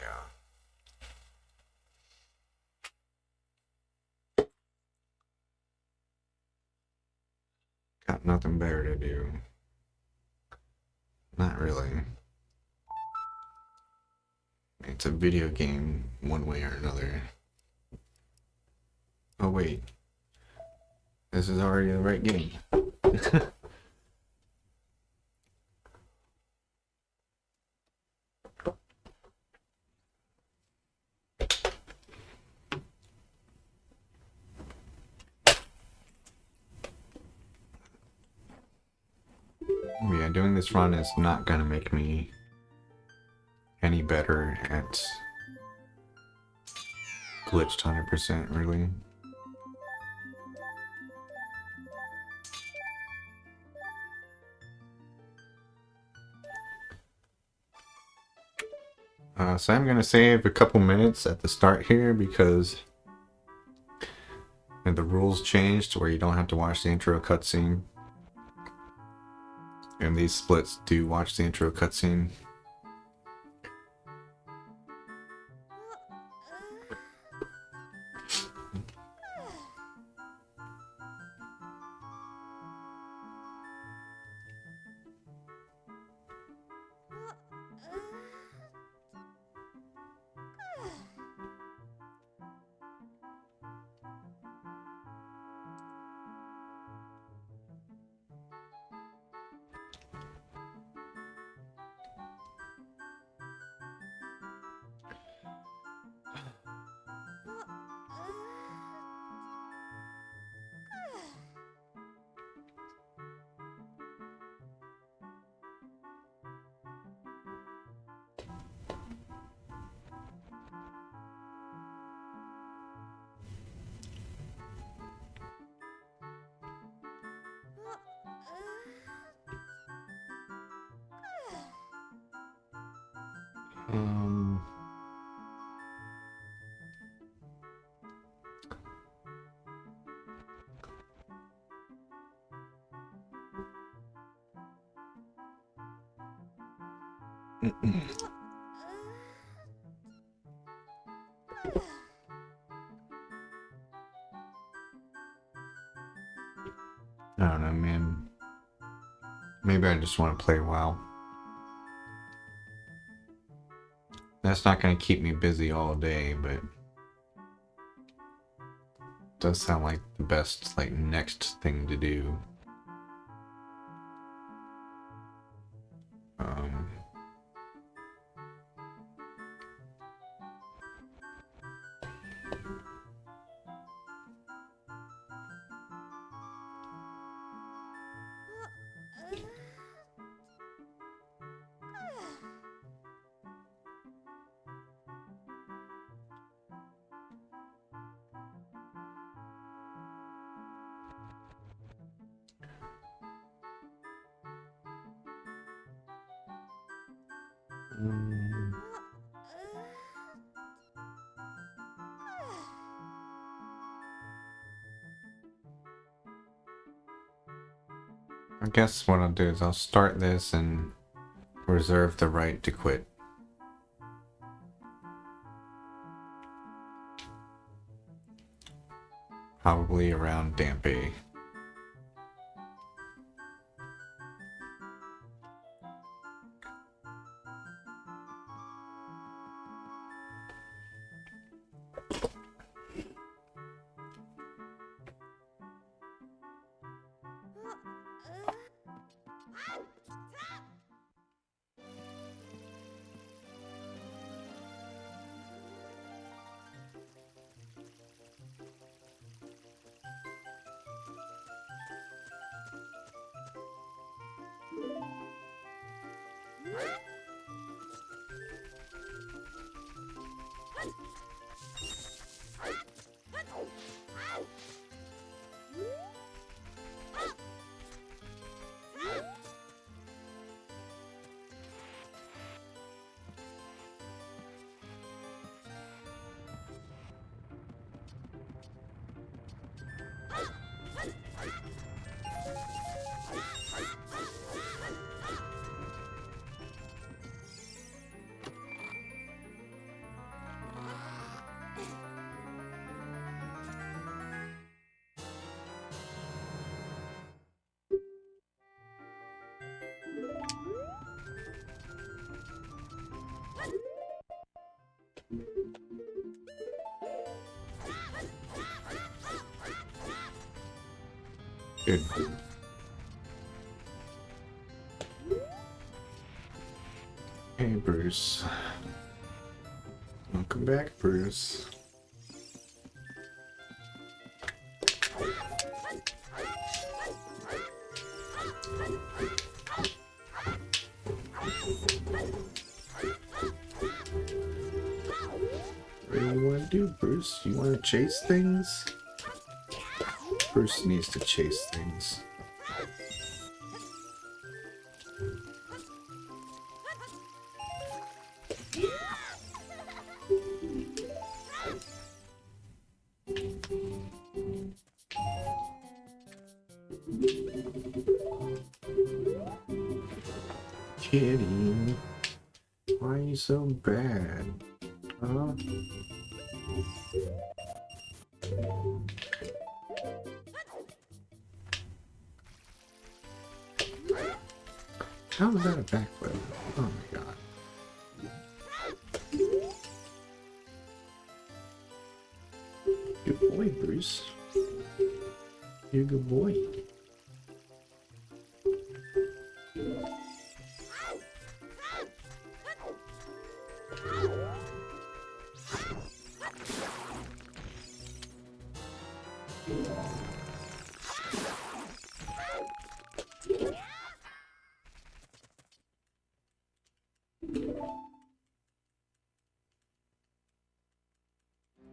Yeah. Got nothing better to do. Not really. It's a video game one way or another. Oh wait. This is already the right game. Yeah, doing this run is not gonna make me any better at glitched 100%, really. So I'm gonna save a couple minutes at the start here because the rules changed where you don't have to watch the intro cutscene. And these splits do watch the intro cutscene. I don't know, man. Maybe I just want to play WoW. That's not going to keep me busy all day, but it does sound like the best, like, next thing to do. I guess what I'll do is I'll start this and reserve the right to quit. Probably around Dampé. Good. Hey, Bruce. Welcome back, Bruce. What do you want to do, Bruce? You want to chase things? Bruce needs to chase things. Kitty, why are you so bad? Huh? How was that a backflip? Oh my god. Good boy, Bruce. You're a good boy.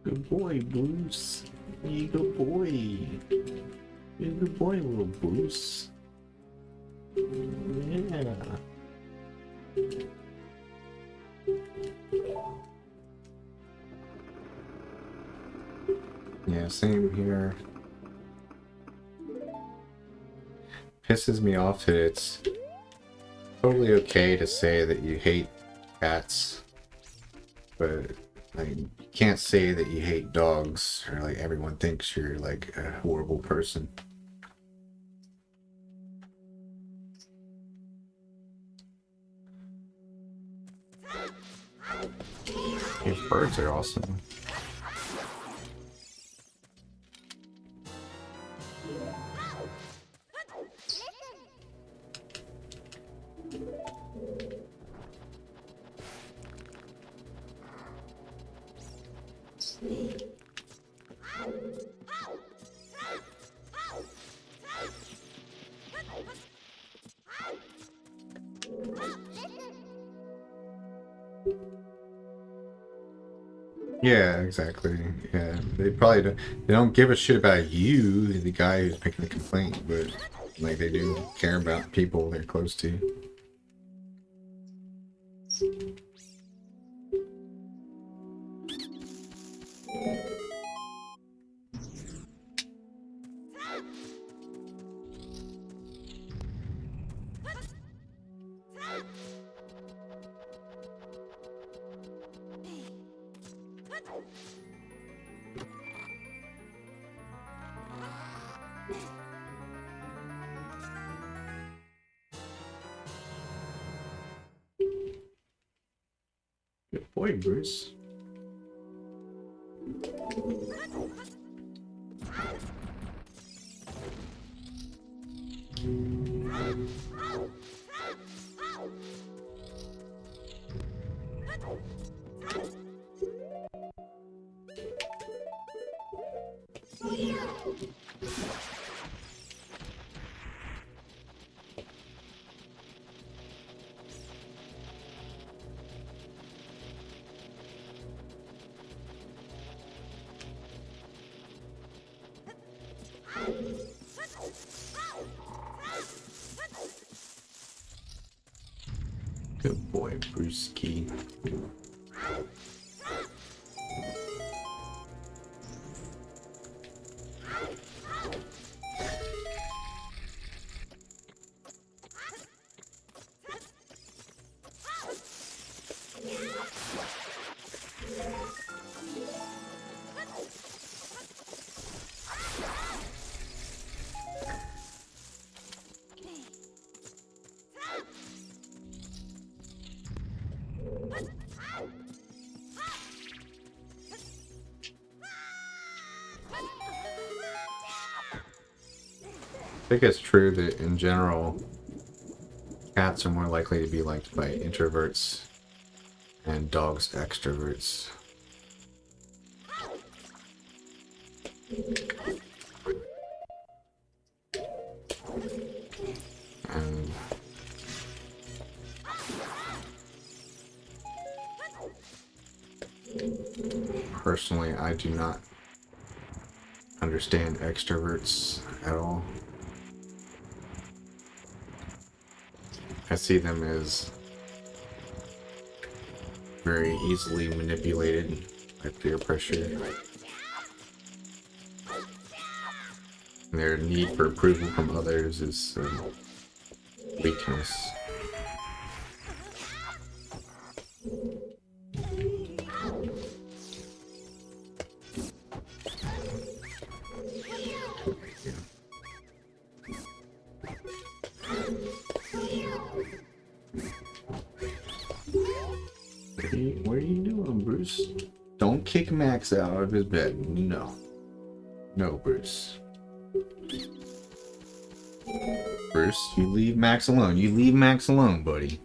Good boy, Bruce. You good boy. You're a good boy, little Bruce. Yeah. Yeah, same here. Pisses me off that it's totally okay to say that you hate cats, but like you can't say that you hate dogs, or like everyone thinks you're like a horrible person. These birds are awesome. Yeah, exactly. Yeah, they probably don't give a shit about you, the guy who's making the complaint, but like they do care about people they're close to. Good boy, Bruce. Good boy, Brewski. I think it's true that in general, cats are more likely to be liked by introverts and dogs extroverts. And personally, I do not understand extroverts at all. I see them as very easily manipulated by peer pressure. And their need for approval from others is a weakness. What are you doing, Bruce? Don't kick Max out of his bed. No. No, Bruce. Bruce, you leave Max alone. You leave Max alone, buddy.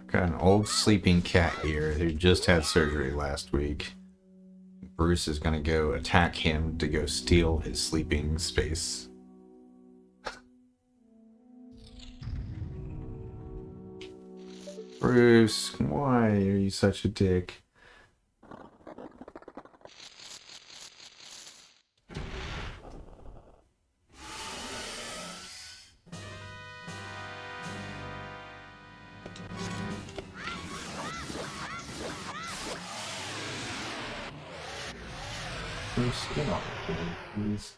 I've got an old sleeping cat here who just had surgery last week. Bruce is gonna go attack him to go steal his sleeping space. Bruce, why are you such a dick? Bruce, get off, please.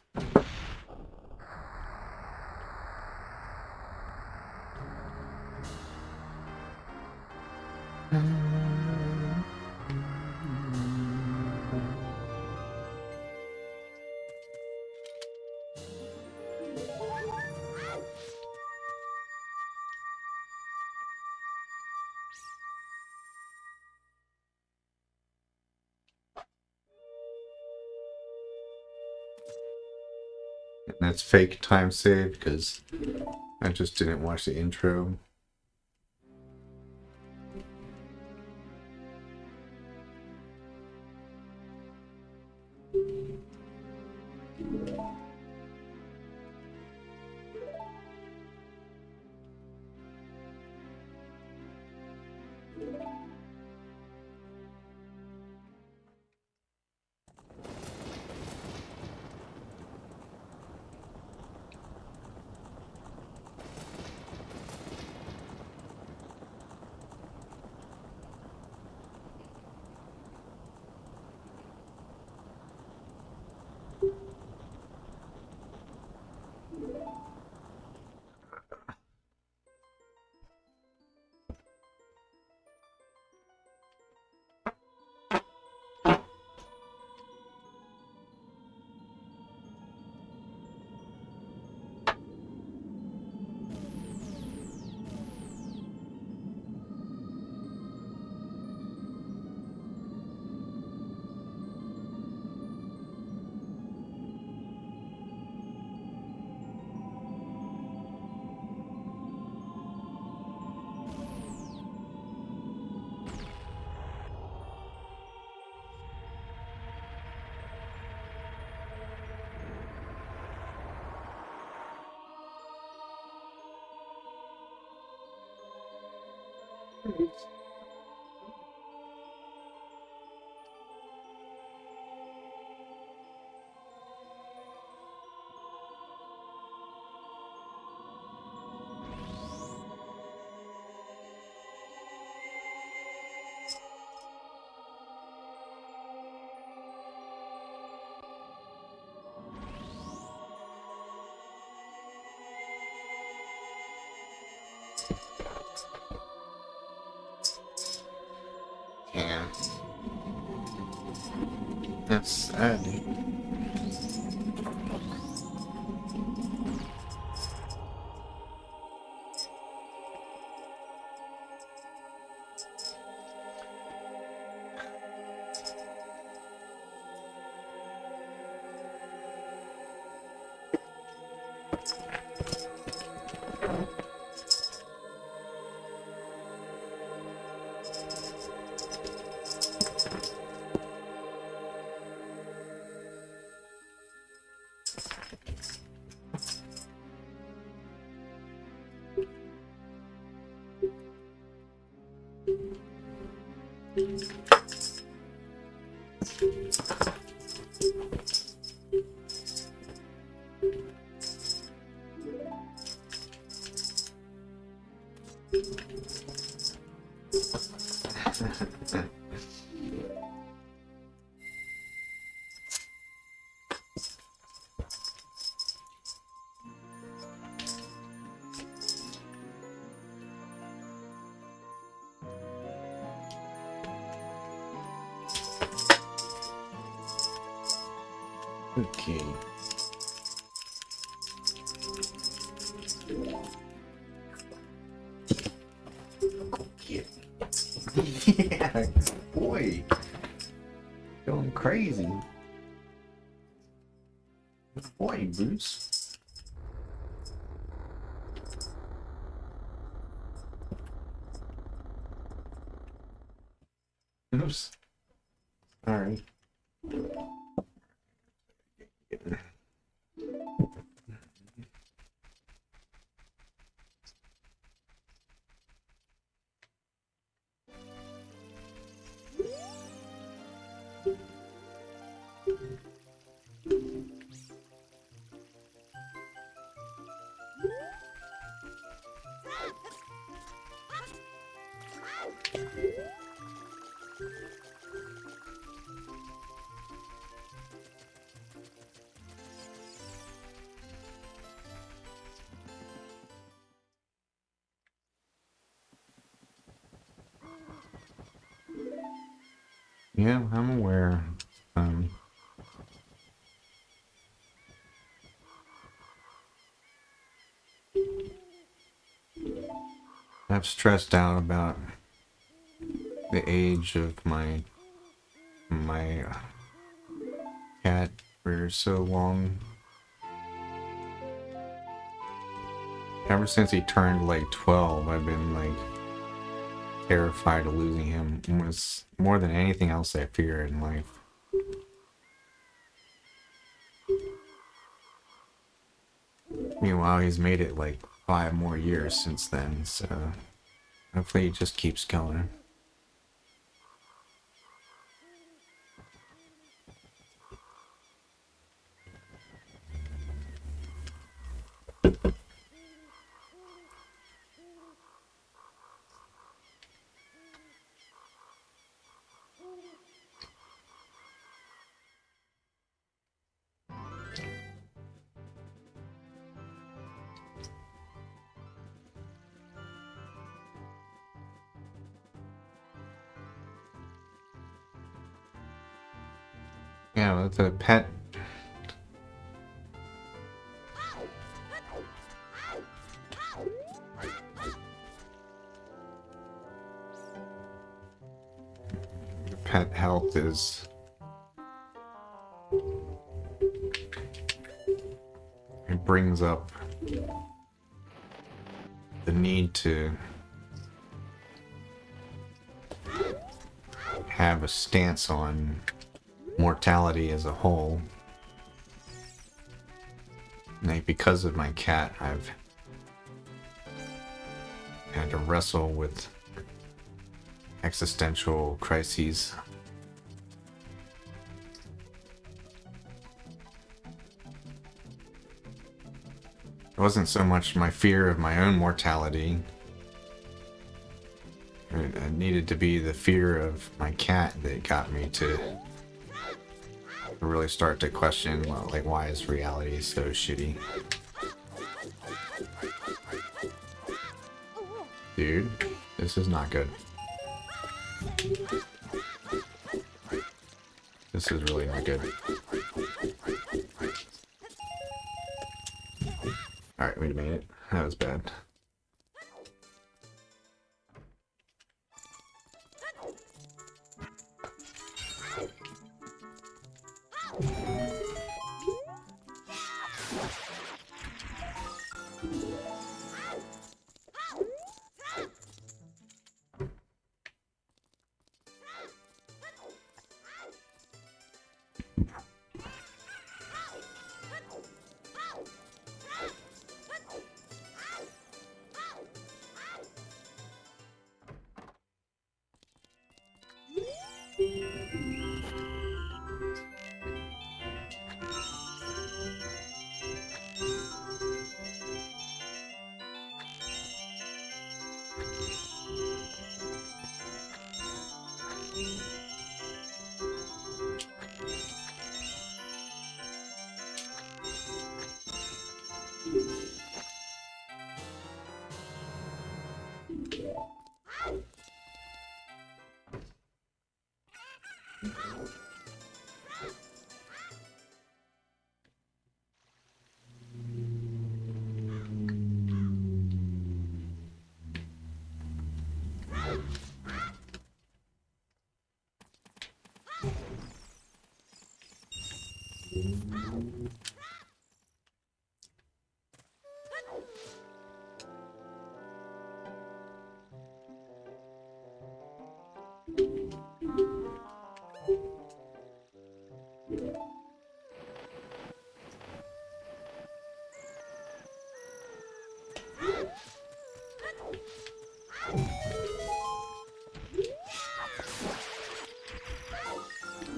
And that's fake time save because I just didn't watch the intro. Yeah. That's sad. Okay. Yeah, boy, going crazy. Boy, Bruce. Oops. All right. Yeah, I'm aware. I've stressed out about the age of my cat for so long. Ever since he turned like 12, I've been like terrified of losing him. Was more than anything else I fear in life. Meanwhile, he's made it like 5 more years since then, so hopefully he just keeps going. Yeah, with a pet. Pet health is. It brings up the need to have a stance on mortality as a whole. Like, because of my cat, I've had to wrestle with existential crises. It wasn't so much my fear of my own mortality. It needed to be the fear of my cat that got me to really start to question, well, like, why is reality so shitty? Dude, this is not good. This is really not good. Alright, wait a minute. That was bad.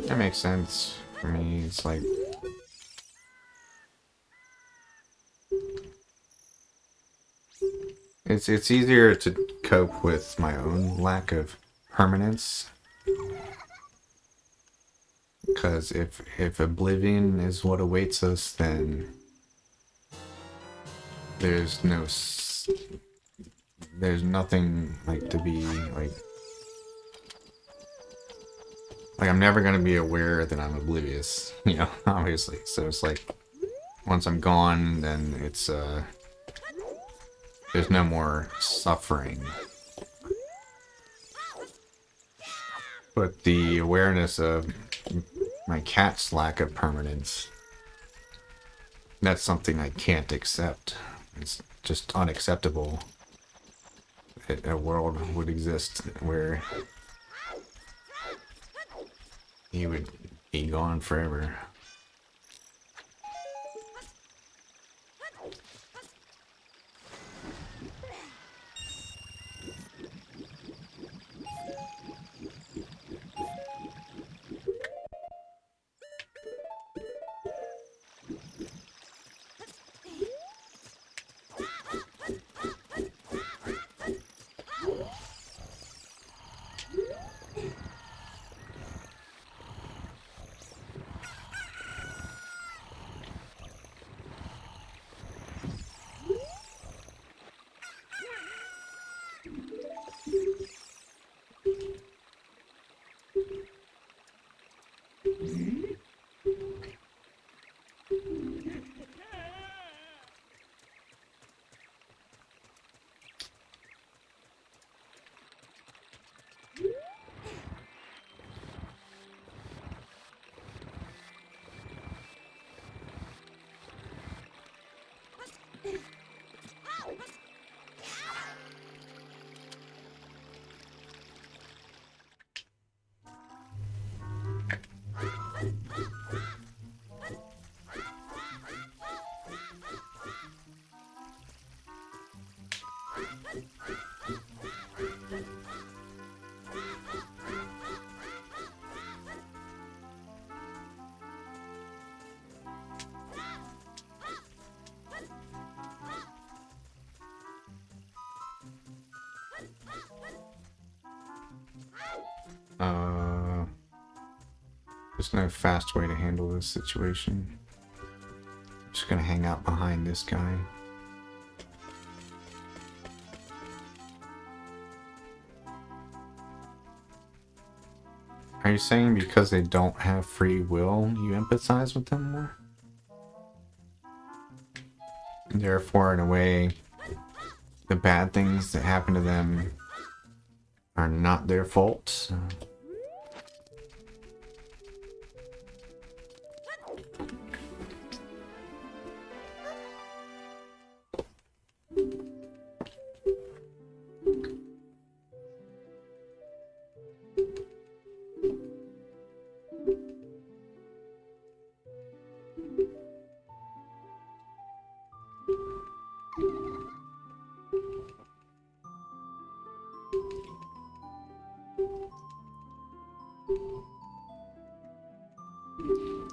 That makes sense for me. It's like it's easier to cope with my own lack of permanence, because if oblivion is what awaits us, then there's there's nothing like to be like I'm never gonna be aware that I'm oblivious, you know, obviously. So it's like once I'm gone, then it's there's no more suffering. But the awareness of my cat's lack of permanence, that's something I can't accept. It's just unacceptable that a world would exist where he would be gone forever. There's no fast way to handle this situation. I'm just gonna hang out behind this guy. Are you saying because they don't have free will, you empathize with them more? Therefore, in a way, the bad things that happen to them are not their fault?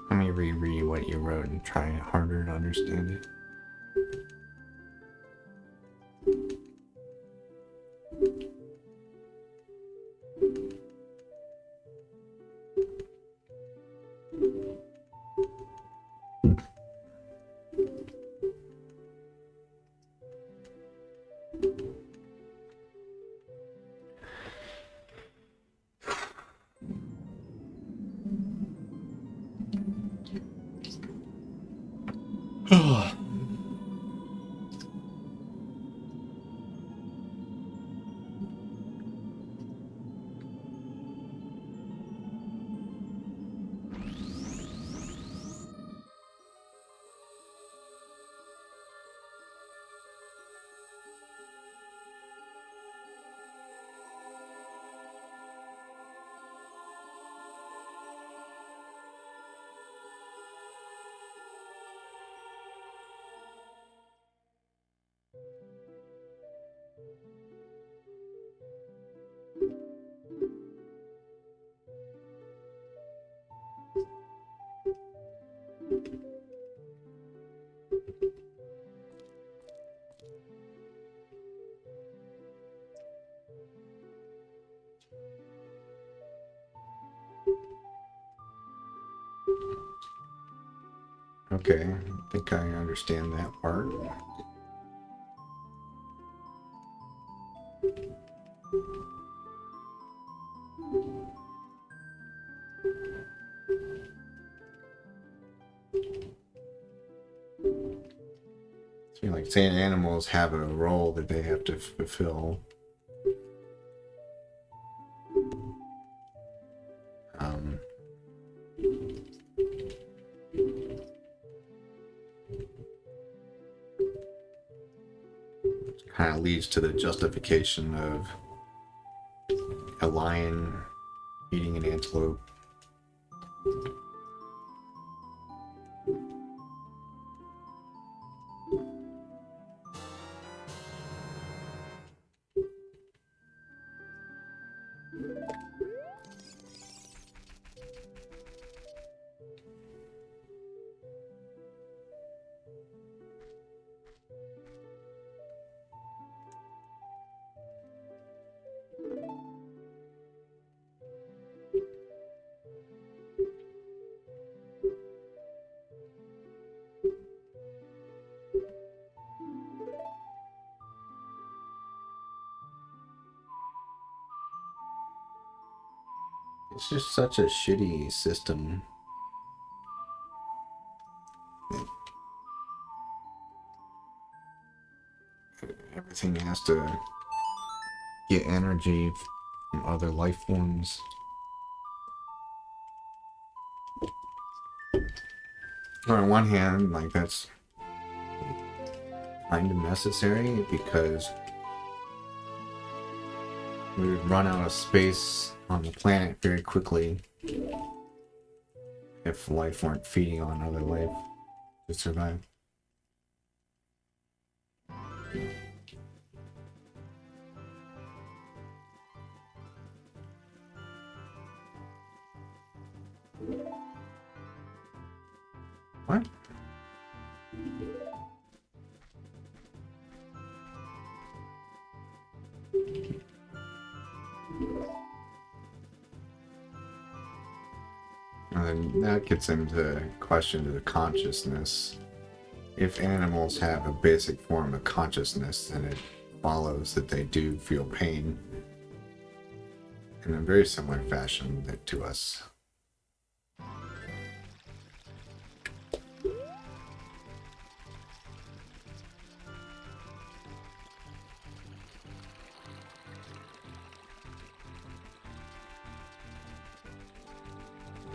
Let me reread what you wrote and try harder to understand it. Okay, I think I understand that part. So, like saying animals have a role that they have to fulfill. Um, Kind of leads to the justification of a lion eating an antelope. It's just such a shitty system. Everything has to get energy from other life forms. On one hand, like, that's kind of necessary because we would run out of space on the planet very quickly if life weren't feeding on other life to survive. What? And that gets into question to the consciousness. If animals have a basic form of consciousness, then it follows that they do feel pain in a very similar fashion to us.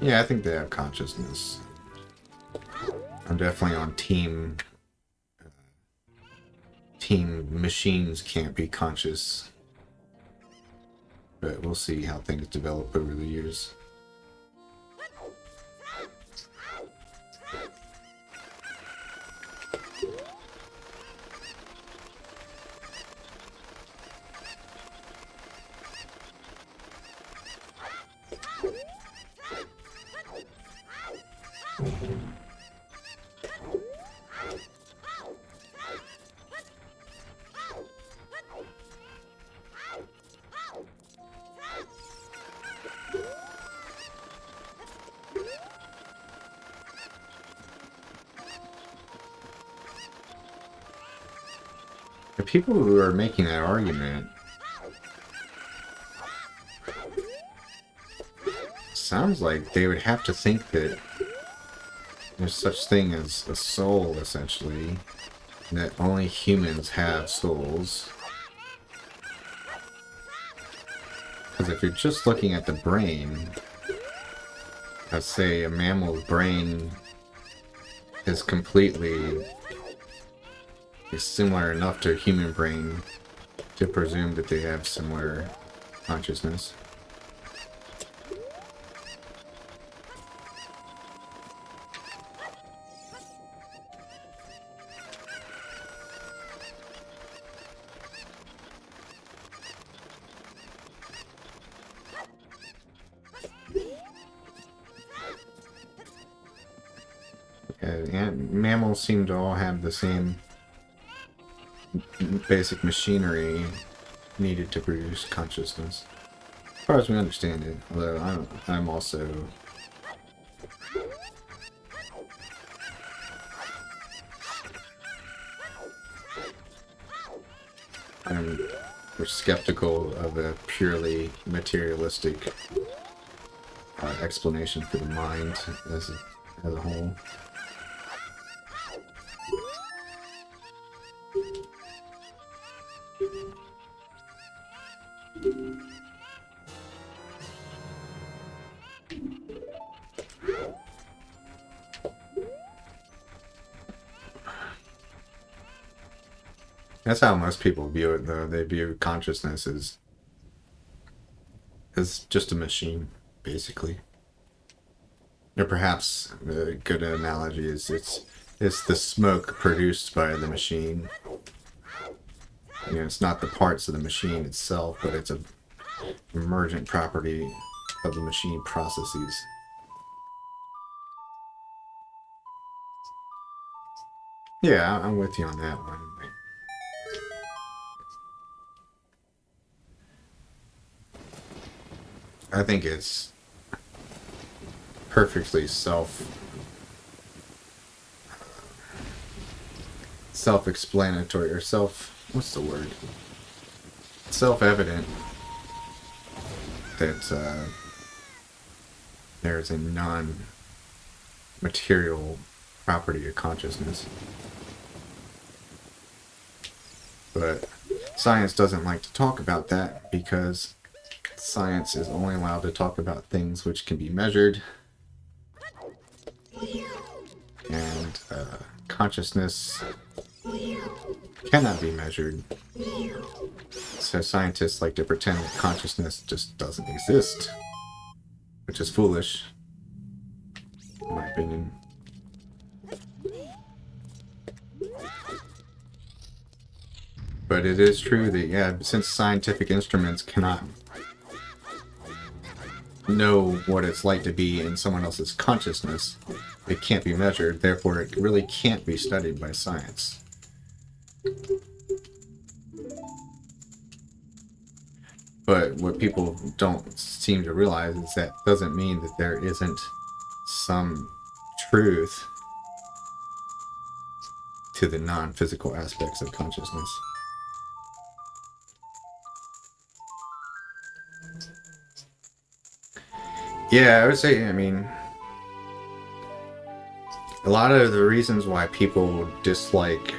Yeah, I think they have consciousness. I'm definitely on team machines can't be conscious. But we'll see how things develop over the years. The people who are making that argument sounds like they would have to think that there's such thing as a soul, essentially, and that only humans have souls. Because if you're just looking at the brain, let's say a mammal's brain is completely similar enough to a human brain to presume that they have similar consciousness. and mammals seem to all have the same basic machinery needed to produce consciousness, as far as we understand it. Although I'm also we're skeptical of a purely materialistic explanation for the mind as a whole. That's how most people view it, though. They view consciousness as just a machine, basically. Or perhaps a good analogy is it's the smoke produced by the machine. You know, it's not the parts of the machine itself, but it's a emergent property of the machine processes. Yeah, I'm with you on that one. I think it's perfectly self-explanatory, or what's the word? Self-evident that there is a non-material property of consciousness. But science doesn't like to talk about that because science is only allowed to talk about things which can be measured, and consciousness cannot be measured. So scientists like to pretend that consciousness just doesn't exist, which is foolish, in my opinion. But it is true that, yeah, since scientific instruments cannot know what it's like to be in someone else's consciousness, it can't be measured, therefore it really can't be studied by science. But what people don't seem to realize is that doesn't mean that there isn't some truth to the non-physical aspects of consciousness. Yeah, I would say, I mean, a lot of the reasons why people dislike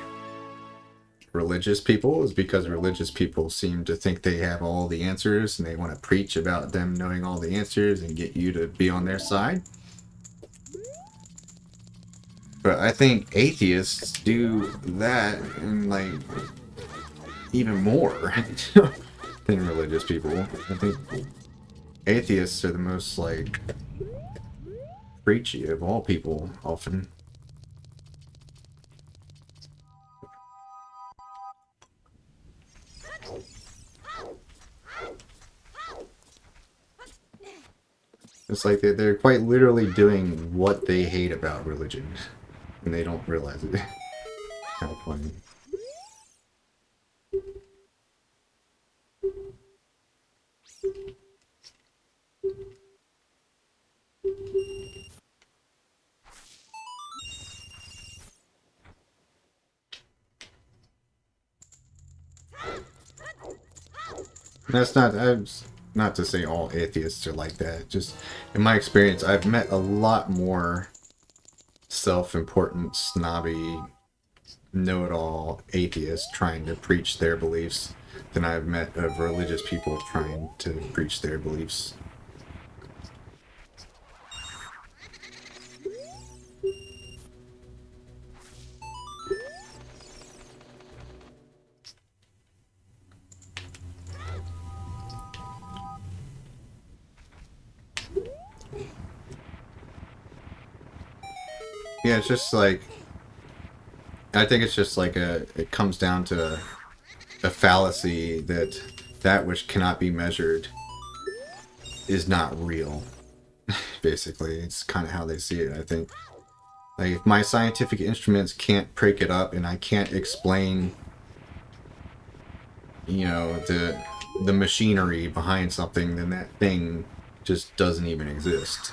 religious people is because religious people seem to think they have all the answers, and they want to preach about them knowing all the answers and get you to be on their side. But I think atheists do that, and like even more than religious people. I think atheists are the most like preachy of all people, often. It's like they're quite literally doing what they hate about religion, and they don't realize it. Kind of funny. That's not to say all atheists are like that. Just in my experience, I've met a lot more self-important, snobby, know-it-all atheists trying to preach their beliefs than I've met of religious people trying to preach their beliefs. Yeah, it's just like, I think it's just like it comes down to a fallacy that which cannot be measured is not real. Basically, it's kind of how they see it. I think Like, if my scientific instruments can't break it up and I can't explain, you know, the machinery behind something, then that thing just doesn't even exist.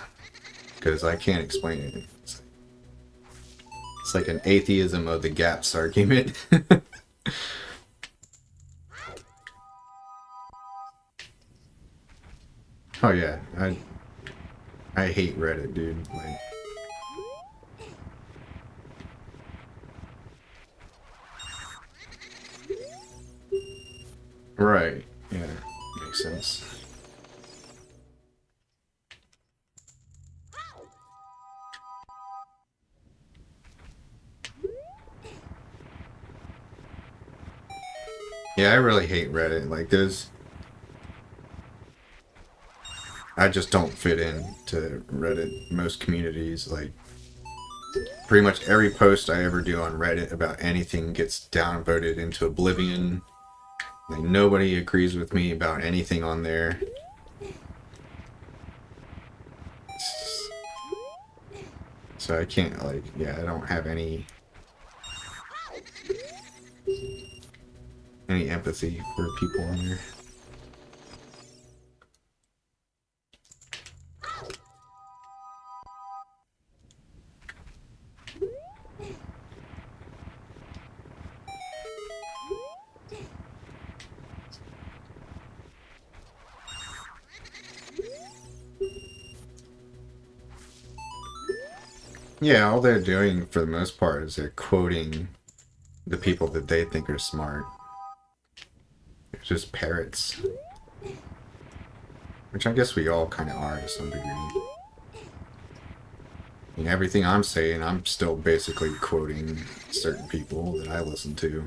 Because I can't explain it. It's like an atheism of the gaps argument. Oh yeah, I hate Reddit, dude. Like, right. Yeah, makes sense. Yeah, I really hate Reddit. Like, I just don't fit into Reddit. Most communities, like, pretty much every post I ever do on Reddit about anything gets downvoted into oblivion. Like, nobody agrees with me about anything on there. So I can't, like, yeah, I don't have any empathy for people on there. Yeah, all they're doing for the most part is they're quoting the people that they think are smart. They're just parrots. Which I guess we all kind of are to some degree. I mean, everything I'm saying, I'm still basically quoting certain people that I listen to.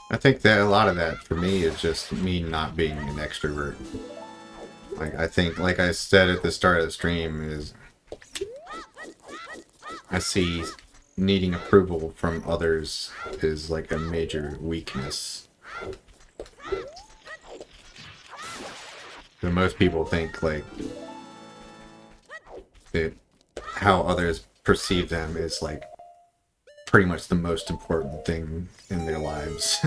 I think that a lot of that for me is just me not being an extrovert. Like, I think, like I said at the start of the stream, is I see needing approval from others is like a major weakness. So most people think like that how others perceive them is like pretty much the most important thing in their lives.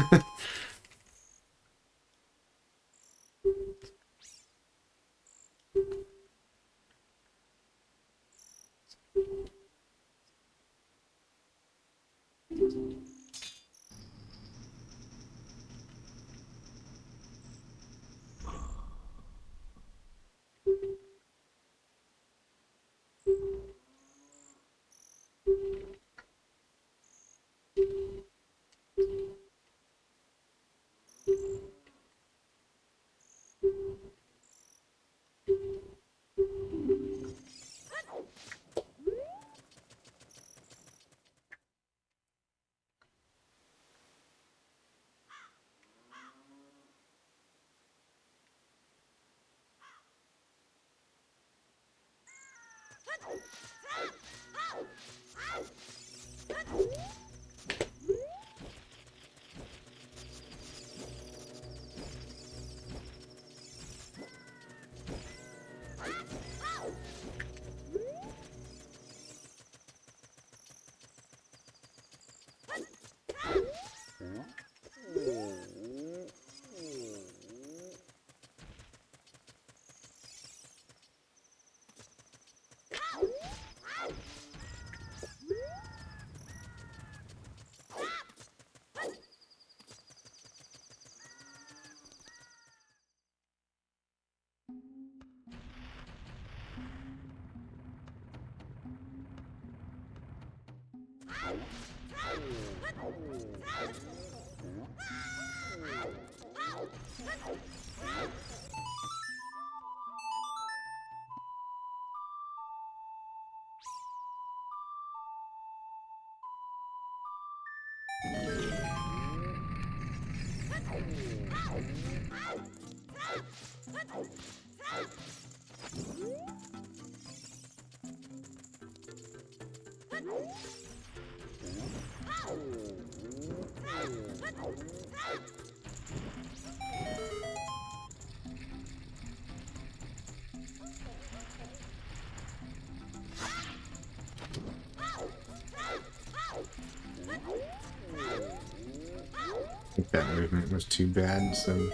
I think that movement was too bad, so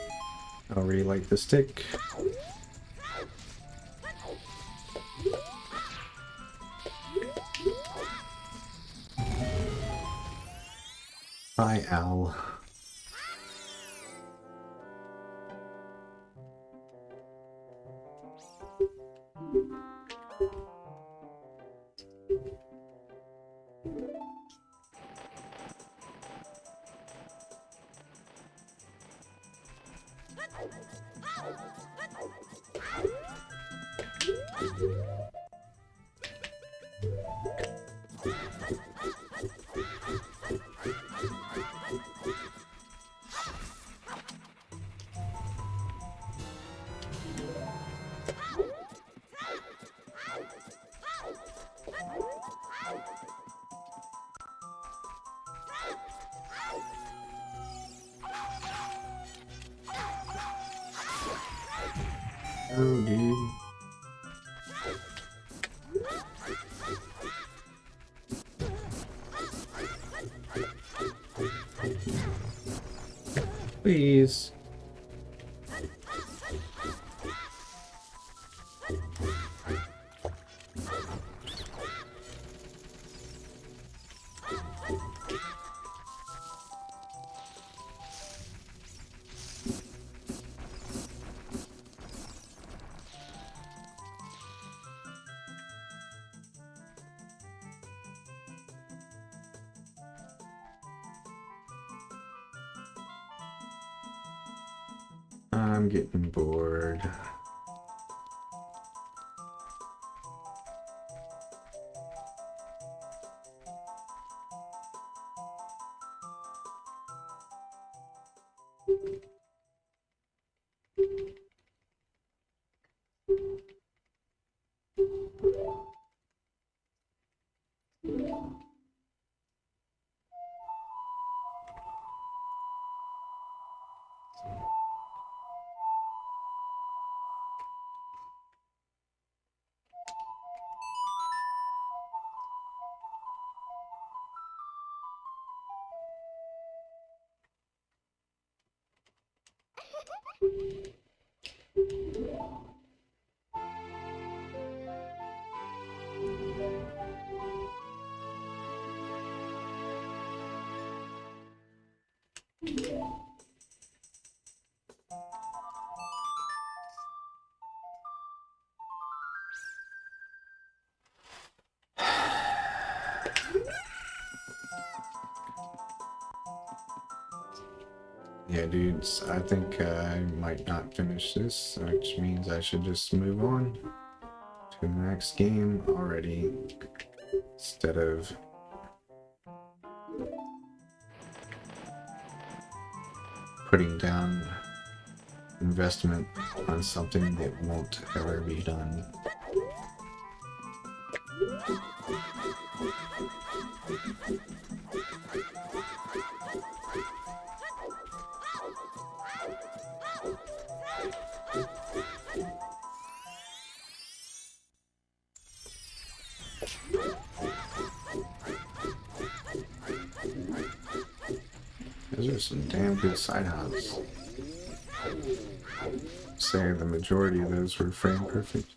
I'll relight the stick. Hi, Al. Oh, dude. Please. I'm getting bored. Yeah, dudes, I think I might not finish this, which means I should just move on to the next game already, instead of putting down investment on something that won't ever be done. Those are some damn good side hops. Say the majority of those were frame perfect.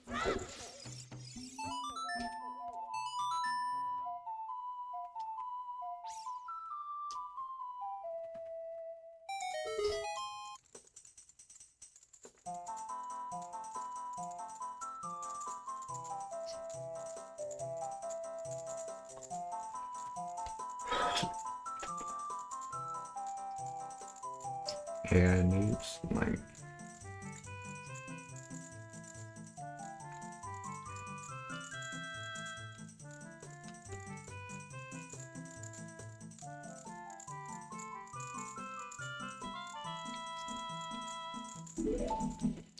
Yeah, it needs like.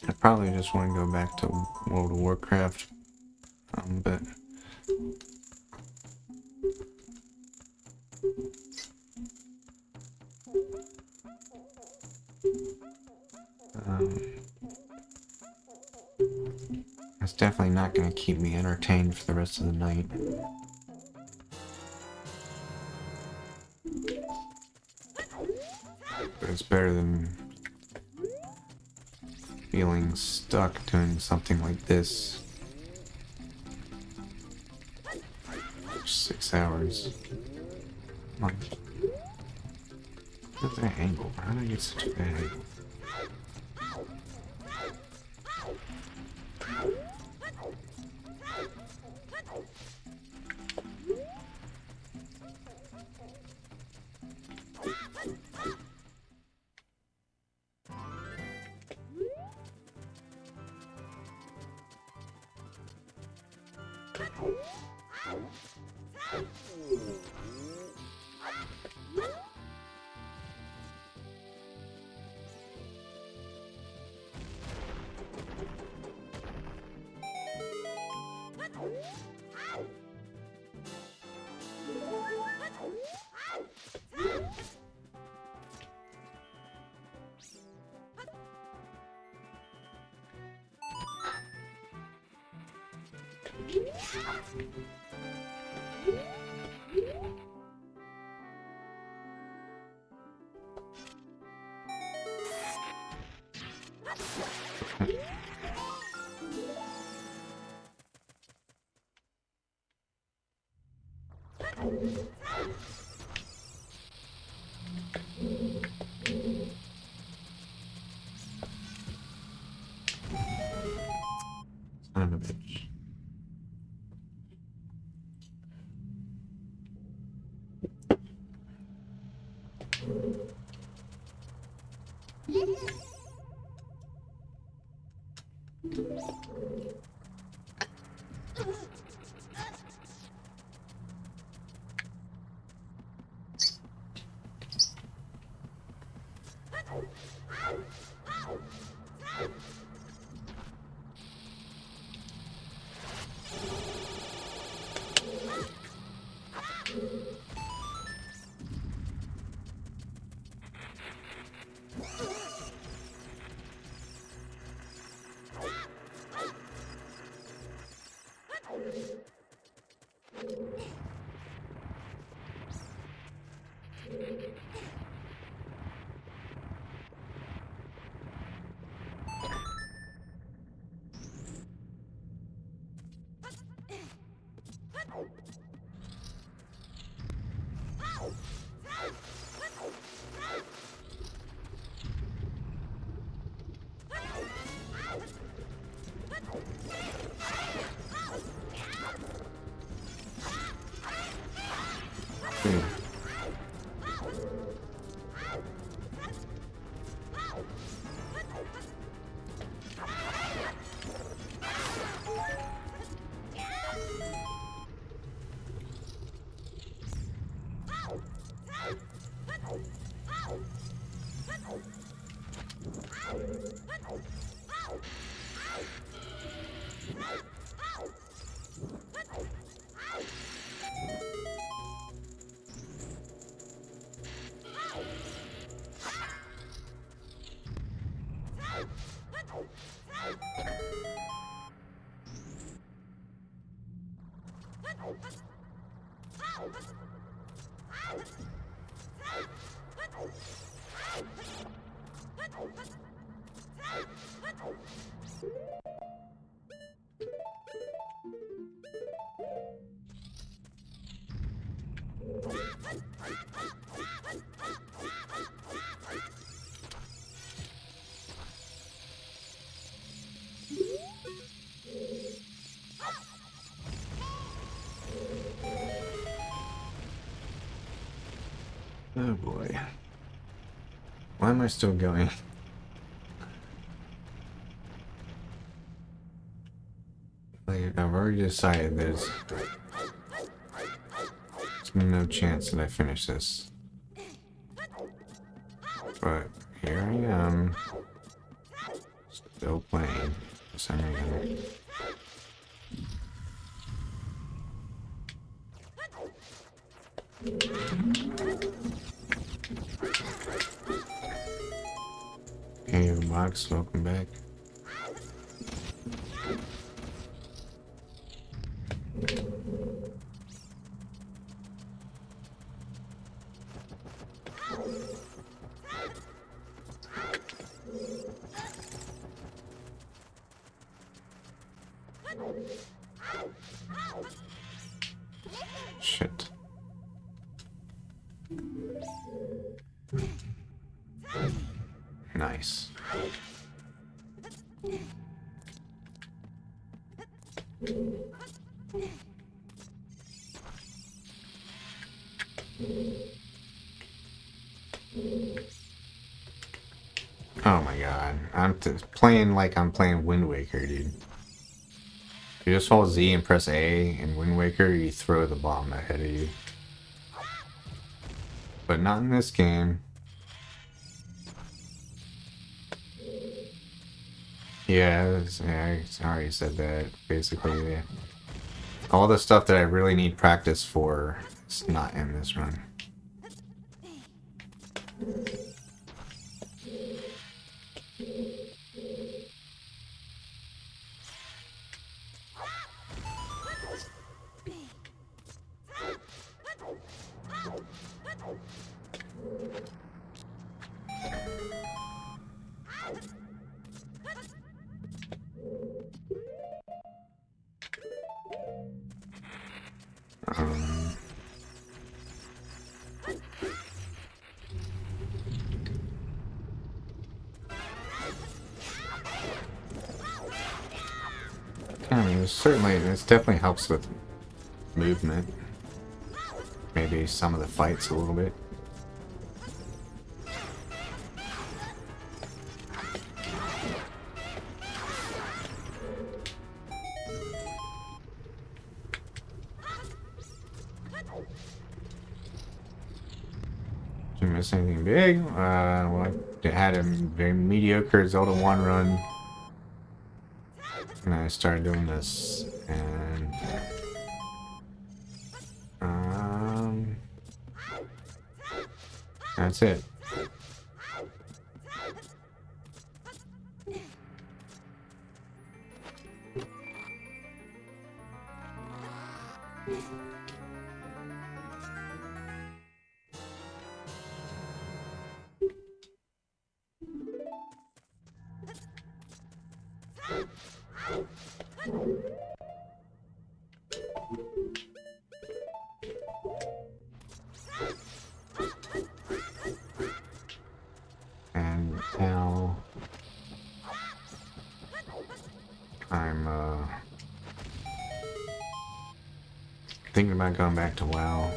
I probably just want to go back to World of Warcraft, but it's definitely not going to keep me entertained for the rest of the night. But it's better than feeling stuck doing something like this for 6 hours. Like, what's that angle? How did I get such a bad angle? Son of a bitch. Oh boy. Why am I still going? Like, I've already decided there's no chance that I finish this. But here I am, still playing for some reason. Hey, Box, welcome back. Shit. Nice. Oh my god. I'm playing like I'm playing Wind Waker, dude. You just hold Z and press A in Wind Waker, you throw the bomb ahead of you. But not in this game. Yeah, I already said that. Basically, yeah. All the stuff that I really need practice for is not in this run. I mean, this definitely helps with movement. Maybe some of the fights a little bit. Did you miss anything big? Well, I had a very mediocre Zelda 1 run. And I started doing this, and that's it. And now I'm thinking about going back to WoW.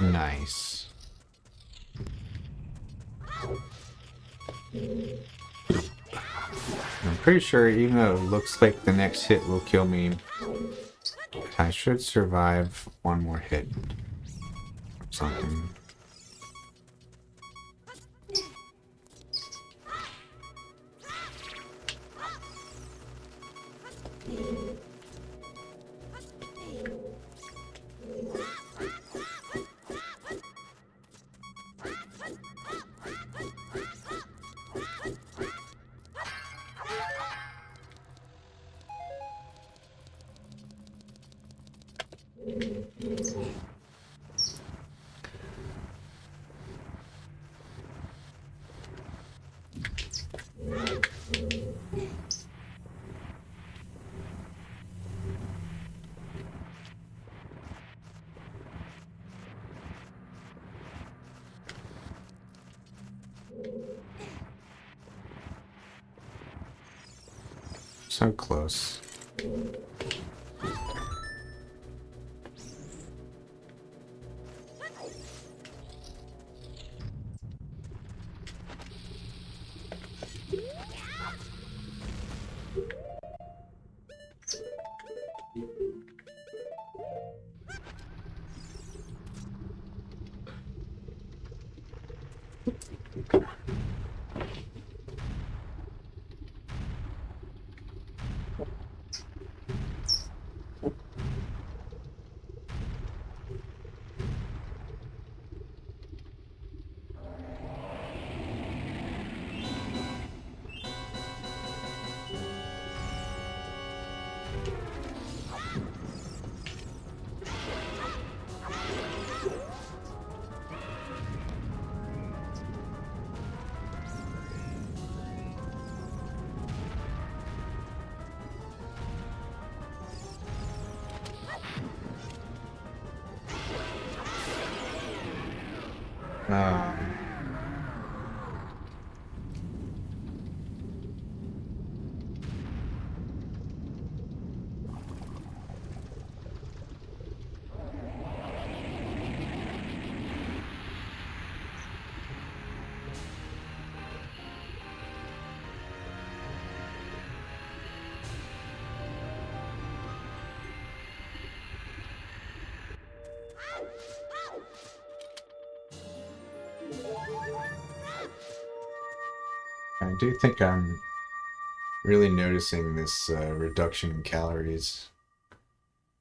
Nice. I'm pretty sure even though it looks like the next hit will kill me, I should survive one more hit. Or something. So close. Um, I do think I'm really noticing this reduction in calories.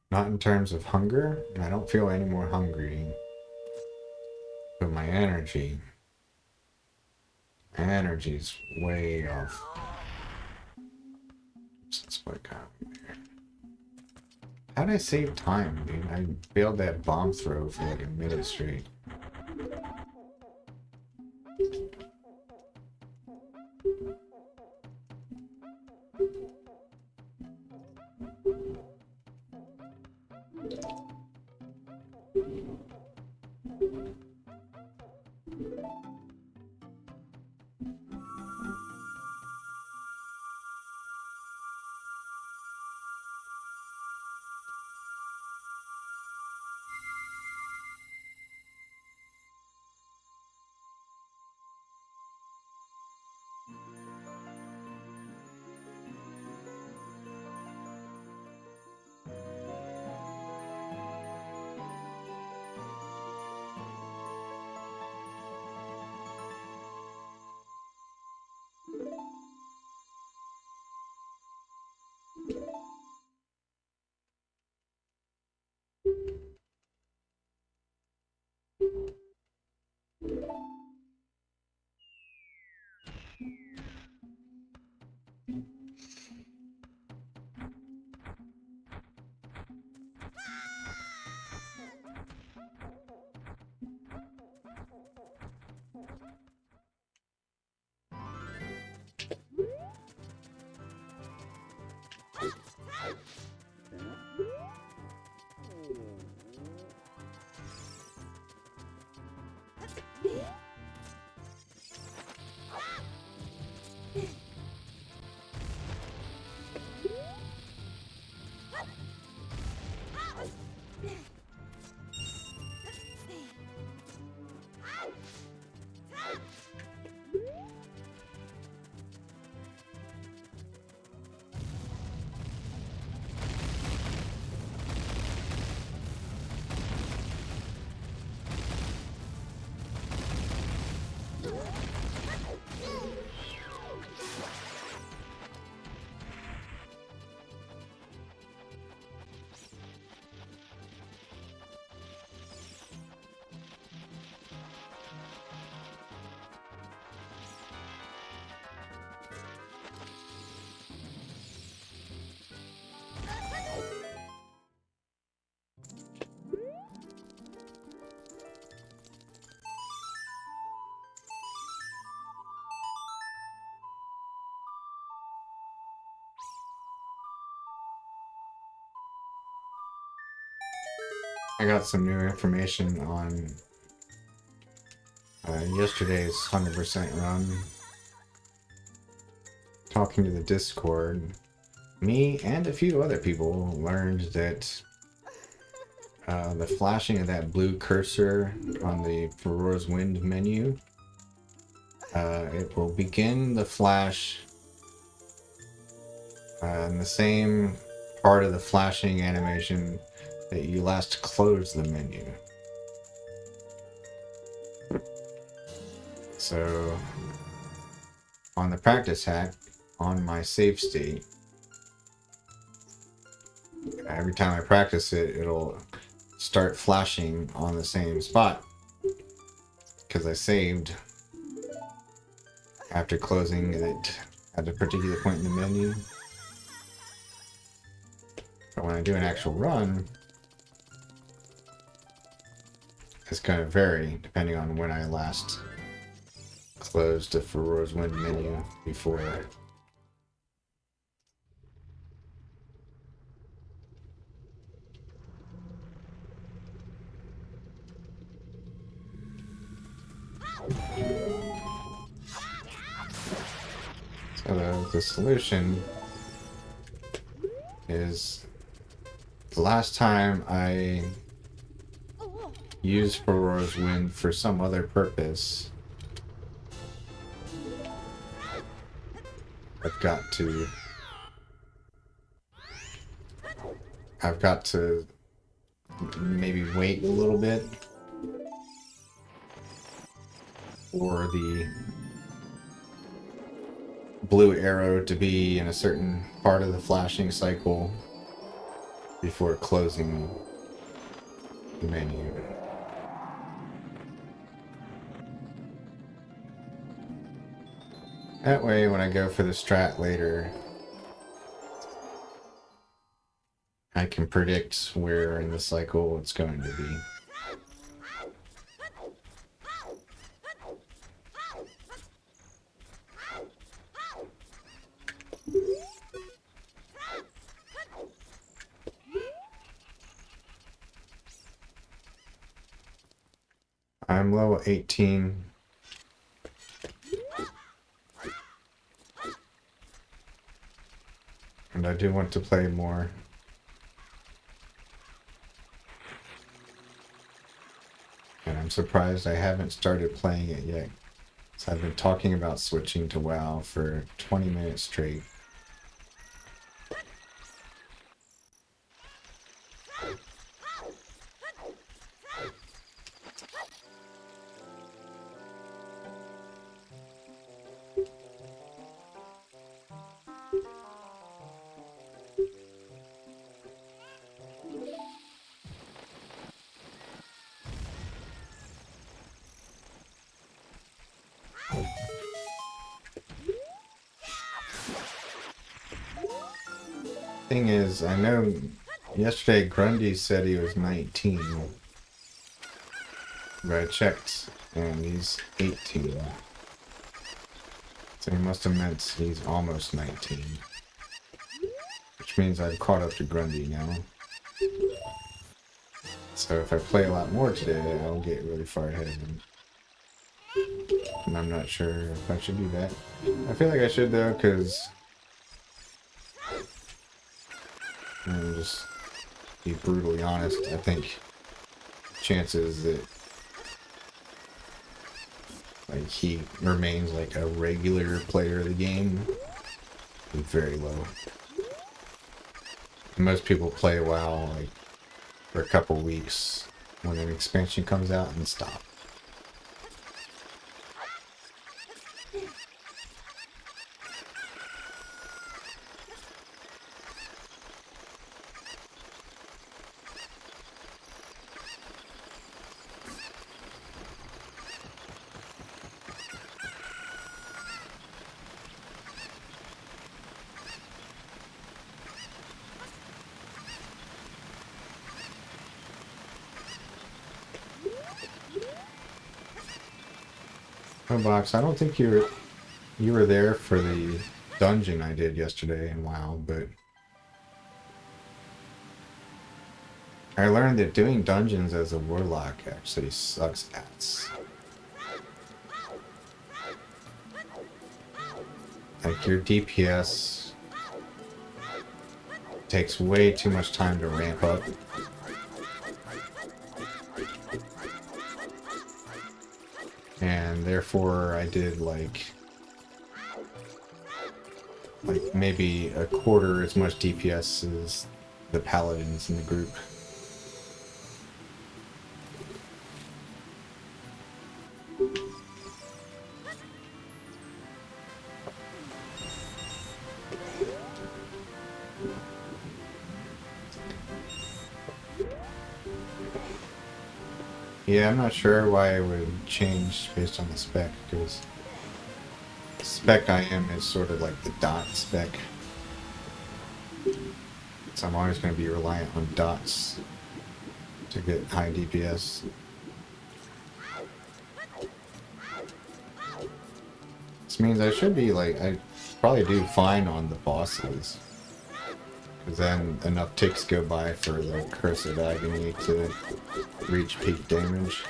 Not in terms of hunger, I don't feel any more hungry, but my energy's way off. Since what got me there. How'd I save time, dude? I failed that bomb throw for like a minute straight. I got some new information on yesterday's 100% run. Talking to the Discord, me and a few other people learned that the flashing of that blue cursor on the Aurora's Wind menu, it will begin the flash in the same part of the flashing animation that you last closed the menu. So on the practice hack, on my save state, every time I practice it, it'll start flashing on the same spot because I saved after closing it at a particular point in the menu. But when I do an actual run, it's going to vary depending on when I last closed the Aurora's Wind menu before. So the solution is the last time I used Aurora's Wind for some other purpose, I've got to maybe wait a little bit for the blue arrow to be in a certain part of the flashing cycle before closing the menu. That way, when I go for the strat later, I can predict where in the cycle it's going to be. I'm level 18. And I do want to play more. And I'm surprised I haven't started playing it yet. So I've been talking about switching to WoW for 20 minutes straight. Thing is, I know yesterday Grundy said he was 19, but I checked and he's 18. So he must have meant he's almost 19. Which means I've caught up to Grundy now. So if I play a lot more today, I'll get really far ahead of him. And I'm not sure if I should do that. I feel like I should though, because I'll just be brutally honest. I think chances that like he remains like a regular player of the game is very low. Most people play WoW like for a couple weeks when an expansion comes out and stop. Oh, Box, I don't think you were there for the dungeon I did yesterday in WoW, but I learned that doing dungeons as a warlock actually sucks ass. Like your DPS takes way too much time to ramp up. And therefore I did like maybe a quarter as much DPS as the paladins in the group. Yeah, I'm not sure why I would change based on the spec, because the spec I am is sort of like the dot spec. So I'm always going to be reliant on dots to get high DPS. This means I should be like, I probably do fine on the bosses. Because then enough ticks go by for the Curse of Agony to reach peak damage.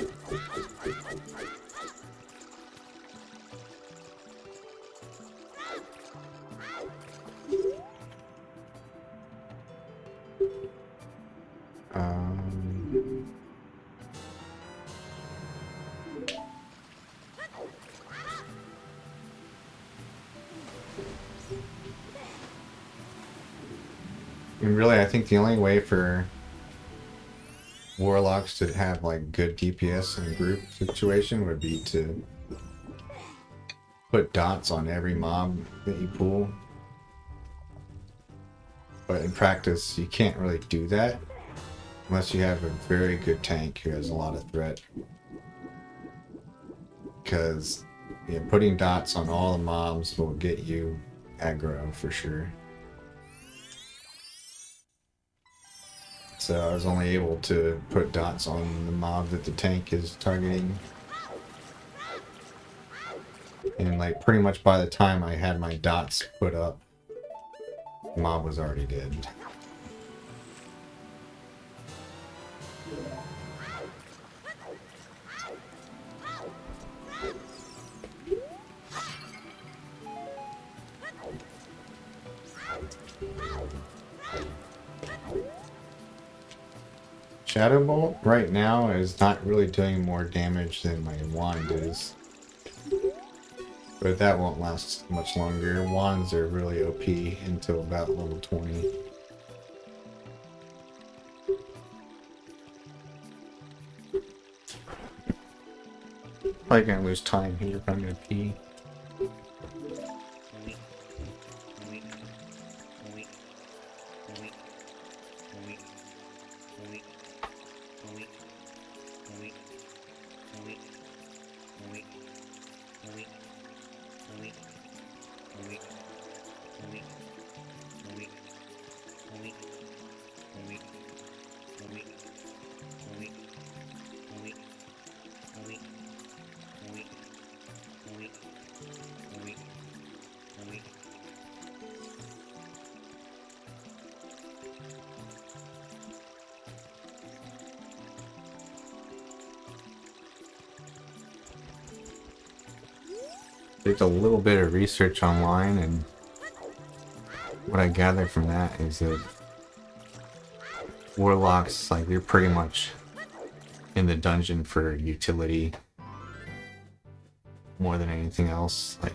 And really, I think the only way for warlocks to have like good DPS in a group situation would be to put dots on every mob that you pull. But in practice, you can't really do that unless you have a very good tank who has a lot of threat. Because putting dots on all the mobs will get you aggro for sure. So I was only able to put dots on the mob that the tank is targeting. And like pretty much by the time I had my dots put up, the mob was already dead. Shadow Bolt right now is not really doing more damage than my wand is. But that won't last much longer. Wands are really OP until about level 20. Probably gonna lose time here if I'm gonna pee. Did a little bit of research online, and what I gathered from that is that warlocks, like, they're pretty much in the dungeon for utility more than anything else. Like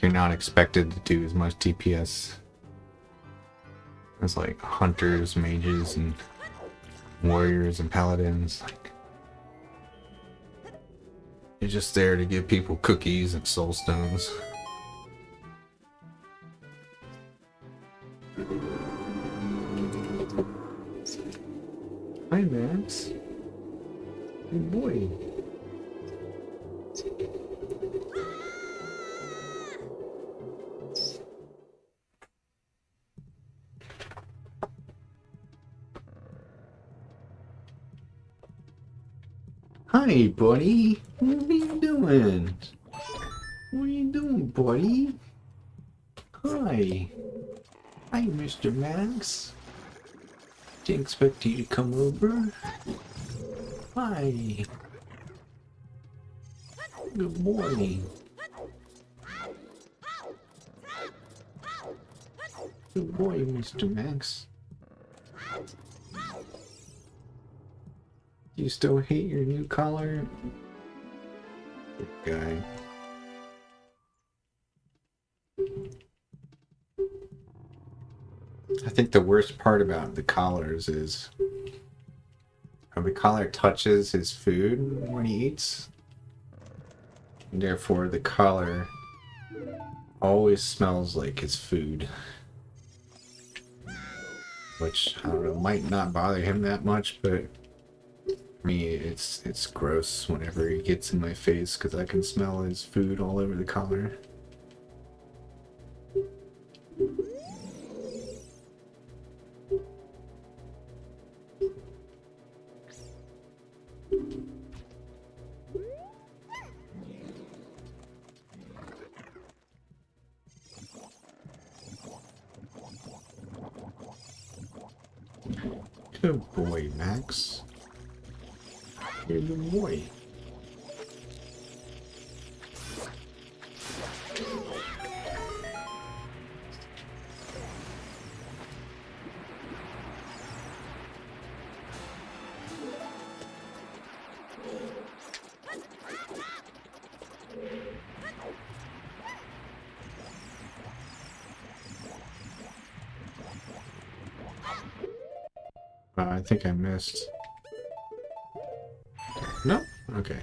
you're not expected to do as much DPS as like hunters, mages, and warriors and paladins. Like, you're just there to give people cookies and soul stones. Hi, Max. Good boy. Hi, buddy. What are you doing? What are you doing, buddy? Hi. Hi, Mr. Max. Didn't expect you to come over. Hi. Good morning. Good boy, Mr. Max. You still hate your new collar? Good guy. I think the worst part about the collars is when the collar touches his food when he eats. And therefore, the collar always smells like his food. Which, I don't know, might not bother him that much, but me, it's gross whenever he gets in my face because I can smell his food all over the collar. Good boy, Max. You're a good boy. I think I missed. No? Okay.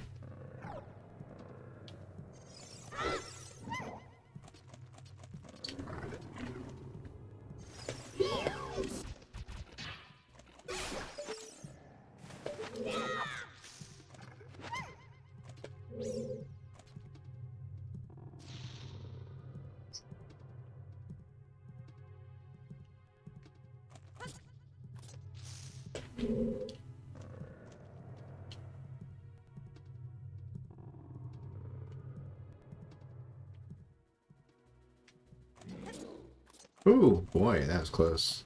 Ooh, boy, that was close.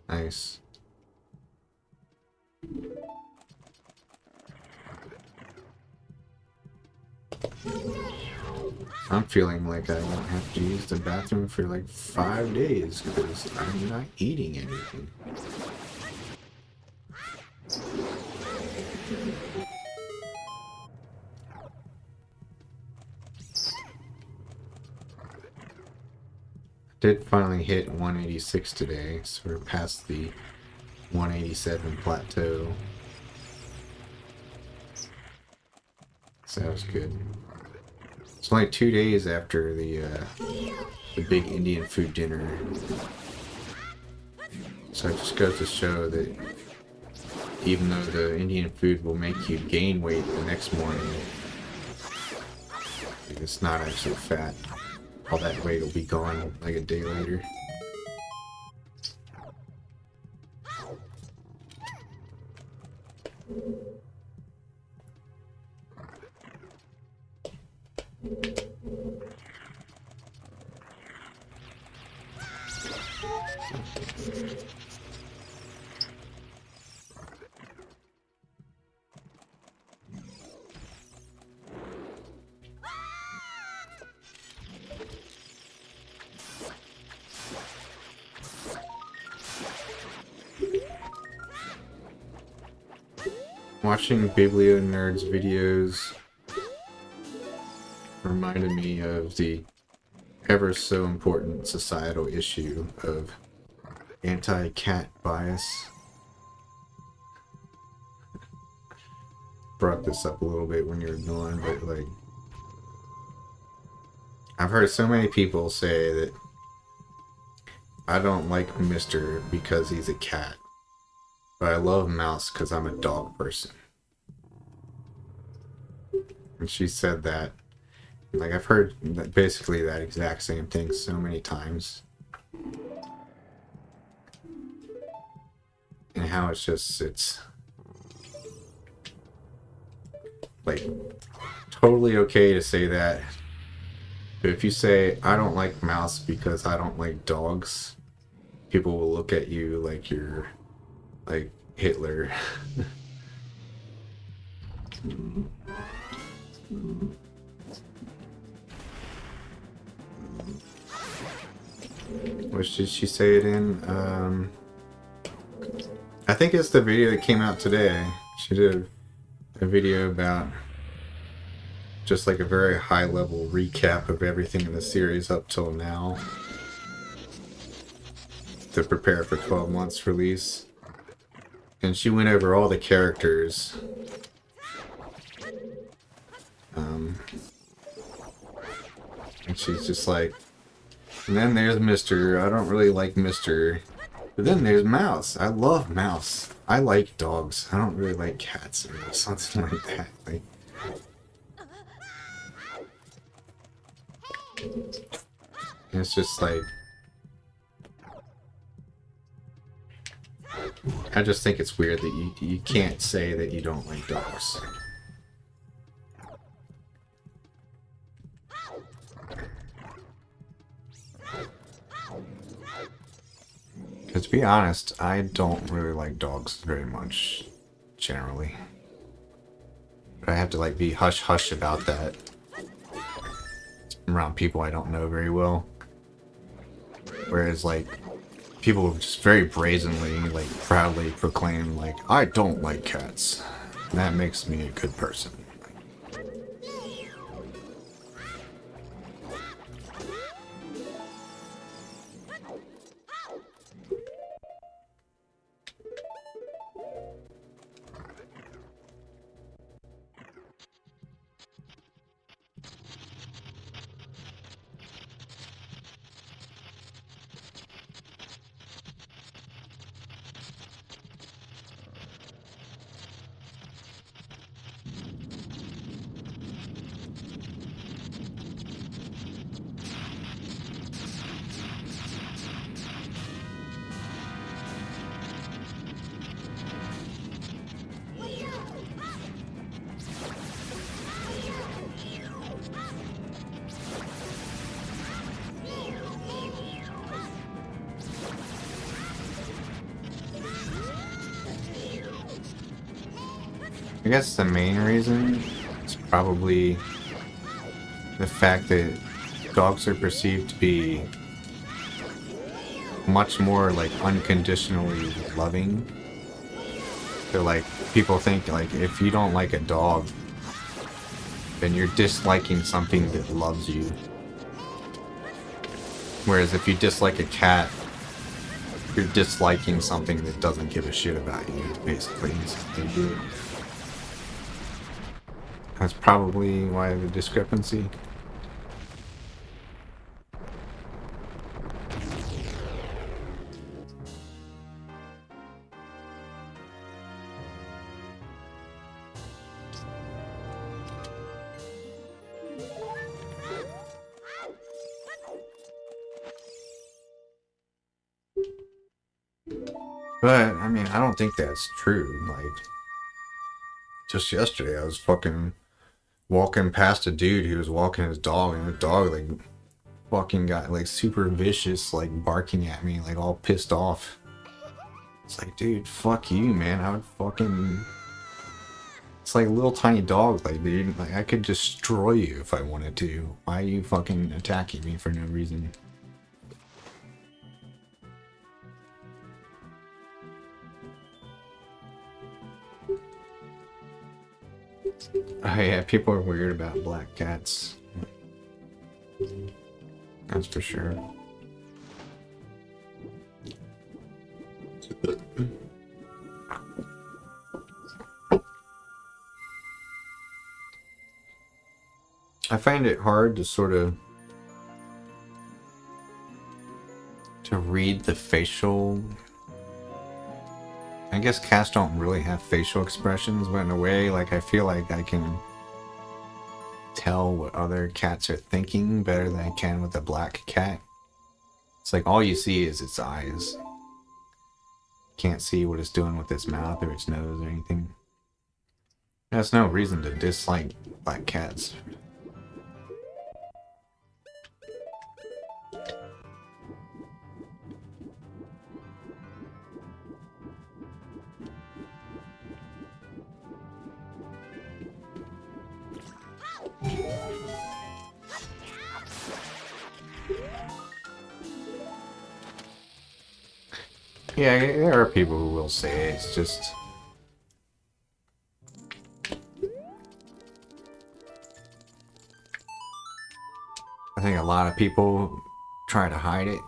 Nice. I'm feeling like I won't have to use the bathroom for like 5 days because I'm not eating anything. Did finally hit 186 today, so we're past the 187 plateau. So that was good. It's only 2 days after the big Indian food dinner. So it just goes to show that even though the Indian food will make you gain weight the next morning, it's not actually fat. All that weight will be gone like a day later. Watching Biblio Nerds videos reminded me of the ever so important societal issue of anti-cat bias. Brought this up a little bit when you were gone, but like, I've heard so many people say that I don't like Mr. because he's a cat, but I love Mouse because I'm a dog person. And she said that, like, I've heard that basically that exact same thing so many times. And how it's like totally okay to say that. But if you say, I don't like Mouse because I don't like dogs, people will look at you like you're like Hitler. Which did she say it in? I think it's the video that came out today. She did a video about just like a very high level recap of everything in the series up till now to prepare for 12 months release. And she went over all the characters. And she's just like, and then there's Mr. I don't really like Mr. But then there's Mouse. I love Mouse. I like dogs. I don't really like cats or something like that. Like, it's just like, I just think it's weird that you can't say that you don't like dogs. Because to be honest, I don't really like dogs very much, generally. But I have to like be hush-hush about that around people I don't know very well. Whereas like, people just very brazenly, like proudly proclaim like, I don't like cats. And that makes me a good person. I guess the main reason is probably the fact that dogs are perceived to be much more like unconditionally loving. So like, people think like, if you don't like a dog, then you're disliking something that loves you. Whereas if you dislike a cat, you're disliking something that doesn't give a shit about you, basically. That's probably why the discrepancy. But, I mean, I don't think that's true. Like, just yesterday I was fucking walking past a dude who was walking his dog, and the dog, like, fucking got, like, super vicious, like, barking at me, like, all pissed off. It's like, dude, fuck you, man. I would fucking... It's like little tiny dogs, like, dude, like, I could destroy you if I wanted to. Why are you fucking attacking me for no reason? Oh yeah, people are weird about black cats. That's for sure. I find it hard to sort of read the facial. I guess cats don't really have facial expressions, but in a way, like, I feel like I can tell what other cats are thinking better than I can with a black cat. It's like all you see is its eyes. Can't see what it's doing with its mouth or its nose or anything. That's no reason to dislike black cats. Yeah, there are people who will say it. It's just... I think a lot of people try to hide it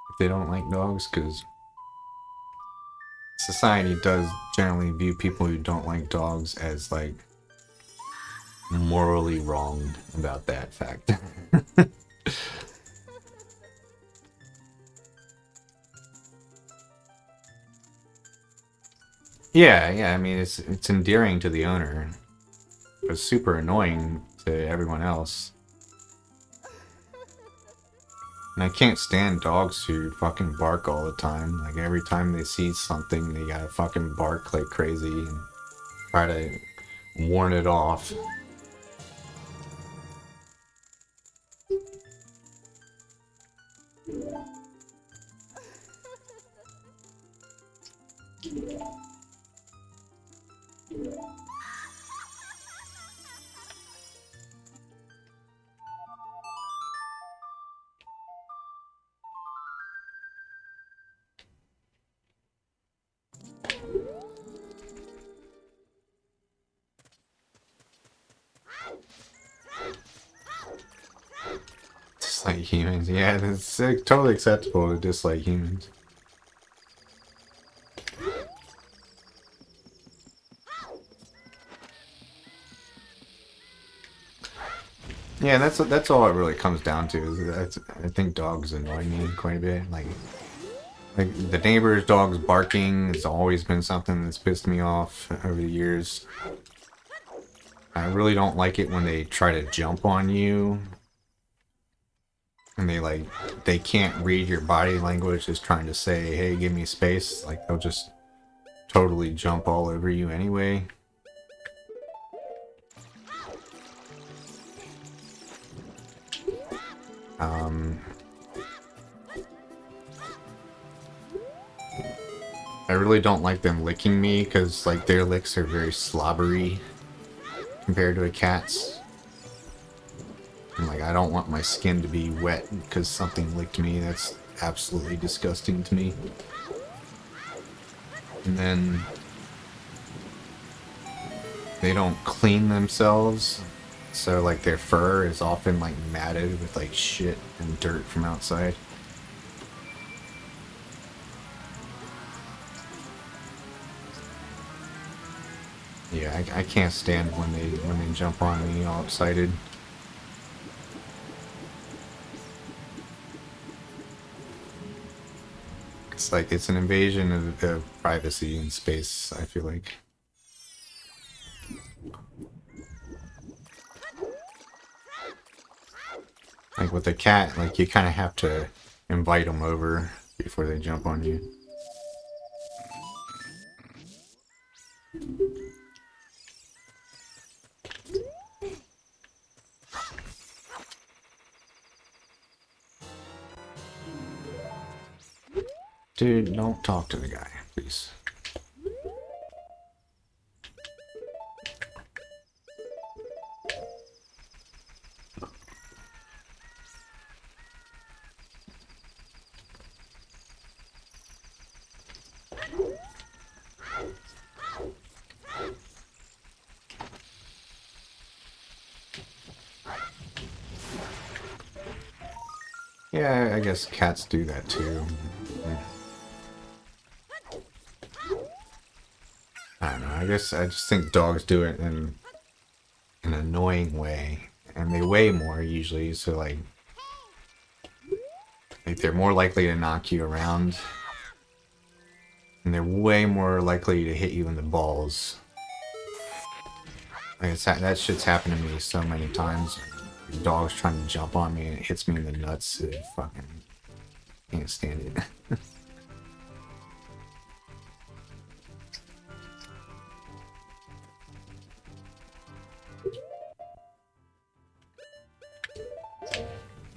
if they don't like dogs, because society does generally view people who don't like dogs as, like, morally wrong about that fact. Yeah, I mean, it's endearing to the owner, but super annoying to everyone else. And I can't stand dogs who fucking bark all the time. Like, every time they see something, they gotta fucking bark like crazy and try to warn it off. Dislike humans. Yeah, it's totally acceptable to dislike humans. Yeah, that's all it really comes down to. Is I think dogs annoy me quite a bit. Like the neighbor's dog's barking has always been something that's pissed me off over the years. I really don't like it when they try to jump on you. And they can't read your body language, just trying to say, hey, give me space. Like, they'll just totally jump all over you anyway. I really don't like them licking me, because, like, their licks are very slobbery compared to a cat's. And, like, I don't want my skin to be wet because something licked me. That's absolutely disgusting to me. And then they don't clean themselves, so, like, their fur is often, like, matted with, like, shit and dirt from outside. Yeah, I can't stand when they jump on me all excited. It's like it's an invasion of privacy and space, I feel like. Like with a cat, like you kind of have to invite them over before they jump on you. Dude, don't talk to the guy, please. Yeah, I guess cats do that too. I don't know, I just think dogs do it in an annoying way. And they weigh more usually, so like they're more likely to knock you around. And they're way more likely to hit you in the balls. Like that shit's happened to me so many times. The dog's trying to jump on me and it hits me in the nuts. It fucking can't stand it.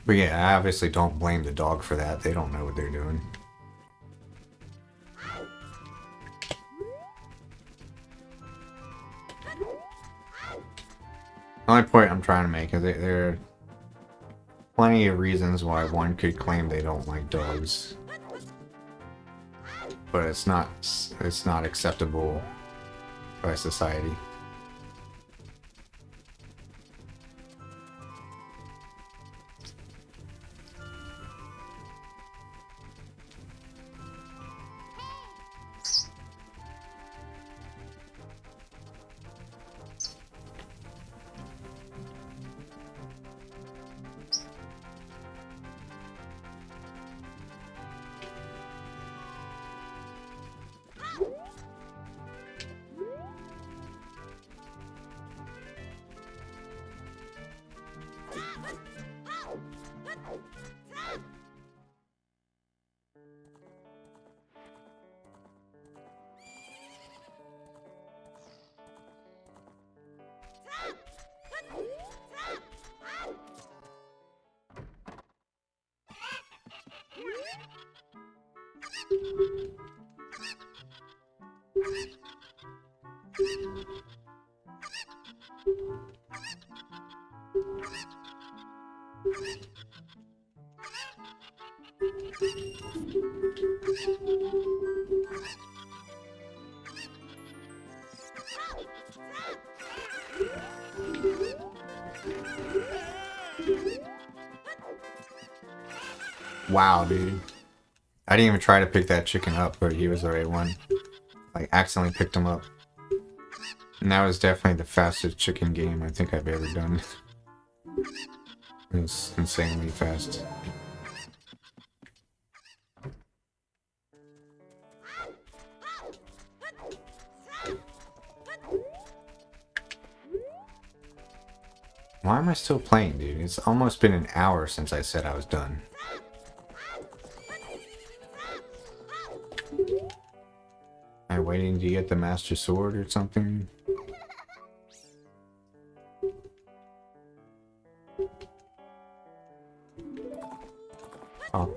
But yeah, I obviously don't blame the dog for that. They don't know what they're doing. The only point I'm trying to make is that there are plenty of reasons why one could claim they don't like dogs. But it's not acceptable by society. Wow, dude. I didn't even try to pick that chicken up, but he was the right one. Like, accidentally picked him up. And that was definitely the fastest chicken game I think I've ever done. It was insanely fast. Why am I still playing, dude? It's almost been an hour since I said I was done. Am I waiting to get the Master Sword or something? Oh.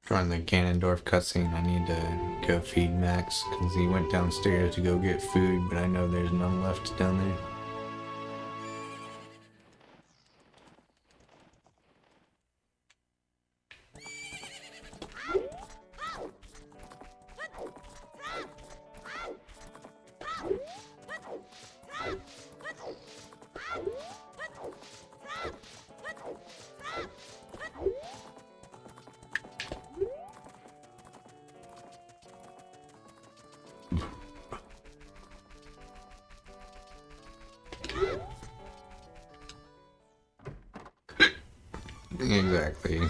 During the Ganondorf cutscene, I need to go feed Max because he went downstairs to go get food, but I know there's none left down there. Exactly.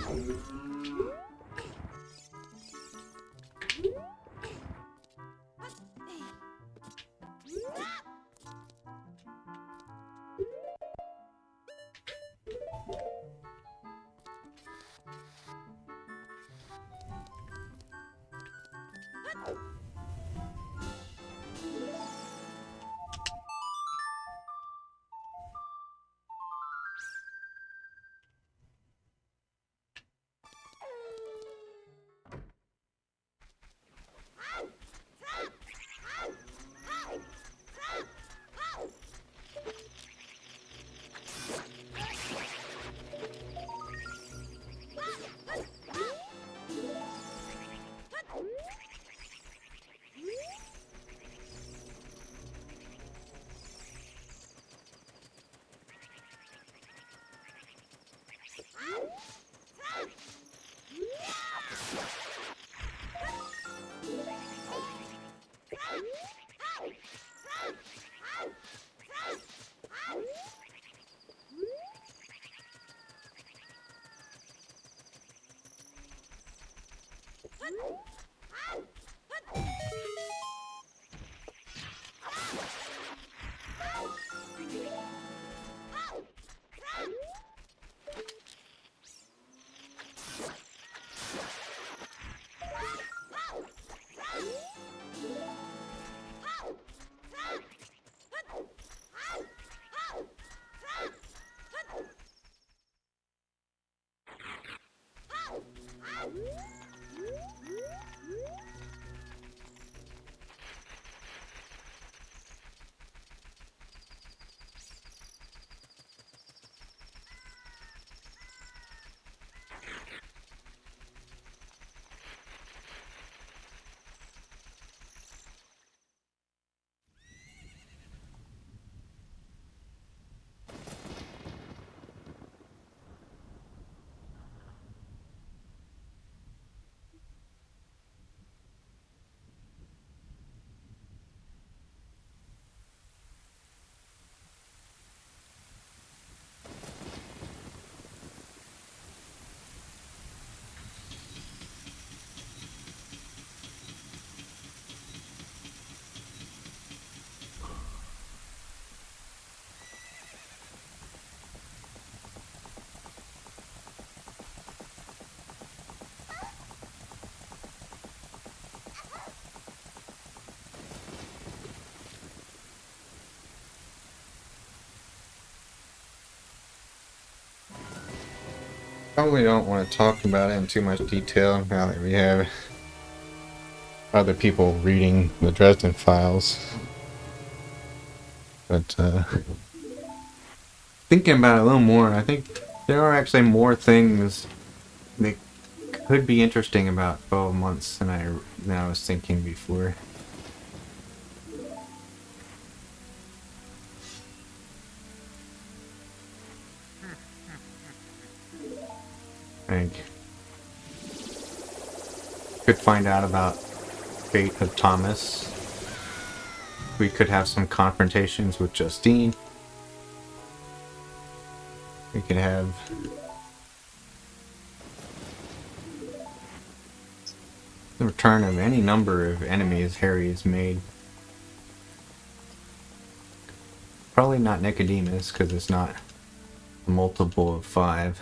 Probably don't want to talk about it in too much detail now that we have other people reading the Dresden Files. But thinking about it a little more, I think there are actually more things that could be interesting about 12 months than I was thinking before. Like, could find out about fate of Thomas. We could have some confrontations with Justine. We could have the return of any number of enemies Harry has made. Probably not Nicodemus, because it's not a multiple of 5.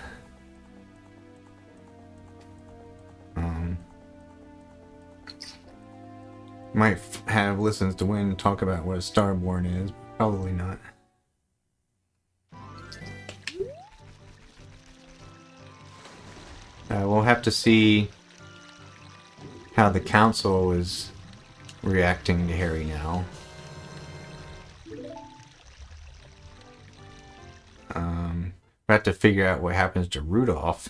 Might have Listens to Win talk about what a Starborn is. Probably not. We'll have to see how the council is reacting to Harry now. We have to figure out what happens to Rudolph.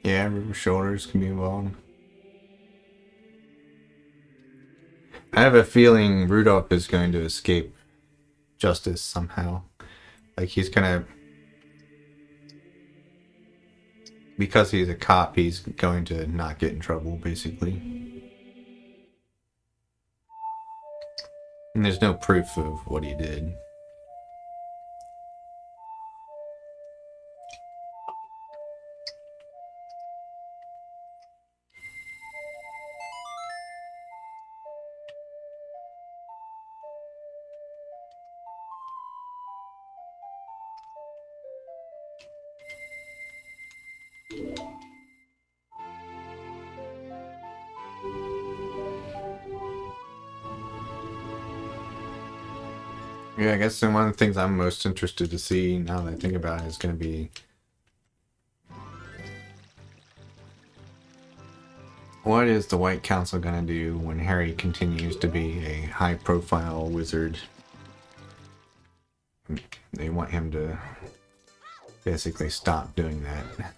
Yeah, River Shoulders can be involved. I have a feeling Rudolph is going to escape justice somehow. Like, he's gonna... Because he's a cop, he's going to not get in trouble, basically. And there's no proof of what he did. Yeah, I guess one of the things I'm most interested to see now that I think about it is going to be what is the White Council going to do when Harry continues to be a high-profile wizard? They want him to basically stop doing that.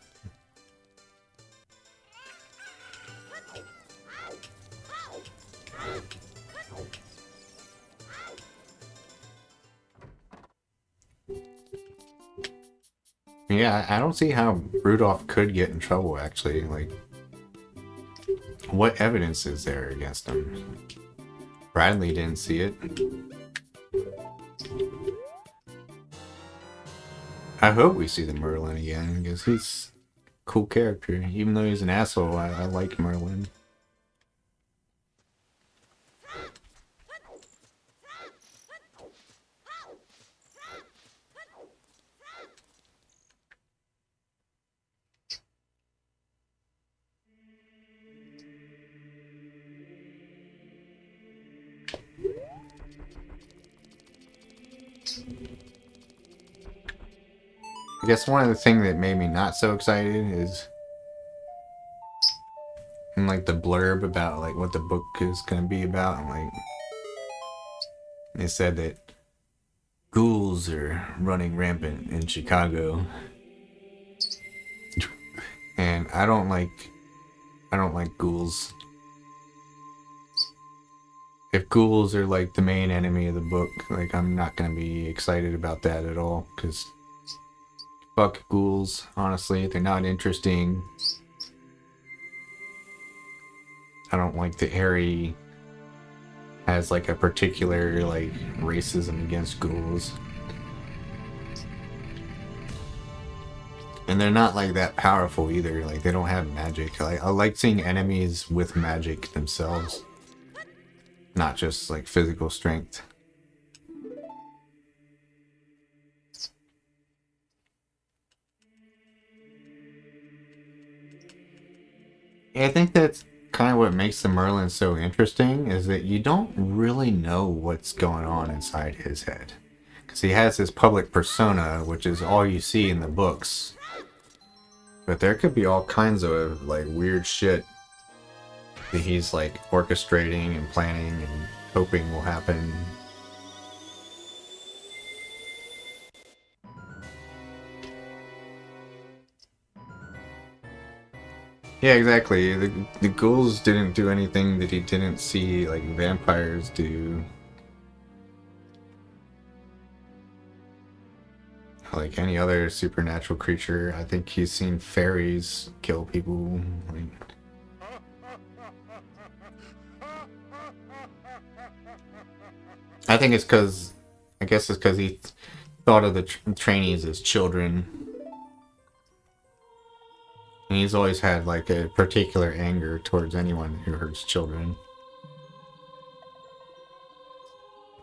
Yeah, I don't see how Rudolph could get in trouble, actually. Like, what evidence is there against him? Bradley didn't see it. I hope we see the Merlin again, because he's a cool character. Even though he's an asshole, I like Merlin. I guess one of the things that made me not so excited is in like the blurb about like what the book is gonna be about, and like they said that ghouls are running rampant in Chicago. And I don't like ghouls. If ghouls are like the main enemy of the book, like I'm not gonna be excited about that at all, because fuck ghouls, honestly, they're not interesting. I don't like that Harry has like a particular like racism against ghouls. And they're not like that powerful either, like they don't have magic. I like seeing enemies with magic themselves, not just like physical strength. I think that's kind of what makes the Merlin so interesting, is that you don't really know what's going on inside his head. Because he has his public persona, which is all you see in the books. But there could be all kinds of like weird shit that he's like orchestrating and planning and hoping will happen. Yeah, exactly. The ghouls didn't do anything that he didn't see like vampires do. Like any other supernatural creature, I think he's seen fairies kill people. Like, I think it's because, I guess it's because he thought of the trainees as children. And he's always had like a particular anger towards anyone who hurts children.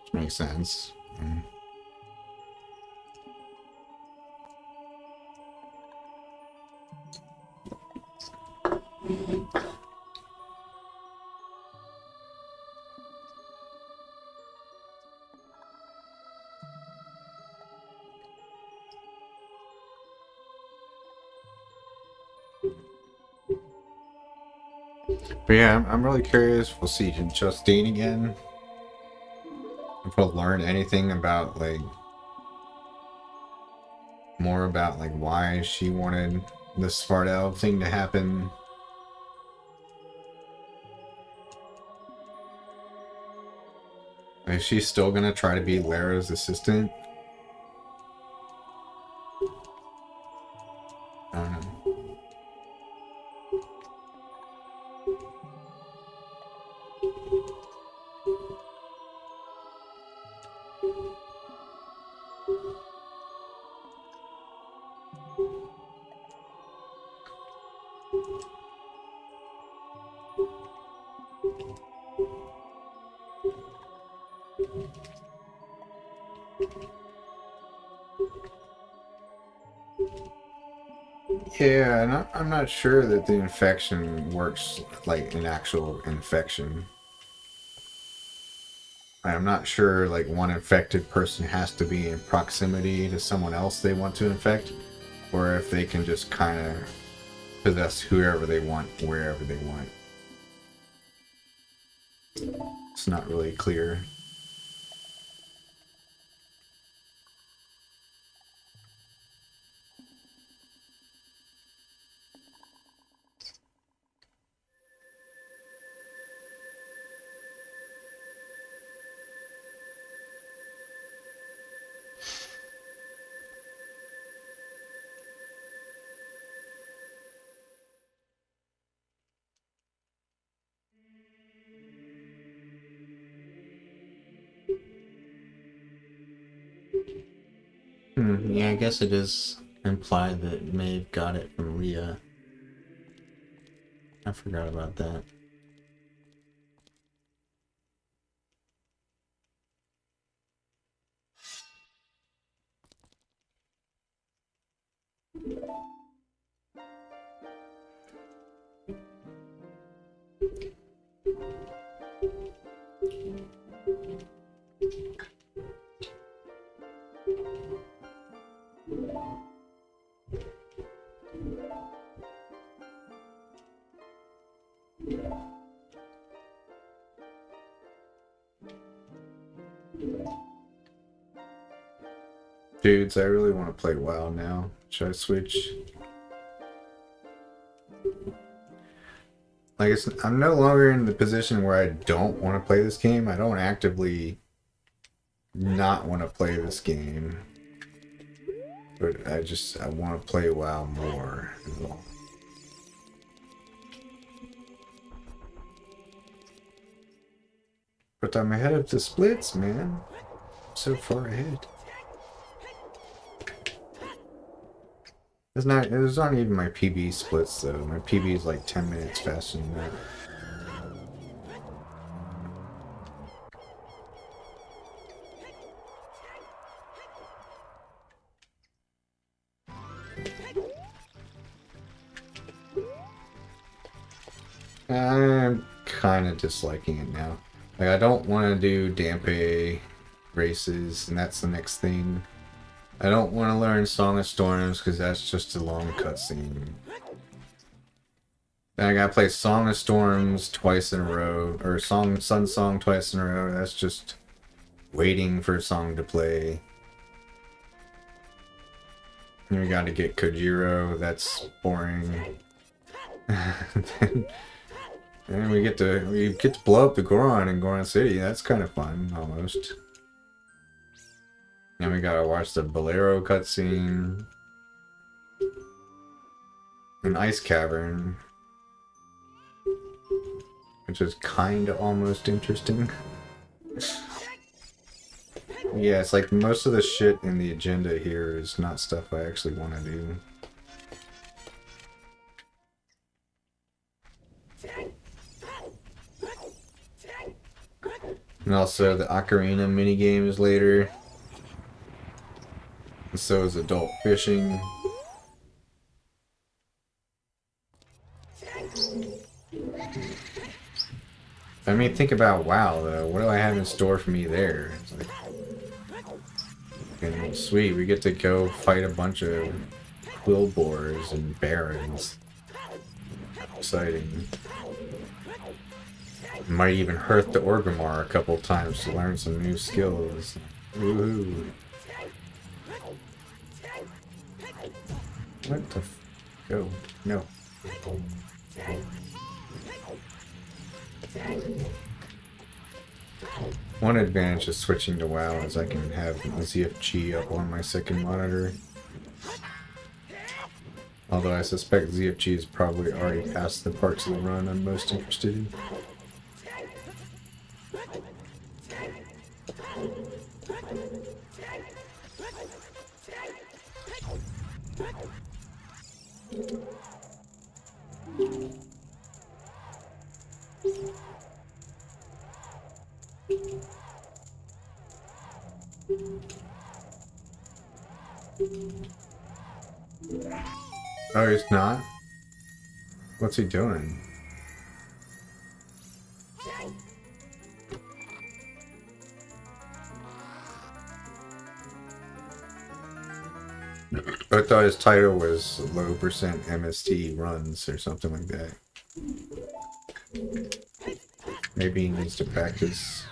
Which makes sense. But yeah, I'm really curious. We'll see Justine again. If we'll learn anything about like more about like why she wanted the Svartell thing to happen. Is she still gonna try to be Lara's assistant? I don't know. Yeah, I'm not sure that the infection works like an actual infection. I'm not sure like one infected person has to be in proximity to someone else they want to infect, or if they can just kind of possess whoever they want, wherever they want. It's not really clear. Yeah, I guess it is implied that Maeve got it from Leah. I forgot about that. Dudes, I really want to play WoW now. Should I switch? Like, I'm no longer in the position where I don't want to play this game. I don't actively not want to play this game. But I want to play WoW more. But I'm ahead of the splits, man. So far ahead. It's not even my PB splits though. My PB is like 10 minutes faster than that. I'm kind of disliking it now. Like, I don't want to do Dampe races, and that's the next thing. I don't want to learn Song of Storms, because that's just a long cutscene. Then I gotta play Song of Storms twice in a row, or Sun Song twice in a row. That's just waiting for a song to play. And we gotta get Kojiro, that's boring. And we get to blow up the Goron in Goron City. That's kind of fun, almost. And we gotta watch the Bolero cutscene. An ice cavern, which is kind of almost interesting. Yeah, it's like most of the shit in the agenda here is not stuff I actually want to do. And also the Ocarina minigame is later. And so is adult fishing. I mean, think about WoW though. What do I have in store for me there? It's like, and sweet, we get to go fight a bunch of quillboars and barons. Exciting. Might even hurt the Orgrimmar a couple times to learn some new skills. Woohoo! What the f- Go. No. One advantage of switching to WoW is I can have ZFG up on my second monitor. Although I suspect ZFG is probably already past the parts of the run I'm most interested in. Oh, he's not? What's he doing? I thought his title was low percent MST runs or something like that. Maybe he needs to practice.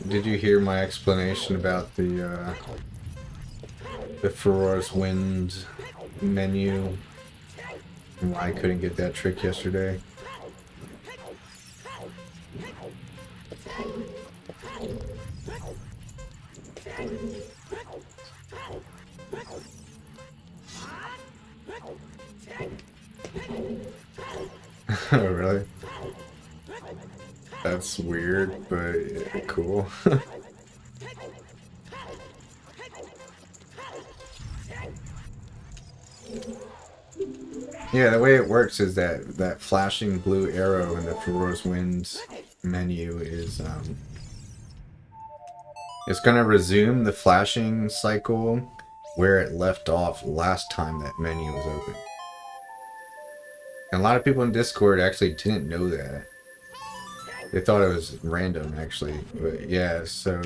Did you hear my explanation about the Feroz Wind menu and why I couldn't get that trick yesterday? Oh, really? That's weird, but yeah, cool. Yeah, the way it works is that flashing blue arrow in the Feroz Wind menu is it's gonna resume the flashing cycle where it left off last time that menu was open. And a lot of people in Discord actually didn't know that. They thought it was random, actually. But yeah, so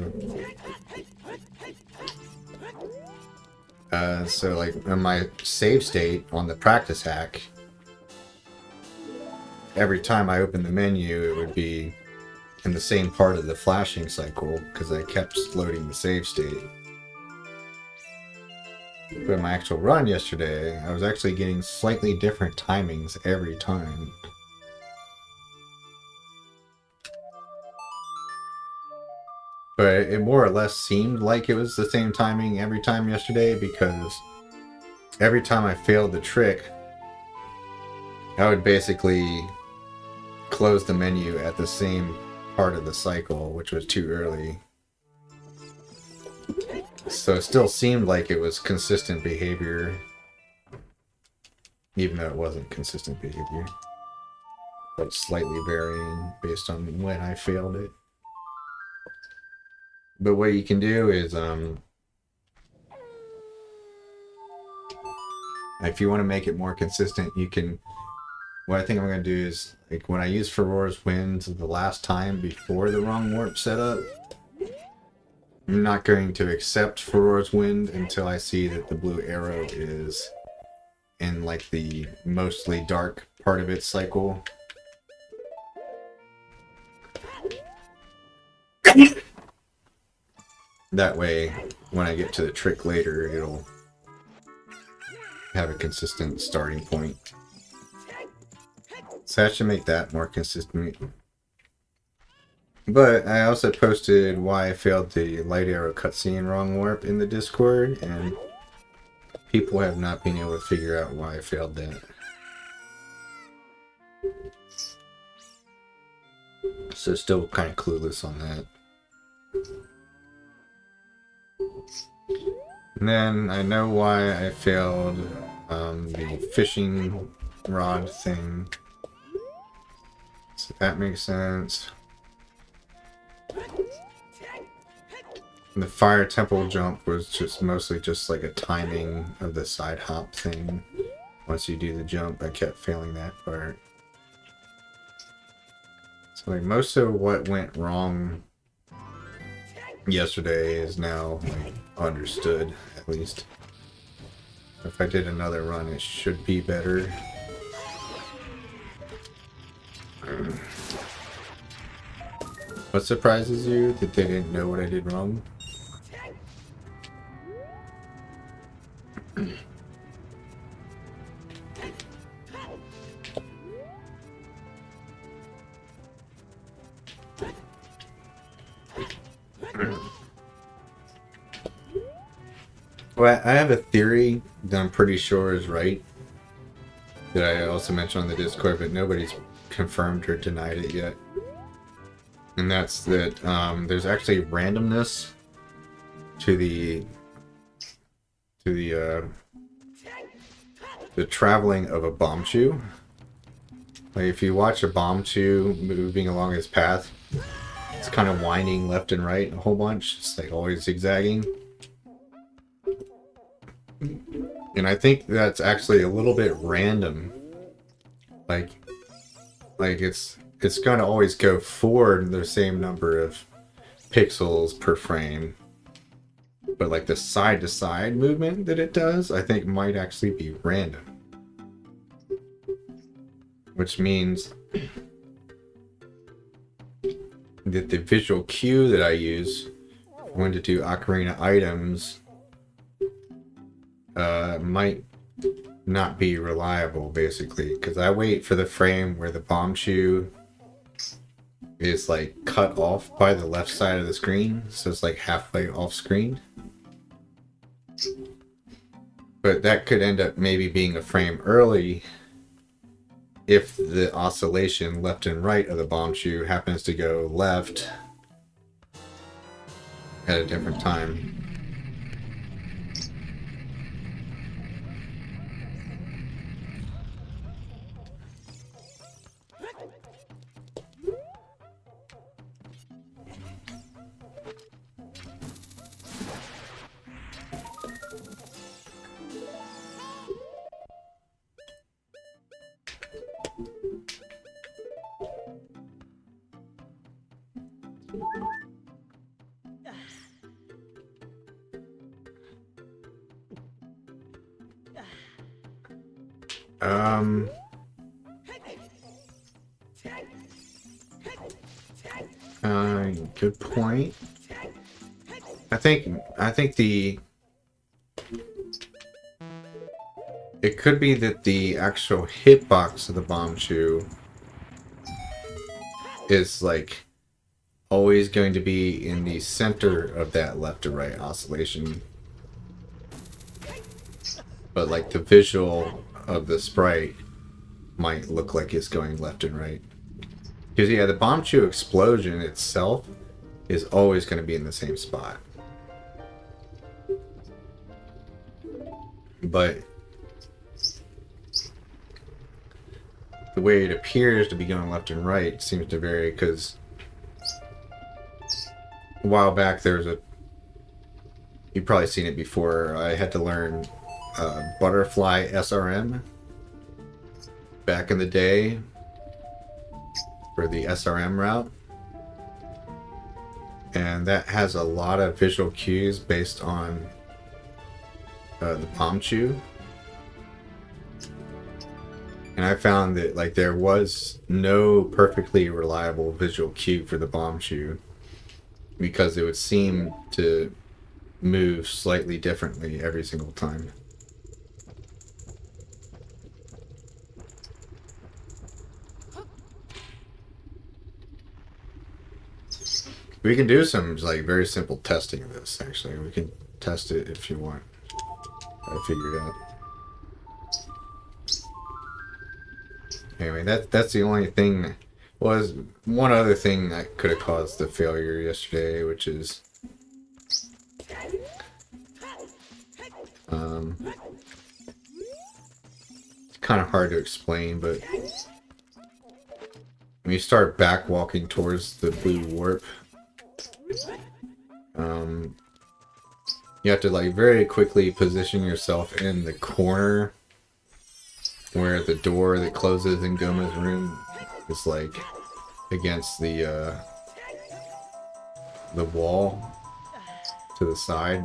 like in my save state on the practice hack, every time I opened the menu, it would be in the same part of the flashing cycle because I kept loading the save state. But in my actual run yesterday, I was actually getting slightly different timings every time. But it more or less seemed like it was the same timing every time yesterday because every time I failed the trick, I would basically close the menu at the same part of the cycle, which was too early. So it still seemed like it was consistent behavior, even though it wasn't consistent behavior, but slightly varying based on when I failed it. But what you can do is, if you want to make it more consistent, you can. What I think I'm going to do is, like, when I use Feroz Wind the last time before the wrong warp setup, I'm not going to accept Feroz Wind until I see that the blue arrow is in, like, the mostly dark part of its cycle. That way, when I get to the trick later, it'll have a consistent starting point. So I should make that more consistent. But I also posted why I failed the light arrow cutscene wrong warp in the Discord, and people have not been able to figure out why I failed that. So still kind of clueless on that. And then I know why I failed the fishing rod thing. So that makes sense. The fire temple jump was just mostly just like a timing of the side hop thing. Once you do the jump, I kept failing that part. So like most of what went wrong yesterday is now like understood, at least. If I did another run, it should be better. What surprises you? That they didn't know what I did wrong? Well, I have a theory that I'm pretty sure is right, that I also mentioned on the Discord, but nobody's confirmed or denied it yet. And that's that there's actually randomness to the to the traveling of a bombchu. Like if you watch a bombchu moving along its path, it's kind of winding left and right a whole bunch. It's like always zigzagging. And I think that's actually a little bit random. Like it's gonna always go forward the same number of pixels per frame. But like the side to side movement that it does, I think might actually be random. Which means that the visual cue that I use when to do ocarina items might not be reliable, basically, because I wait for the frame where the bombchu is like cut off by the left side of the screen, so it's like halfway off screen. But that could end up maybe being a frame early if the oscillation left and right of the bombchu happens to go left at a different time. Good point. I think it could be that the actual hitbox of the bombchu is like always going to be in the center of that left to right oscillation. But like the visual of the sprite might look like it's going left and right. Because yeah, the bombchu explosion itself is always going to be in the same spot. But the way it appears to be going left and right seems to vary, because a while back there was you've probably seen it before, I had to learn butterfly SRM back in the day for the SRM route. And that has a lot of visual cues based on the bombchu. And I found that like there was no perfectly reliable visual cue for the bombchu, because it would seem to move slightly differently every single time. We can do some like very simple testing of this, actually. We can test it if you want. I figured out. Anyway, that's the only thing. Was one other thing that could have caused the failure yesterday, which is it's kind of hard to explain, but when you start back walking towards the blue warp, you have to like very quickly position yourself in the corner where the door that closes in Goma's room is like against the wall to the side.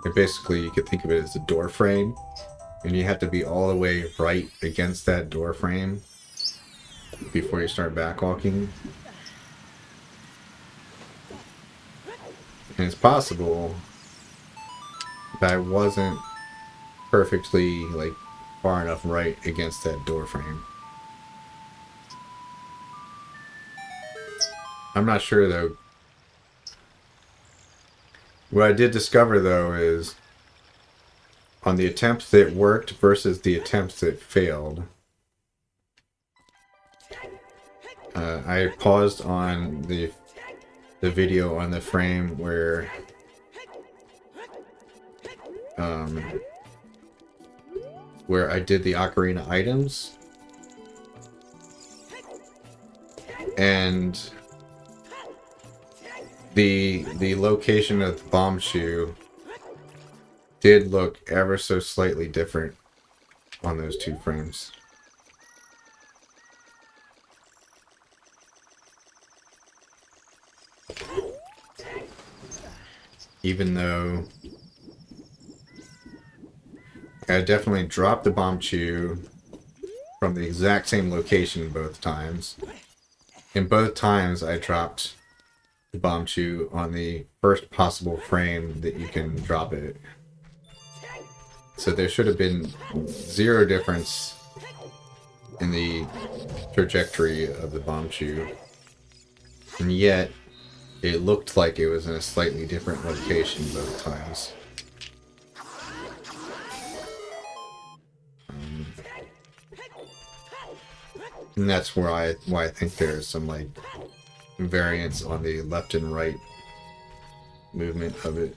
And basically you could think of it as a door frame, and you have to be all the way right against that door frame before you start back walking. And it's possible that I wasn't perfectly like far enough right against that door frame. I'm not sure though. What I did discover though is on the attempts that worked versus the attempts that failed, I paused on the video on the frame where where I did the ocarina items, and the location of the bomb shoe did look ever so slightly different on those two frames. Even though I definitely dropped the bomb chew from the exact same location both times. And both times I dropped the bomb chew on the first possible frame that you can drop it. So there should have been zero difference in the trajectory of the bomb chew. And yet, it looked like it was in a slightly different location both times. And that's why I think there's some like variance on the left and right movement of it.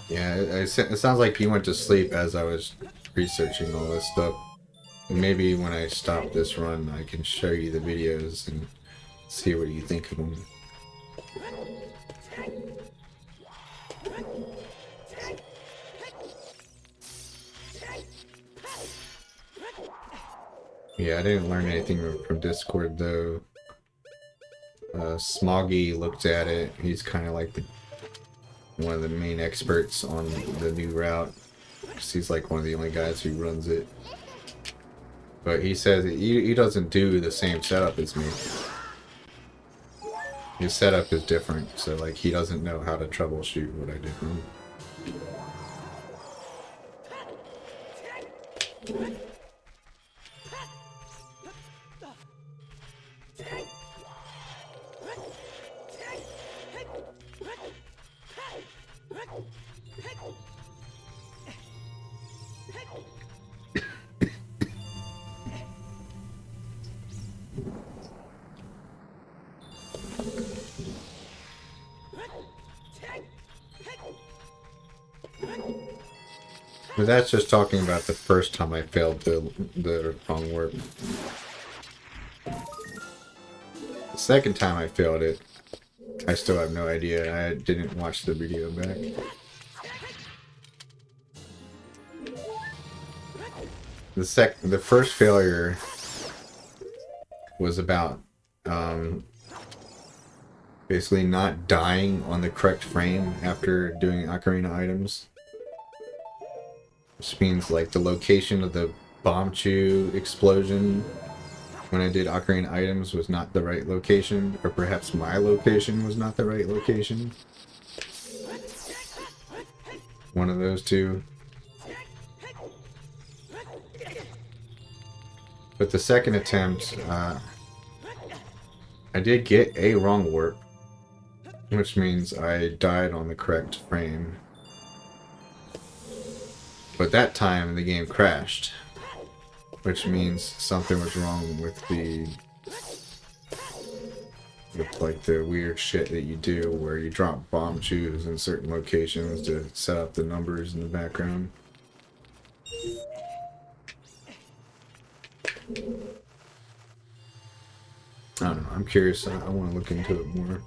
Yeah, it sounds like he went to sleep as I was researching all this stuff. Maybe when I stop this run, I can show you the videos and see what you think of them. Yeah, I didn't learn anything from Discord though. Smoggy looked at it. He's kind of like one of the main experts on the new route. He's like one of the only guys who runs it. But he says he doesn't do the same setup as me. His setup is different, so like he doesn't know how to troubleshoot what I do. But that's just talking about the first time I failed the wrong warp. The second time I failed it, I still have no idea. I didn't watch the video back. The first failure was about basically not dying on the correct frame after doing ocarina items. Which means like the location of the bomb chew explosion when I did ocarina items was not the right location, or perhaps my location was not the right location. One of those two. But the second attempt, I did get a wrong warp, which means I died on the correct frame. But that time the game crashed, which means something was wrong with like the weird shit that you do where you drop bomb chews in certain locations to set up the numbers in the background. I don't know, I'm curious. I want to look into it more.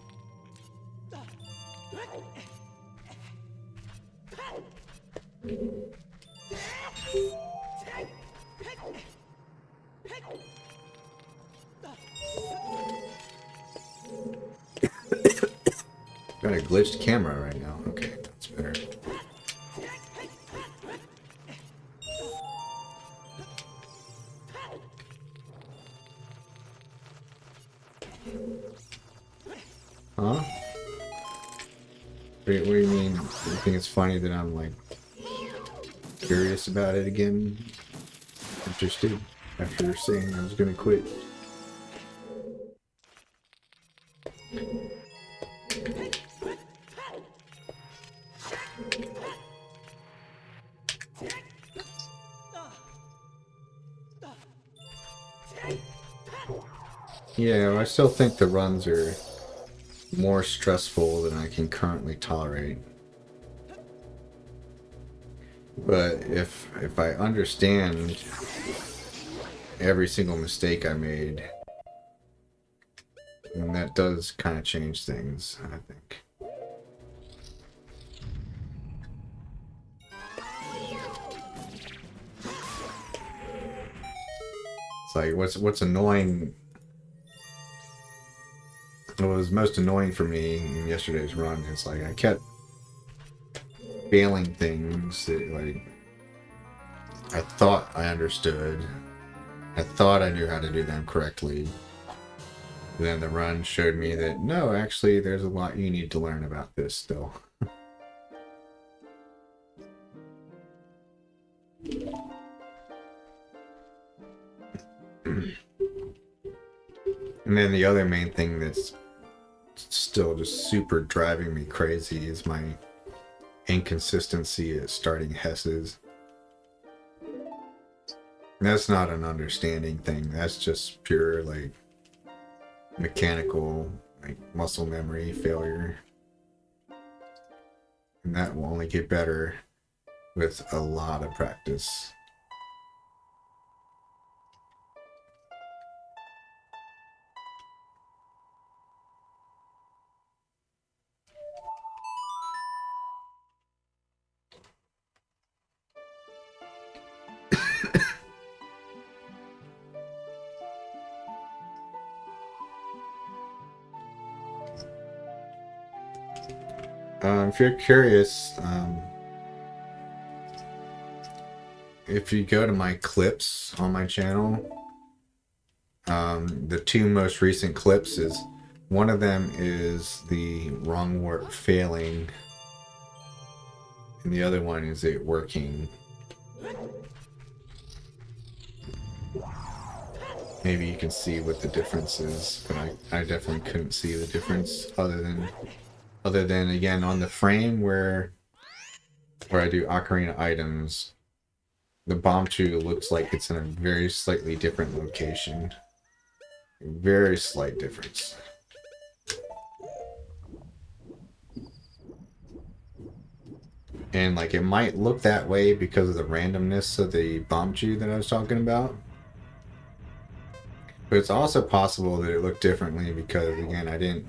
Got a glitched camera right now. Okay, that's better. Huh? What do you mean? You think it's funny that I'm like curious about it again? Interested after saying I was gonna quit. Yeah, I still think the runs are more stressful than I can currently tolerate. But if I understand every single mistake I made, then that does kind of change things, I think. It's like what's annoying. What was most annoying for me in yesterday's run is like I kept failing things that like I thought I understood. I thought I knew how to do them correctly. And then the run showed me that no, actually there's a lot you need to learn about this still. And then the other main thing that's still just super driving me crazy is my inconsistency at starting Hesses. That's not an understanding thing. That's just pure like mechanical, like muscle memory failure. And that will only get better with a lot of practice. If you're curious, if you go to my clips on my channel, the two most recent clips is one of them is the wrong warp failing, and the other one is it working. Maybe you can see what the difference is, but I definitely couldn't see the difference other than again on the frame where I do ocarina items, the bomb chew looks like it's in a very slightly different location. Very slight difference. And like it might look that way because of the randomness of the bomb chew that I was talking about. But it's also possible that it looked differently because again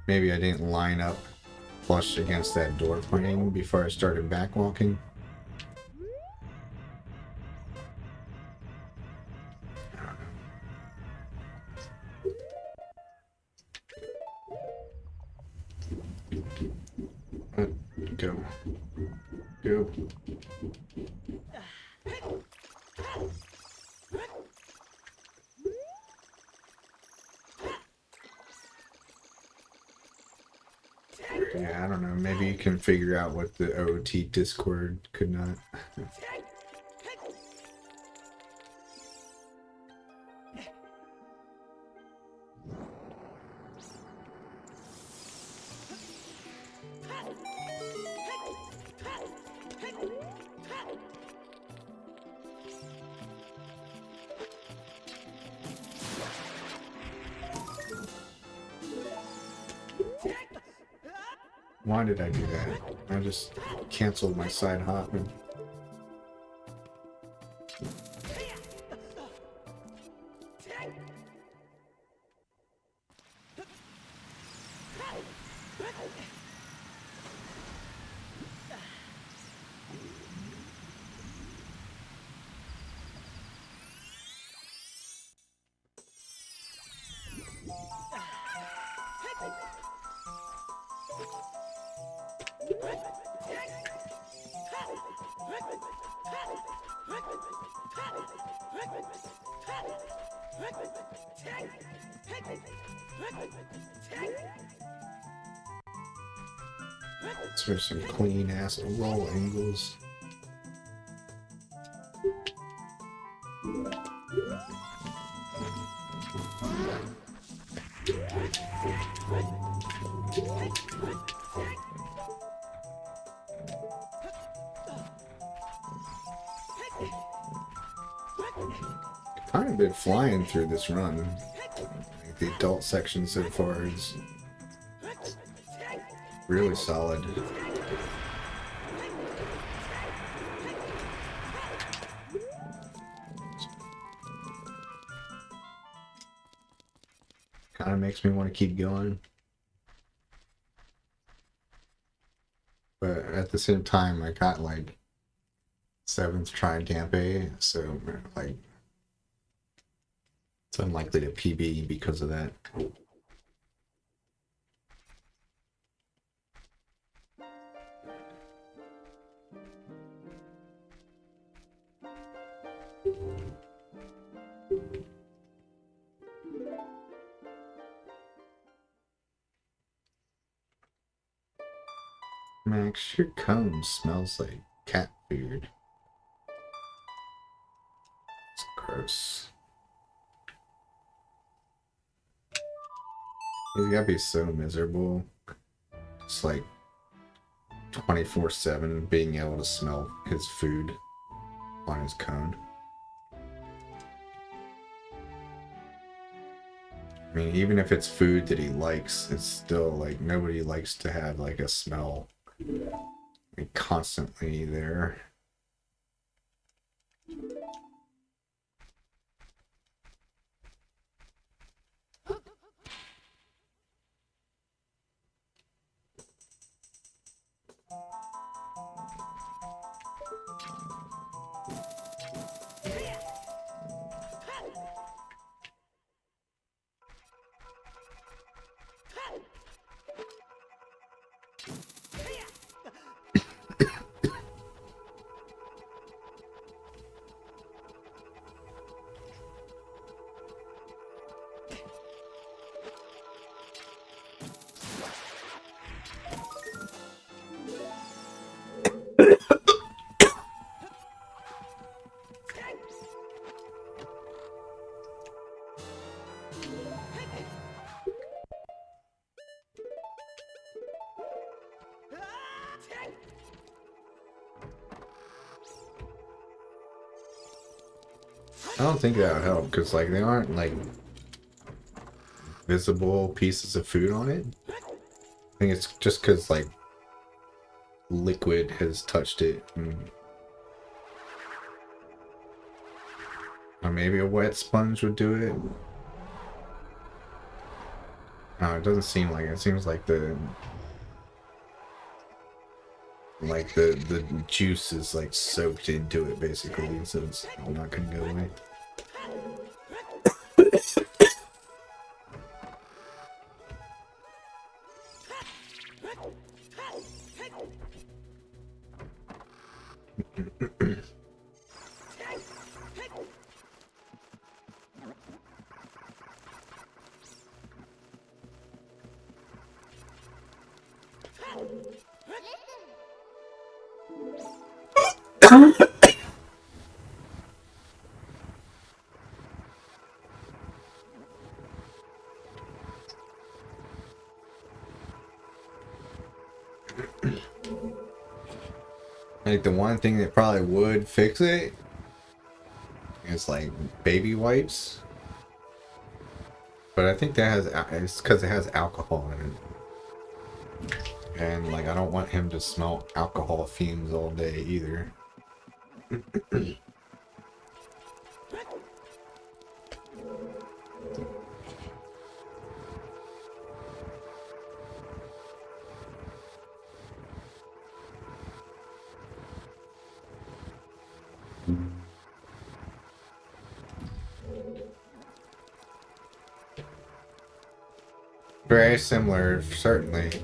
maybe I didn't line up flush against that door frame before I started backwalking. Go. Go. Yeah, I don't know. Maybe you can figure out what the OoT Discord could not. Why did I do that? I just canceled my side hop and... There's some clean ass roll angles. kind of been flying through this run. Like, the adult section so far is really solid. Kind of makes me want to keep going. But at the same time, I got like 7th try Dampe, so like it's unlikely to PB because of that. Max, your cone smells like cat food. It's gross. He's gotta be so miserable. It's like 24/7 being able to smell his food on his cone. I mean, even if it's food that he likes, it's still like nobody likes to have like a smell constantly there. I don't think that would help because like they aren't like visible pieces of food on it. I think it's just because like liquid has touched it. Or maybe a wet sponge would do it. No, it doesn't seem like it. It seems like the juice is like soaked into it basically, so it's not gonna go away. Like the one thing that probably would fix it is like baby wipes, but I think that has it's because it has alcohol in it, and like I don't want him to smell alcohol fumes all day either. Very similar, certainly.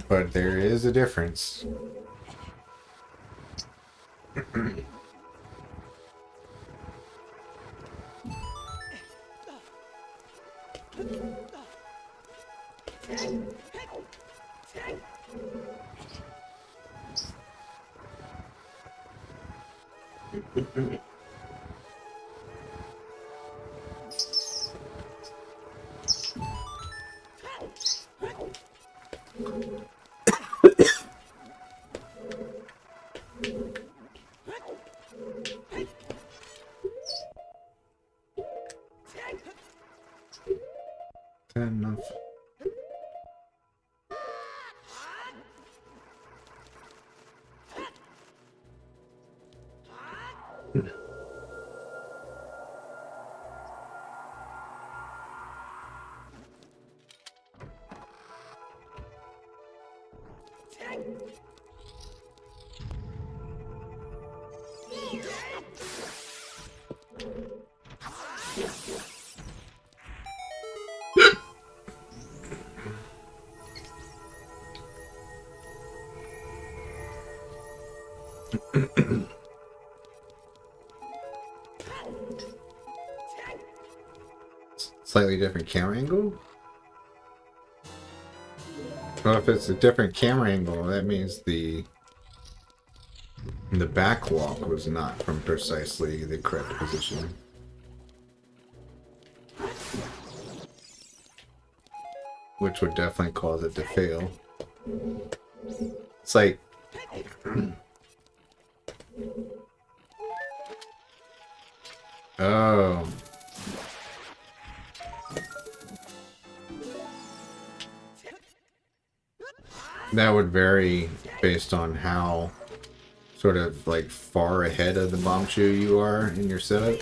But there is a difference. Slightly different camera angle? Well, if it's a different camera angle, that means the back walk was not from precisely the correct position. Which would definitely cause it to fail. It's like... Oh... That would vary based on how sort of like far ahead of the Bombchu you are in your setup.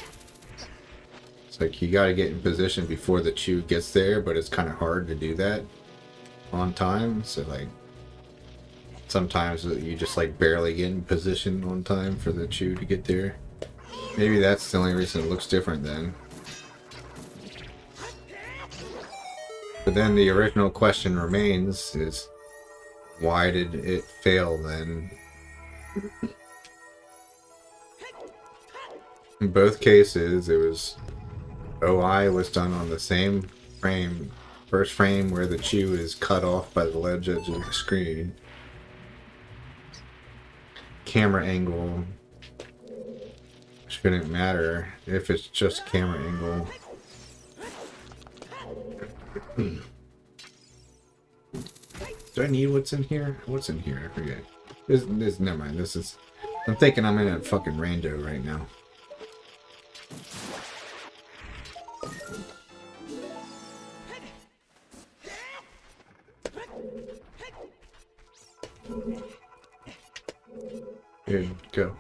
It's like you gotta get in position before the chew gets there, but it's kind of hard to do that on time. So like sometimes you just like barely get in position on time for the chew to get there. Maybe that's the only reason it looks different then. But then the original question remains is, why did it fail then? In both cases, it was OI was done on the same frame, first frame where the chew is cut off by the ledge edge of the screen. Camera angle shouldn't matter if it's just camera angle. Do I need what's in here? What's in here? I forget. This never mind. This is... I'm thinking I'm in a fucking rando right now. Here, go.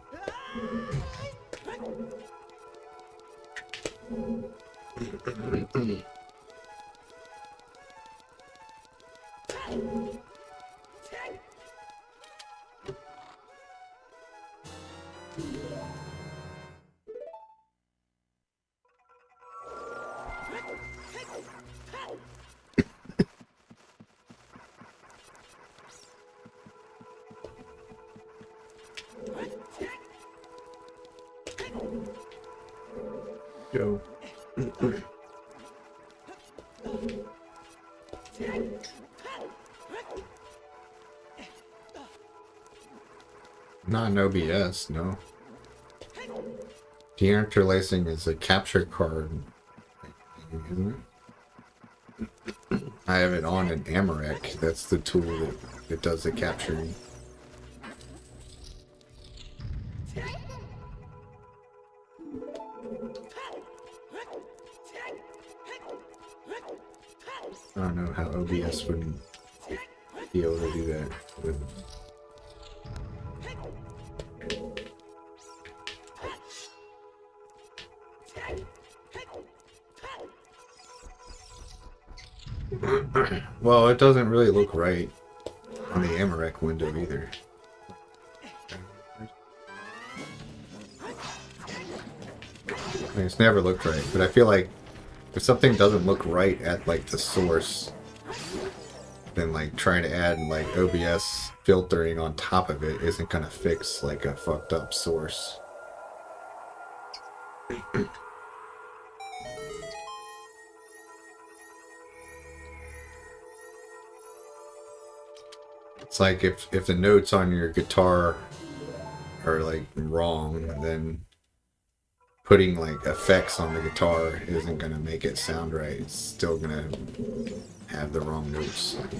Go. Not an OBS, no. Deinterlacing is a capture card, isn't it? I have it on an Amarek. That's the tool that does the capturing. I don't know how OBS would be able to do that with. Well, it doesn't really look right on the Amarek window either. I mean, it's never looked right, but I feel like if something doesn't look right at like the source, then like trying to add like OBS filtering on top of it isn't gonna fix like a fucked up source. It's like if the notes on your guitar are like wrong, then putting like effects on the guitar isn't gonna make it sound right. It's still gonna have the wrong notes. You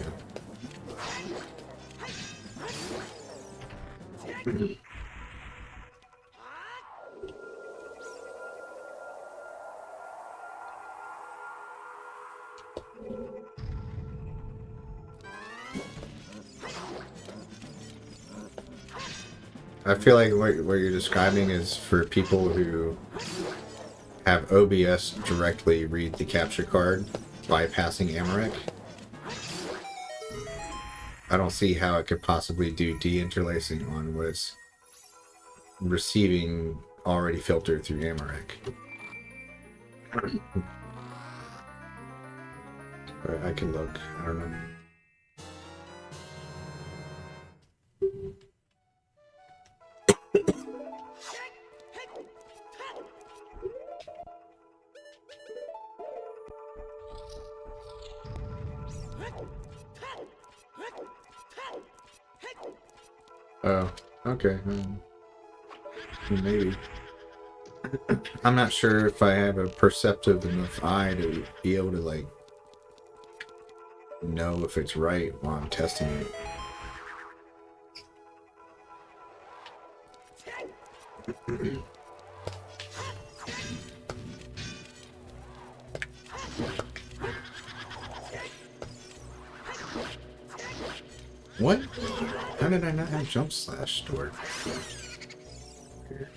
know? I feel like what you're describing is for people who have OBS directly read the capture card, bypassing Amarek. I don't see how it could possibly do deinterlacing on what's receiving already filtered through Amarek. But I can look. I don't know. Oh, okay. Maybe. I'm not sure if I have a perceptive enough eye to be able to, like, know if it's right while I'm testing it. What? How did I not have jump slash stored? Here.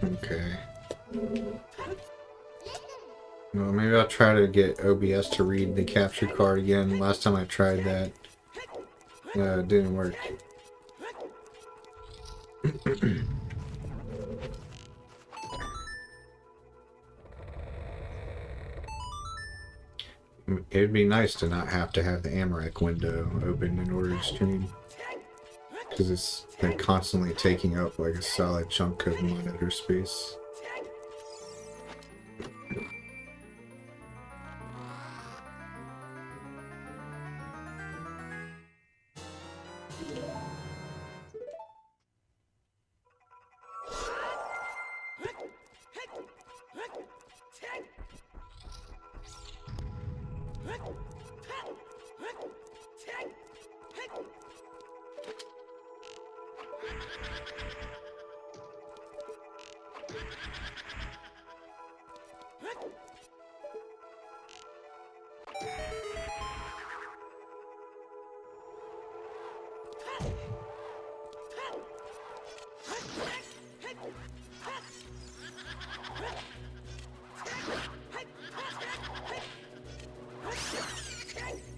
Okay. Well, maybe I'll try to get OBS to read the capture card again. Last time I tried that, it didn't work. It'd be nice to not have to have the Amarek window open in order to stream. Because it's like constantly taking up like a solid chunk of monitor space.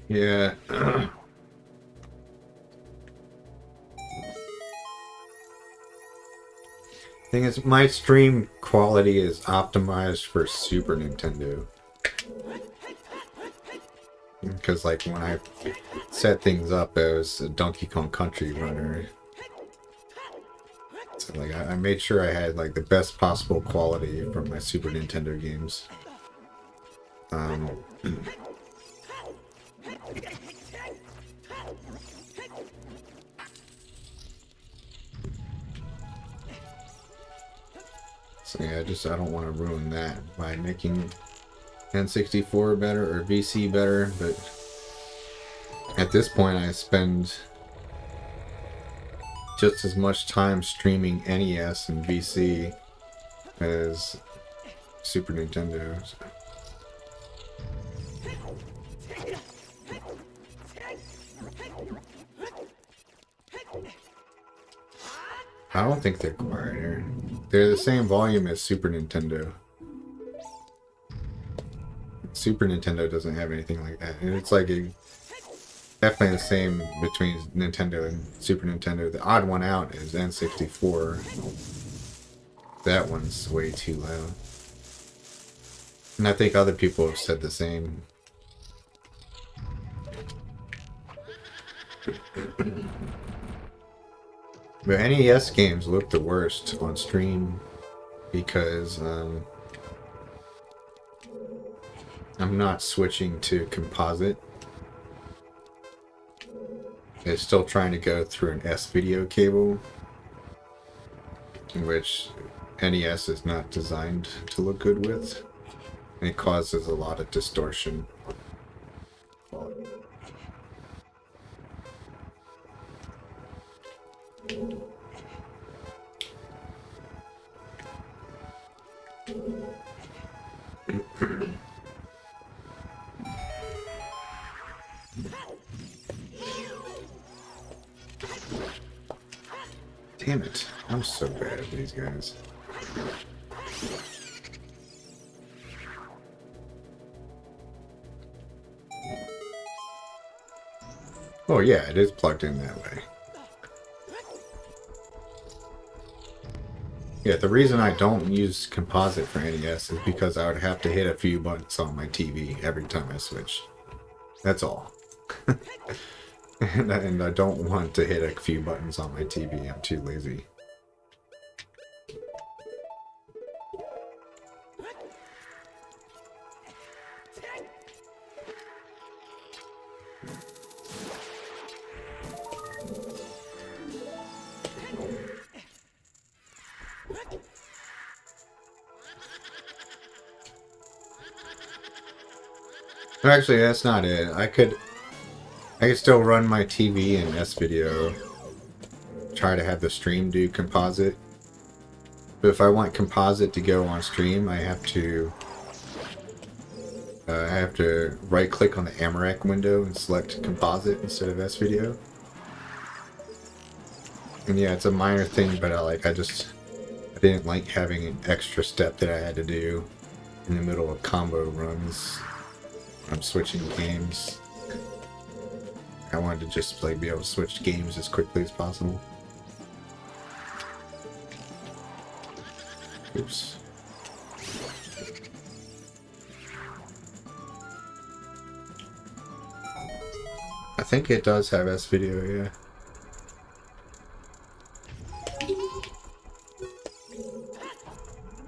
Yeah. Thing is, my stream quality is optimized for Super Nintendo. Because, like, when I set things up as a Donkey Kong Country runner, so, like, I made sure I had, like, the best possible quality from my Super Nintendo games. So yeah, I don't want to ruin that by making N64 better or VC better, but at this point I spend just as much time streaming NES and VC as Super Nintendo. I don't think they're quieter. They're the same volume as Super Nintendo. Super Nintendo doesn't have anything like that. And it's like definitely the same between Nintendo and Super Nintendo. The odd one out is N64. That one's way too loud. And I think other people have said the same. But NES games look the worst on stream because I'm not switching to composite. It's still trying to go through an S-video cable, which NES is not designed to look good with. And it causes a lot of distortion. Damn it, I'm so bad at these guys. Oh yeah, it is plugged in that way. Yeah, the reason I don't use composite for NES is because I would have to hit a few buttons on my TV every time I switch. That's all. And I don't want to hit a few buttons on my TV. I'm too lazy. Actually, that's not it. I could still run my TV in S-Video. Try to have the stream do composite. But if I want composite to go on stream, I have to right-click on the Amarak window and select composite instead of S-Video. And yeah, it's a minor thing, but I didn't like having an extra step that I had to do in the middle of combo runs. I'm switching games. I wanted to just be able to switch games as quickly as possible. Oops. I think it does have S-Video, yeah.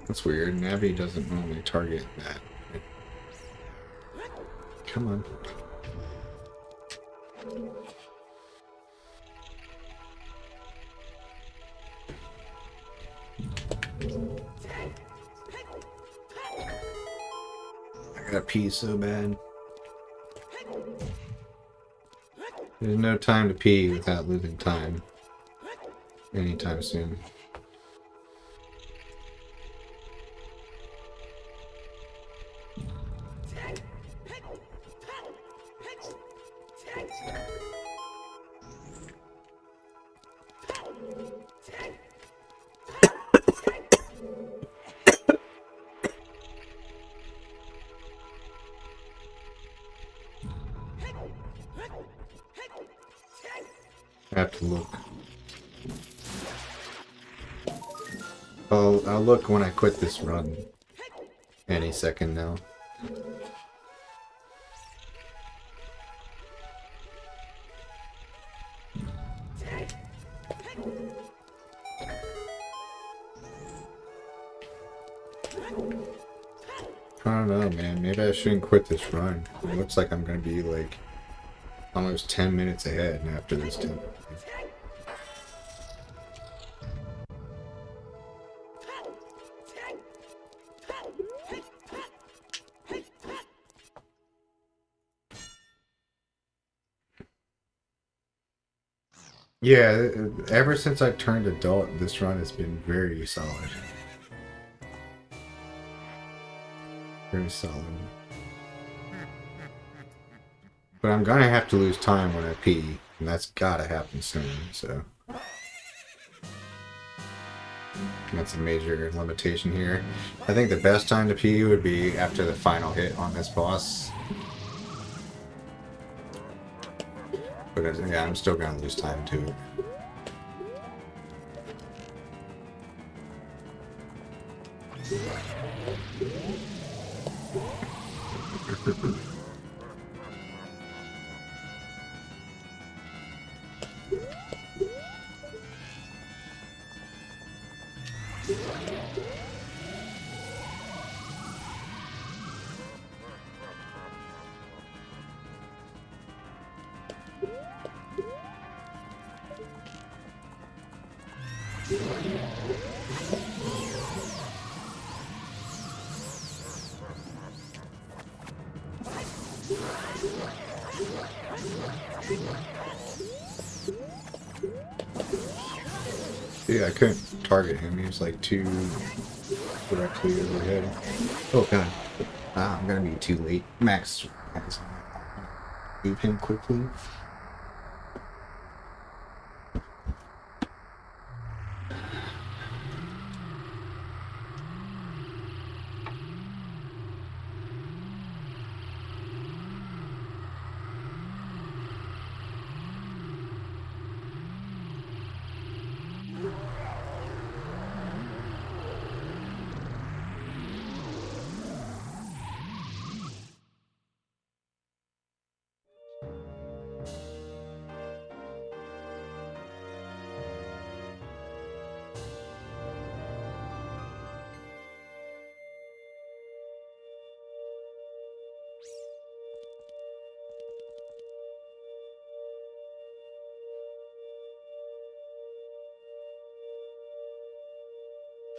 That's weird. Navi doesn't normally target that. Come on. I gotta pee so bad. There's no time to pee without losing time. Anytime soon. I have to look. I'll look when I quit this run. Any second now. I don't know, man. Maybe I shouldn't quit this run. It looks like I'm gonna be like almost 10 minutes ahead after this 10. Yeah, ever since I turned adult, this run has been very solid. Very solid. But I'm gonna have to lose time when I pee, and that's gotta happen soon, so. That's a major limitation here. I think the best time to pee would be after the final hit on this boss. But yeah, I'm still gonna lose time to it. Yeah, I couldn't target him. He was like too directly overhead. Oh god. Ah, I'm gonna be too late. Max has move him quickly.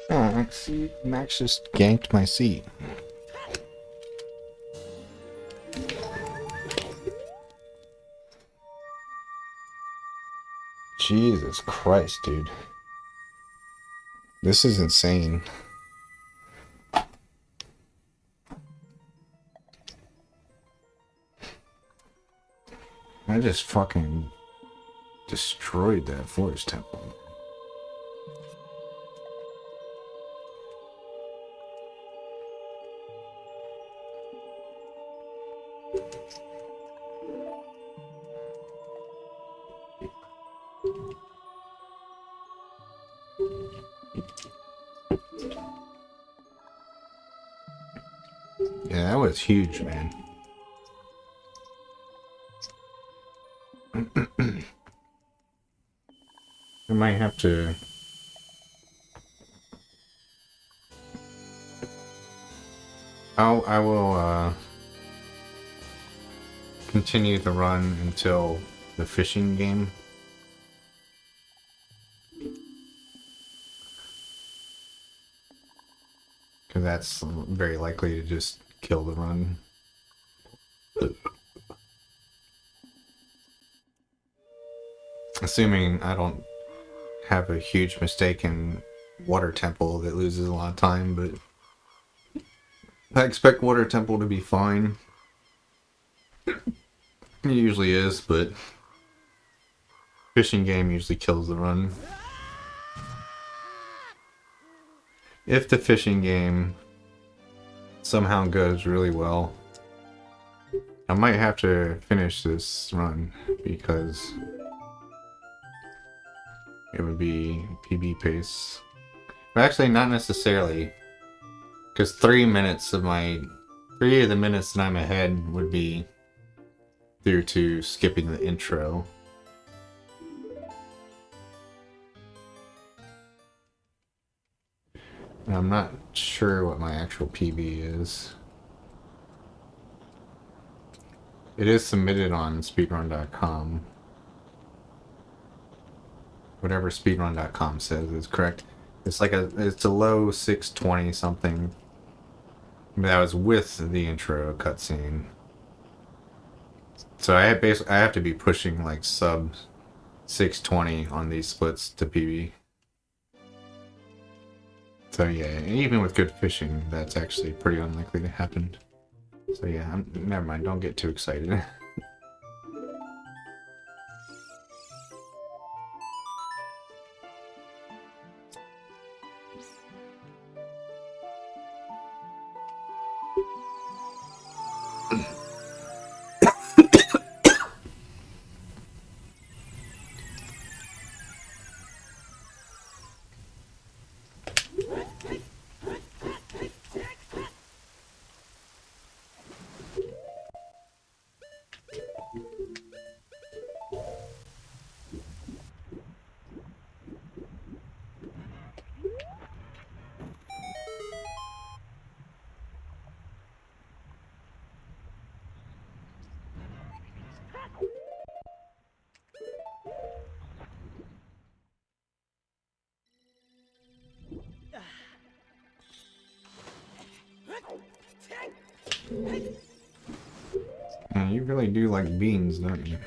Oh, Max just ganked my seat. Jesus Christ, dude. This is insane. I just fucking destroyed that forest temple. Yeah, that was huge, man. I might have to... I will continue the run until the fishing game. Because that's very likely to just kill the run. Assuming I don't have a huge mistake in Water Temple that loses a lot of time, but I expect Water Temple to be fine. It usually is, but fishing game usually kills the run. If the fishing game somehow goes really well, I might have to finish this run because it would be PB pace. But actually, not necessarily, because 3 of the minutes that I'm ahead would be due to skipping the intro. And I'm not sure what my actual PB is. It is submitted on speedrun.com. Whatever speedrun.com says is correct. It's a low 620 something. That was with the intro cutscene. So I have to be pushing like sub 620 on these splits to PB. So yeah, even with good fishing, that's actually pretty unlikely to happen. So yeah, never mind, don't get too excited. Man, you really do like beans, don't you?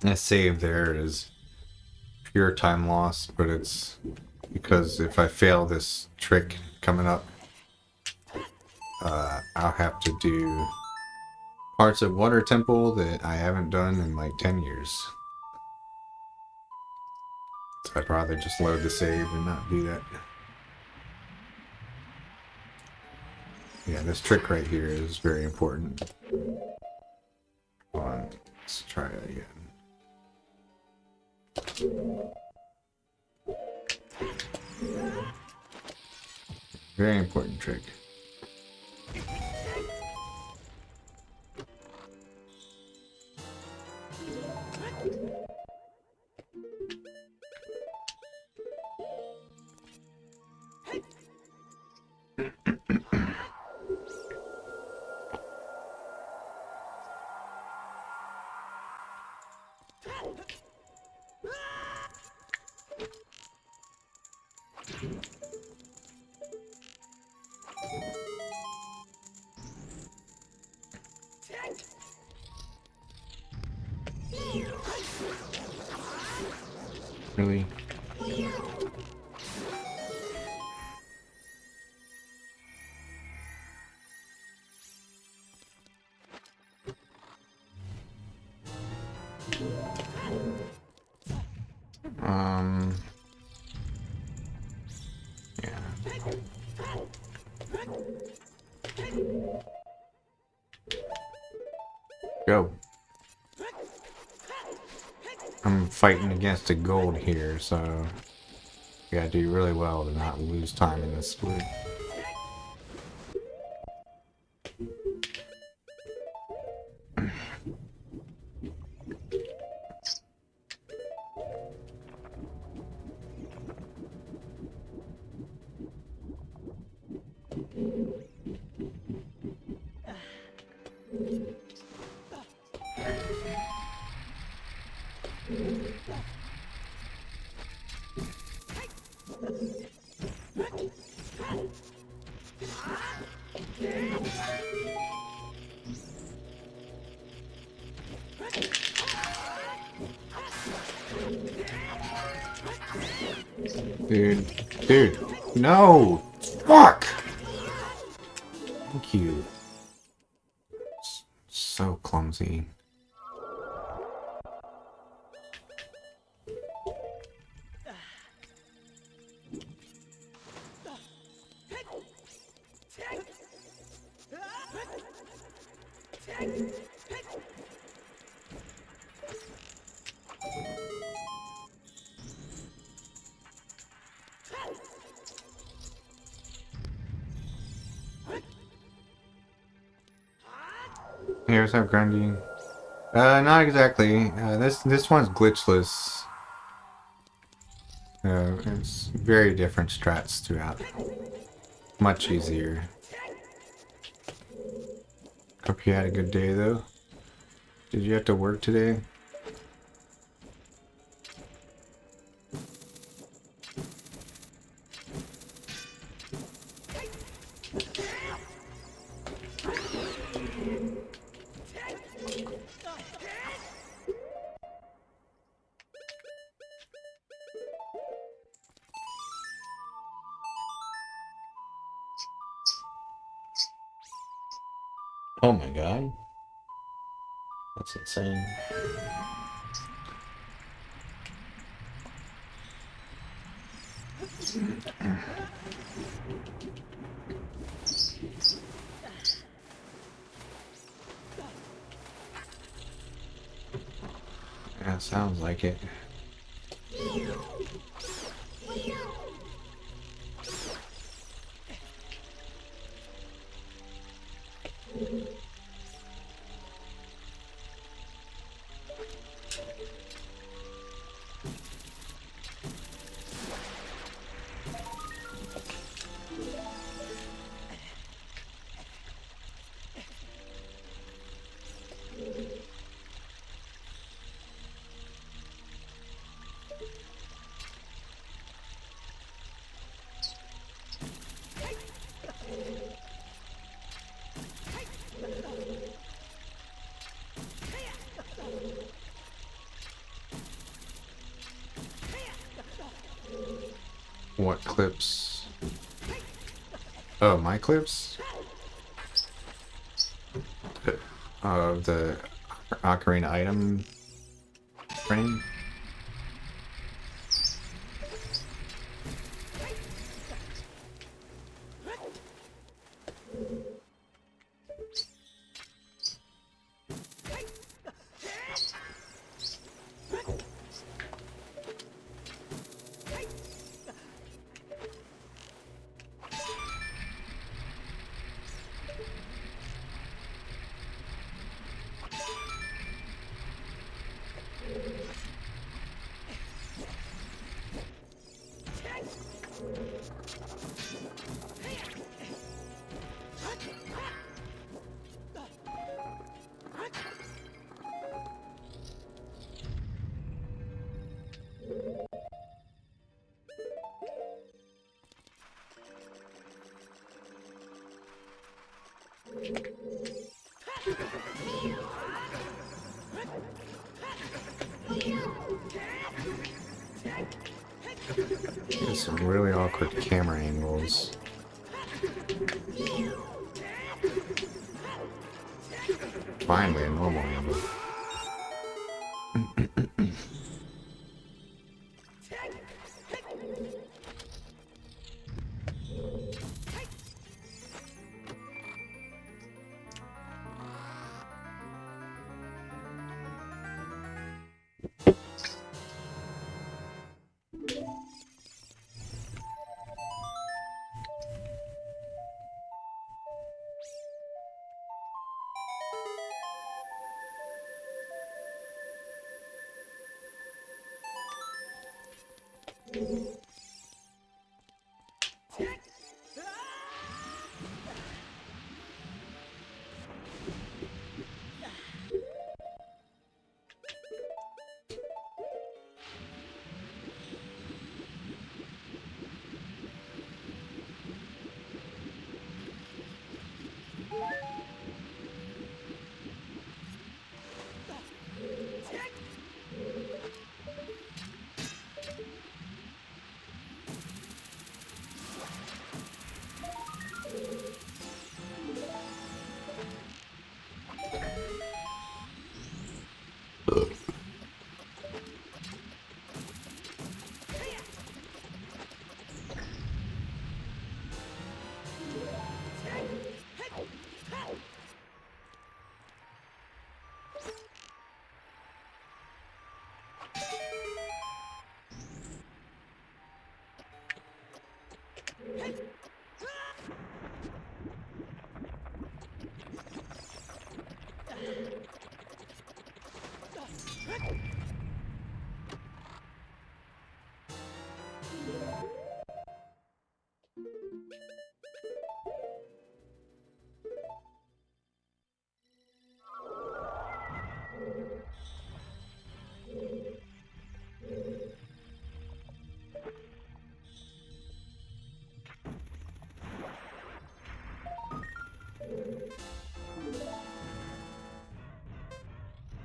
That save there is pure time loss, but it's because if I fail this trick coming up, I'll have to do parts of Water Temple that I haven't done in like 10 years. So I'd rather just load the save and not do that. Yeah, this trick right here is very important. Hold on, let's try it again. Very important trick. Really? Yeah. Go. I'm fighting against a gold here, so you gotta do really well to not lose time in this split. Dude, no! Fuck! Thank you. So clumsy. Hey, what's up, Grundy? Not exactly. This one's glitchless. It's very different strats throughout. Much easier. Hope you had a good day, though. Did you have to work today? Oh my god. That's insane. Yeah, sounds like it. What clips? Oh, my clips? Of the ocarina item frame? There's some really awkward camera angles. Finally, a normal angle.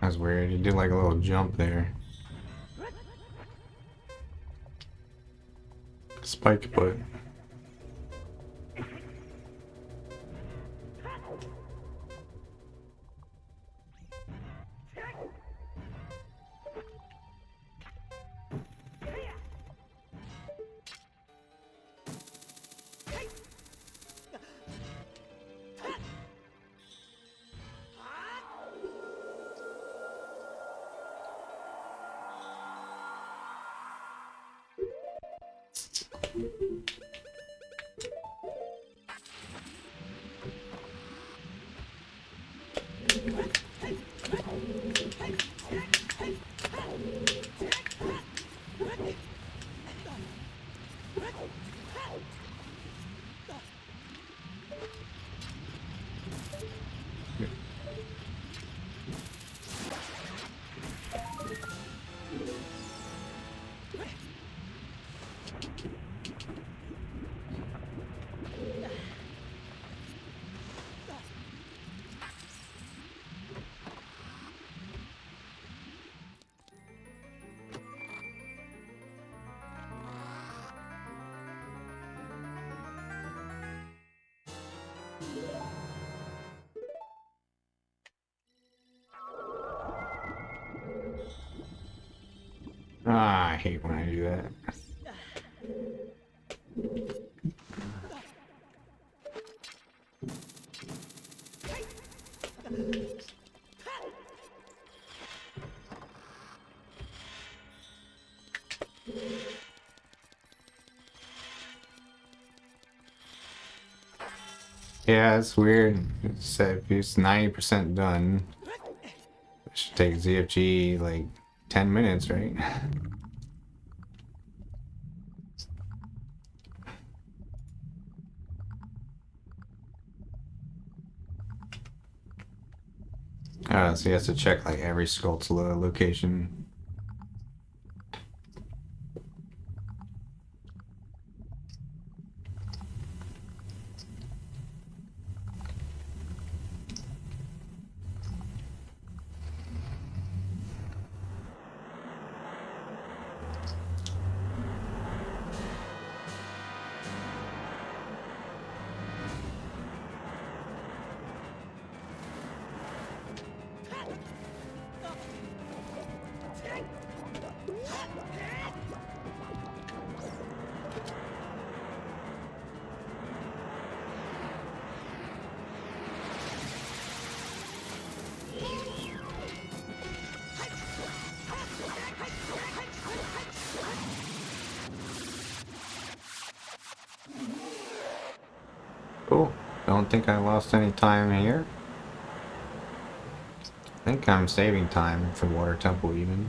That's weird. You did like a little jump there. Spike butt. Ah, I hate when I do that. Yeah, it's weird. It said it's 90% done. It should take ZFG like 10 minutes, right? So he has to check like every Skulltula location. Oh, don't think I lost any time here. I think I'm saving time for Water Temple even.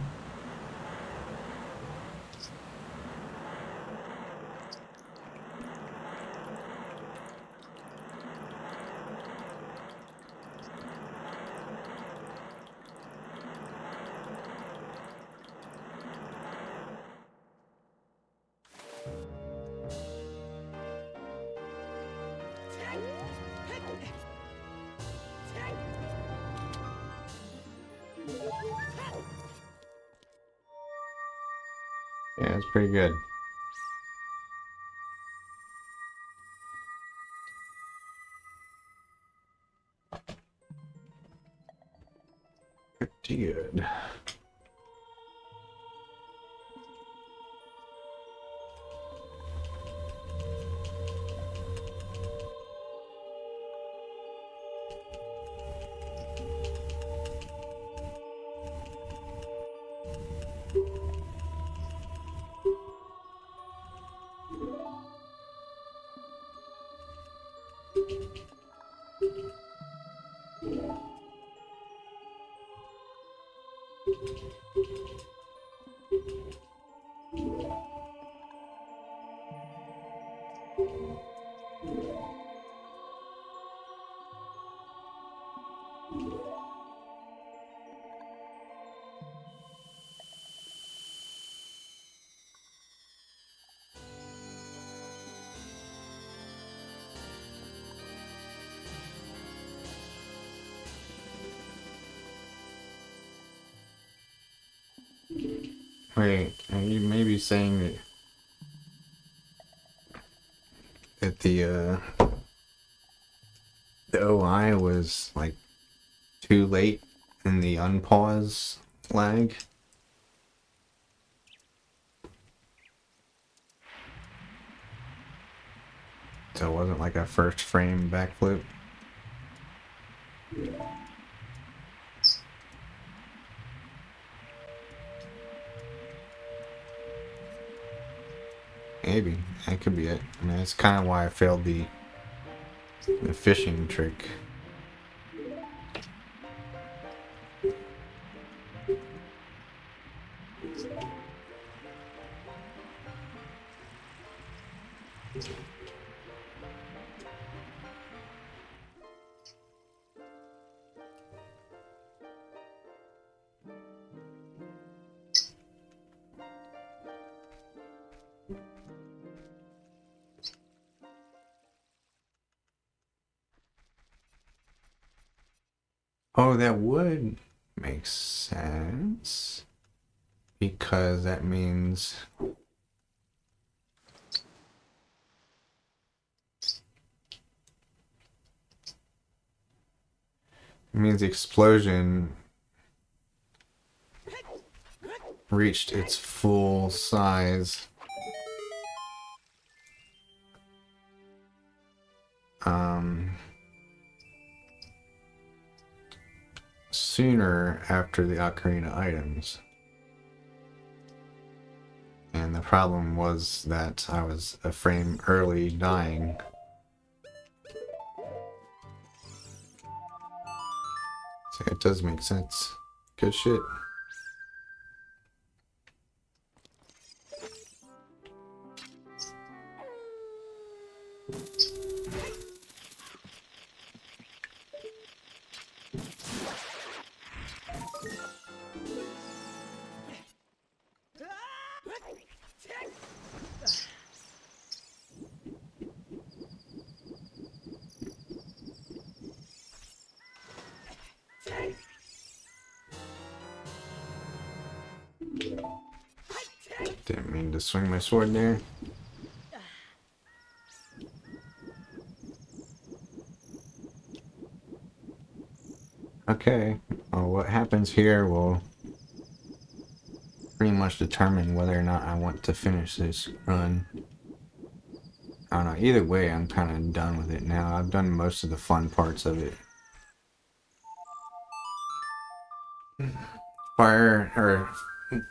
Yeah, it's pretty good. Pretty good. Wait, are you maybe saying that the OI was like too late in the unpause lag? So it wasn't like a first frame backflip? Maybe. That could be it. I mean, that's kind of why I failed the fishing trick. Oh, that would make sense. Because that means... It means the explosion reached its full size. Sooner after the ocarina items. And the problem was that I was a frame early dying. So it does make sense. Good shit. Didn't mean to swing my sword there. Okay, well, what happens here will pretty much determine whether or not I want to finish this run. I don't know, either way I'm kind of done with it now. I've done most of the fun parts of it. Fire, or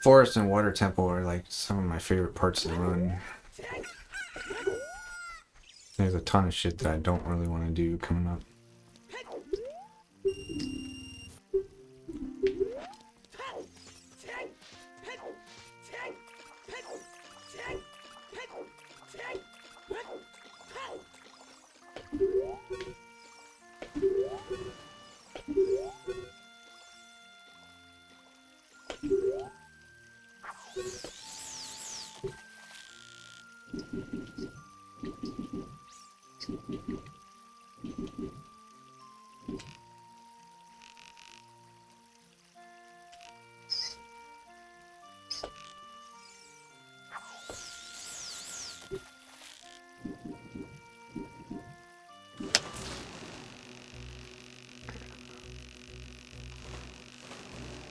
Forest and Water Temple are like some of my favorite parts of the run. There's a ton of shit that I don't really want to do coming up.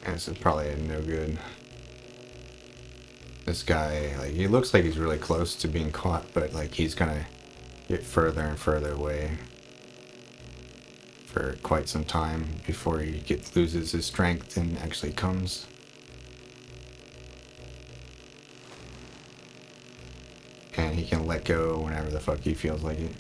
This is probably no good. This guy, like, he looks like he's really close to being caught, but like he's gonna get further and further away for quite some time before he loses his strength and actually comes. And he can let go whenever the fuck he feels like it.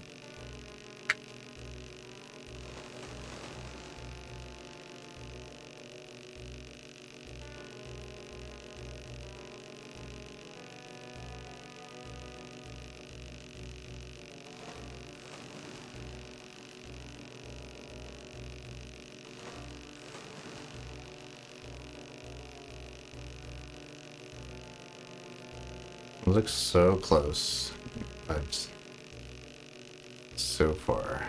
It looks so close, but so far.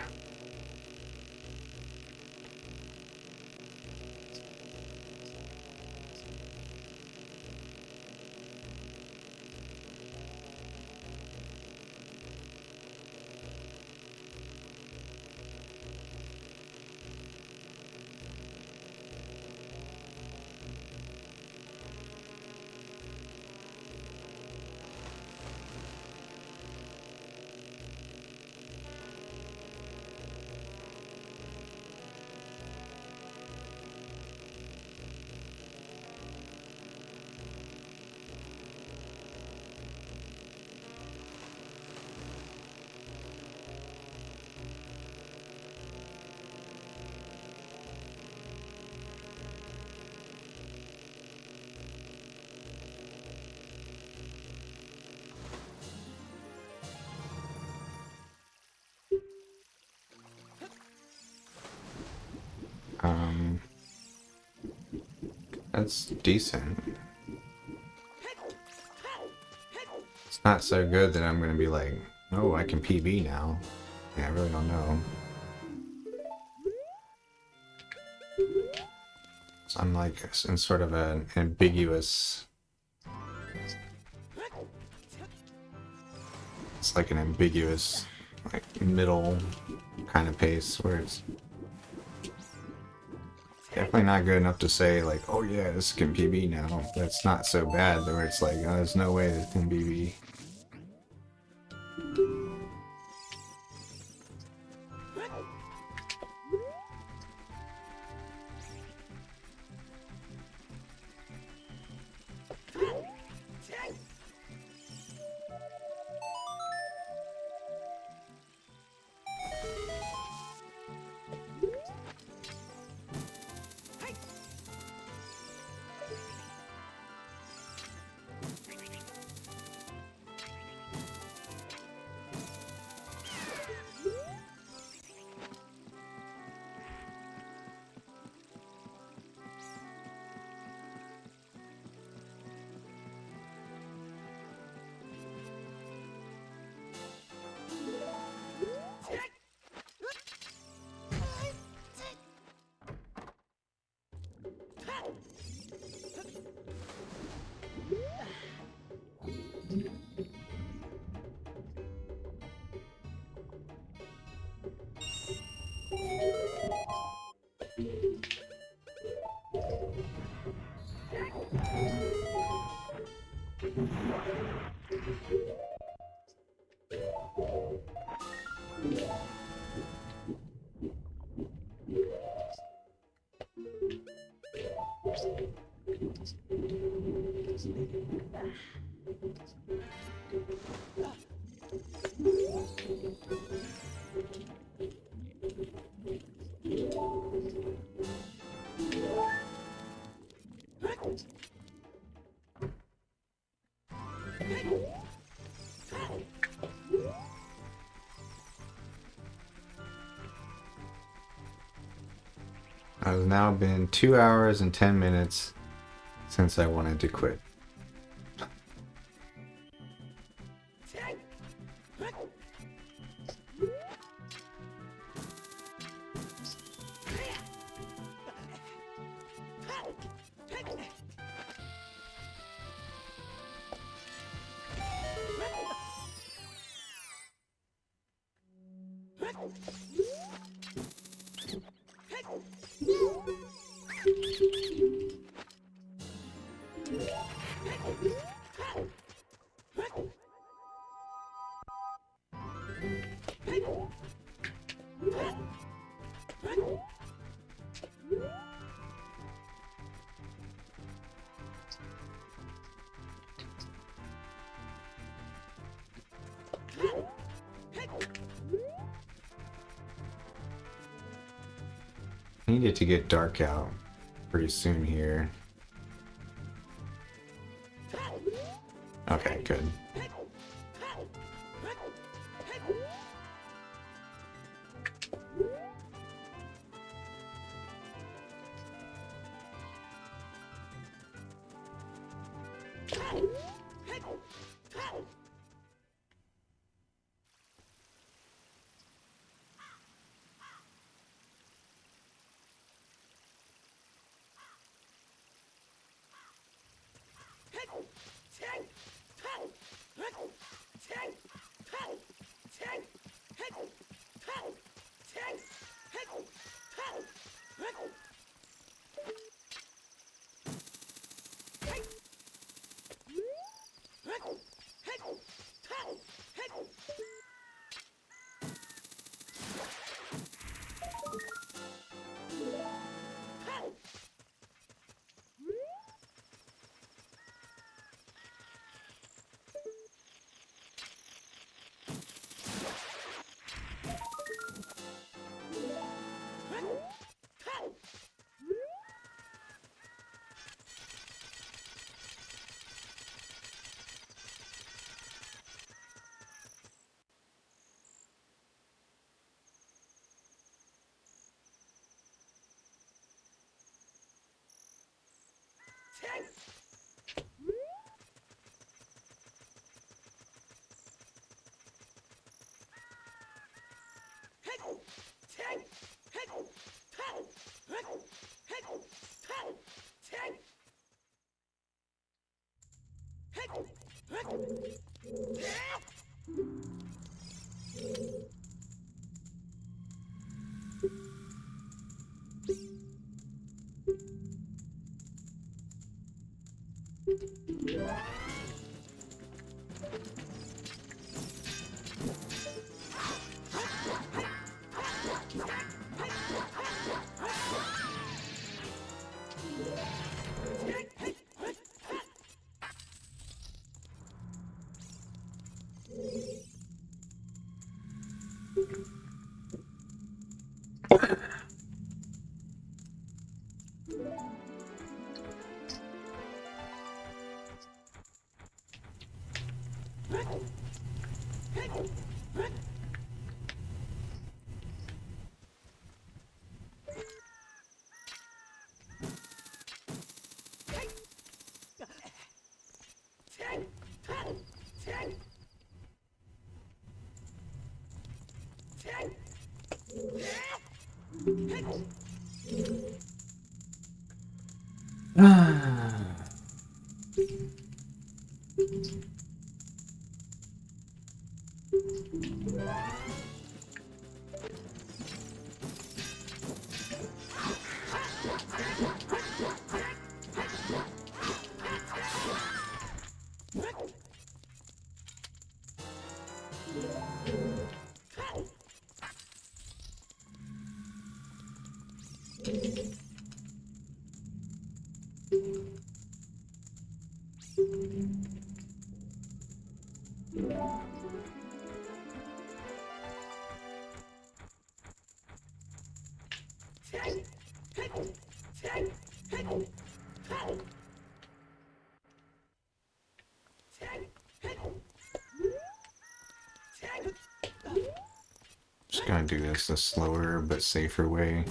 That's decent. It's not so good that I'm gonna be like, oh, I can PB now. Yeah, I really don't know. So I'm like in sort of an ambiguous... It's like an ambiguous, like, middle kind of pace where it's... Definitely not good enough to say like, oh yeah, this can PB now. That's not so bad, where it's like, oh, there's no way this can PB. It's now been 2 hours and 10 minutes since I wanted to quit. I need it to get dark out pretty soon here. Okay, good. Just gonna do this the slower but safer way.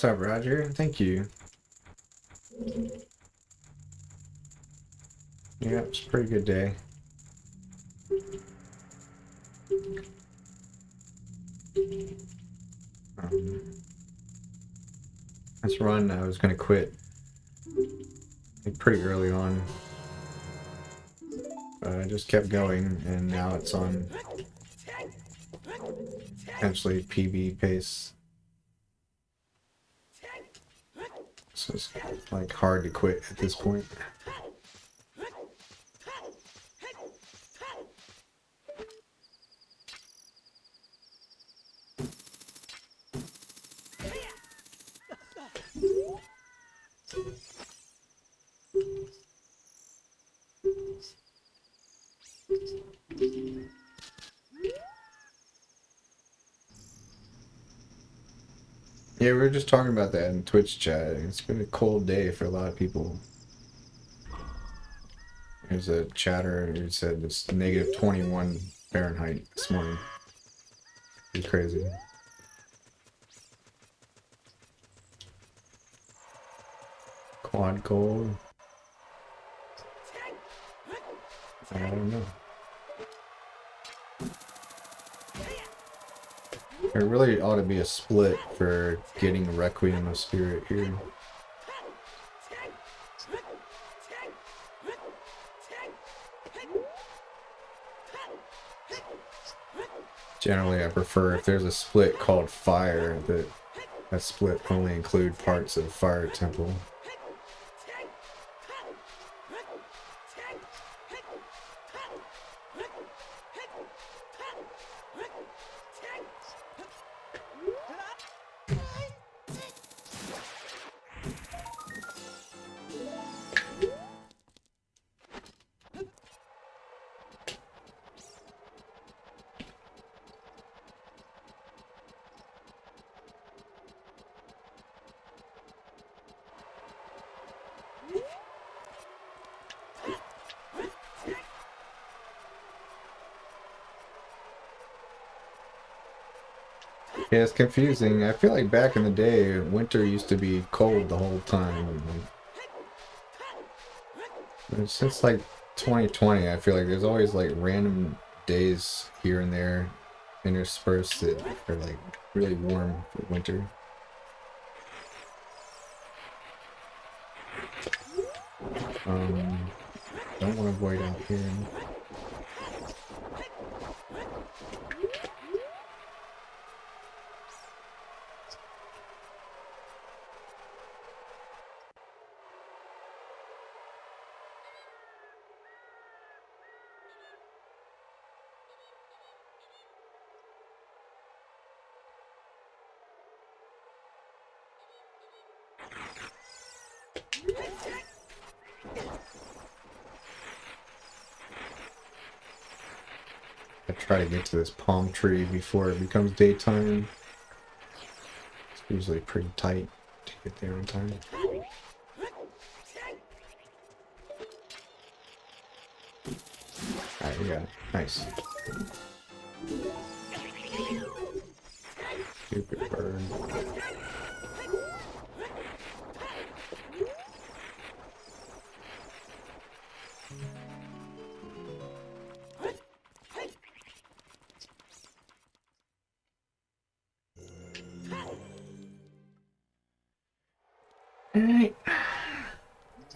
What's up, Roger? Thank you. Yeah, it's a pretty good day. This run, I was gonna quit like pretty early on. But I just kept going, and now it's on potentially PB pace. So it's like hard to quit at this point. Yeah, we were just talking about that in Twitch chat. It's been a cold day for a lot of people. There's a chatter who said it's negative 21 Fahrenheit this morning. It's crazy. Quad gold. I don't know. There really ought to be a split for getting Requiem of Spirit here. Generally, I prefer if there's a split called Fire, that split only include parts of Fire Temple. Yeah, it's confusing. I feel like back in the day, winter used to be cold the whole time. Since like 2020, I feel like there's always like random days here and there interspersed that are like really warm for winter. Don't want to void out here. I try to get to this palm tree before it becomes daytime. It's usually pretty tight to get there in time. Alright, we got it. Nice. Stupid bird. Alright.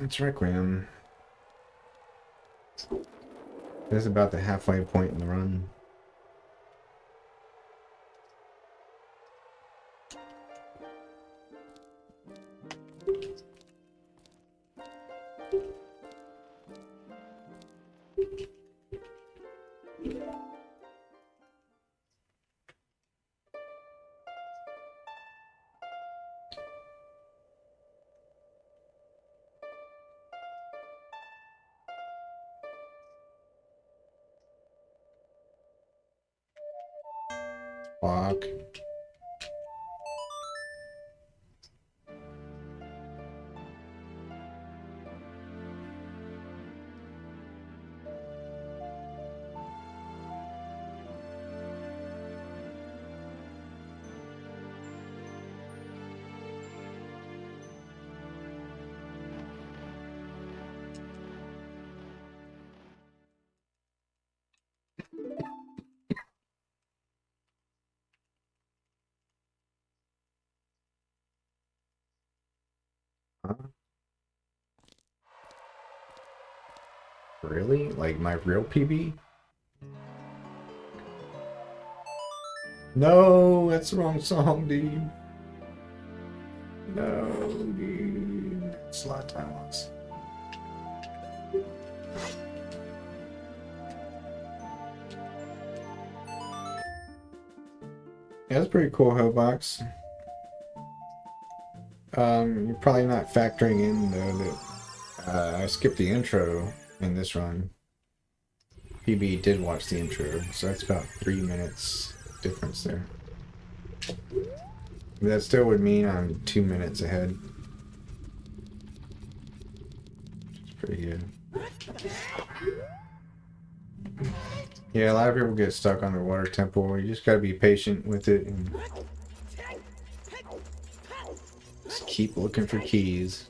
It's Requiem. This is about the halfway point in the run. Fuck. Huh? Really? Like my real PB? No, that's the wrong song, dude. No, dude. It's a lot of time loss. Yeah, that's pretty cool, Hellbox. You're probably not factoring in though that I skipped the intro in this run. PB did watch the intro, so that's about 3 minutes difference there. That still would mean I'm 2 minutes ahead. It's pretty good. Yeah, a lot of people get stuck on the water temple. You just gotta be patient with it and just keep looking for keys.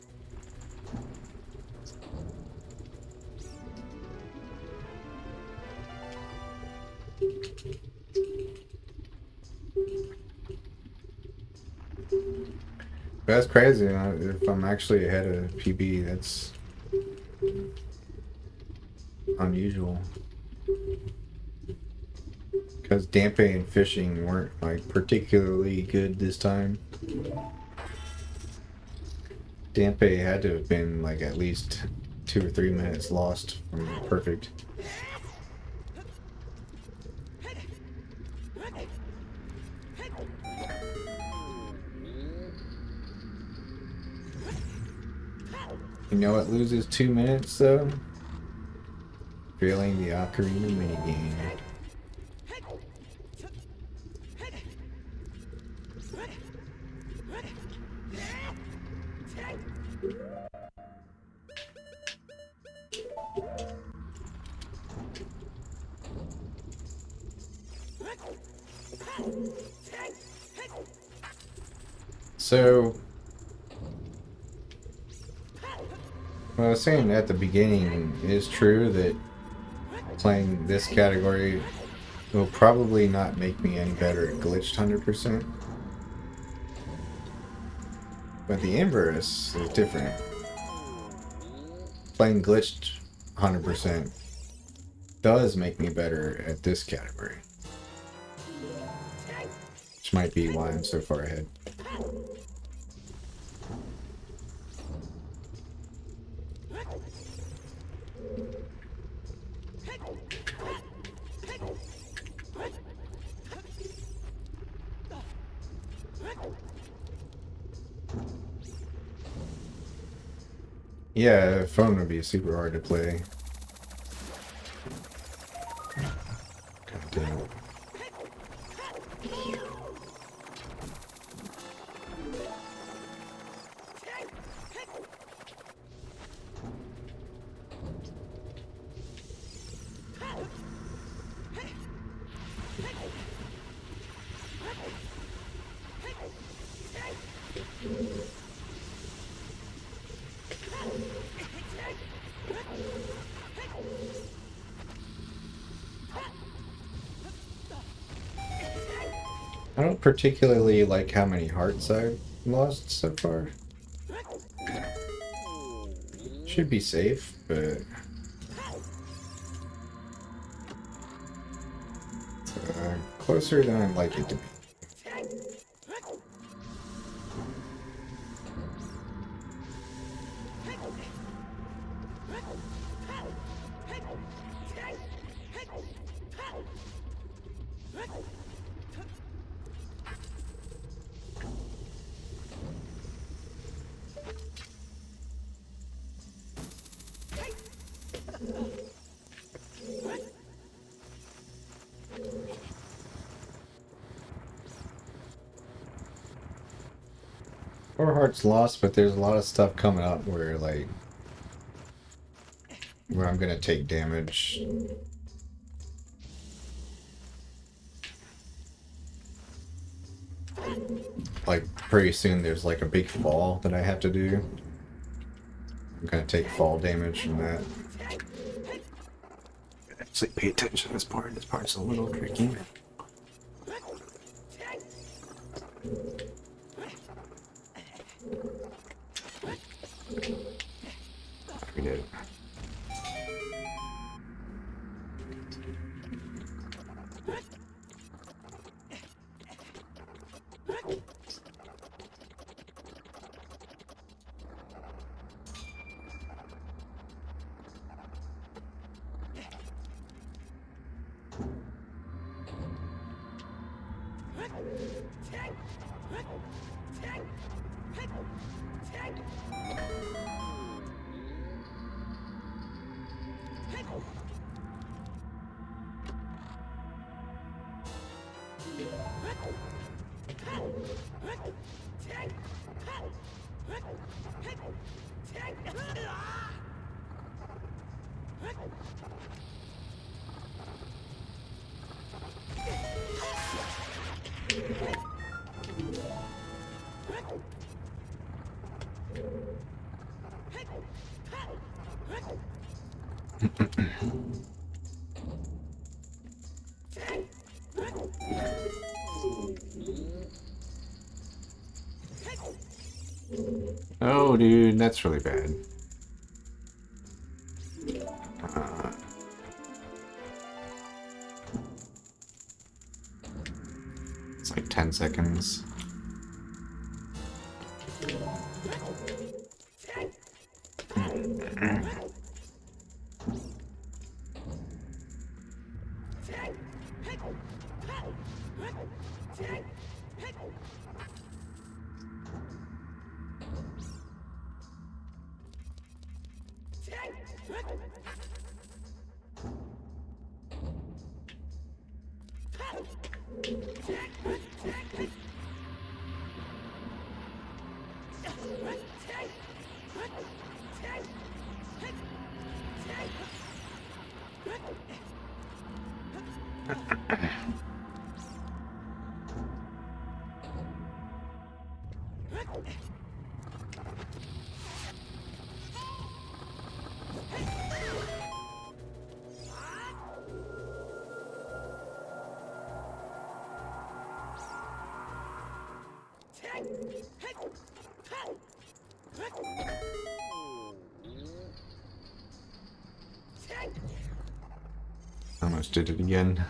That's crazy. If I'm actually ahead of PB, that's unusual. Because Dampe and fishing weren't like particularly good this time. Dampe had to have been like at least 2 or 3 minutes lost from perfect. You know what loses 2 minutes though? Failing the Ocarina minigame. So, what I was saying at the beginning is true that playing this category will probably not make me any better at glitched 100%. But the inverse is different. Playing glitched 100% does make me better at this category. Which might be why I'm so far ahead. Yeah, phone would be super hard to play. God damn it. I don't particularly like how many hearts I've lost so far. Should be safe, but closer than I'd like it to be. Four hearts lost, but there's a lot of stuff coming up where I'm gonna take damage. Like pretty soon there's like a big fall that I have to do. I'm gonna take fall damage from that. Actually pay attention to this part. This part's a little tricky. We did it. Oh, dude, that's really bad. It's like 10 seconds. Almost did it again.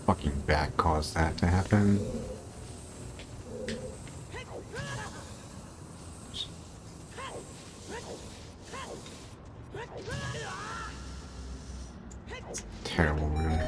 Fucking bat caused that to happen. Terrible room.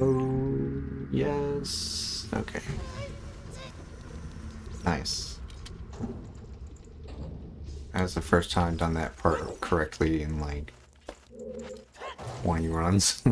Oh, yes. Okay. Nice. That's the first time I've done that part correctly in like 20 runs.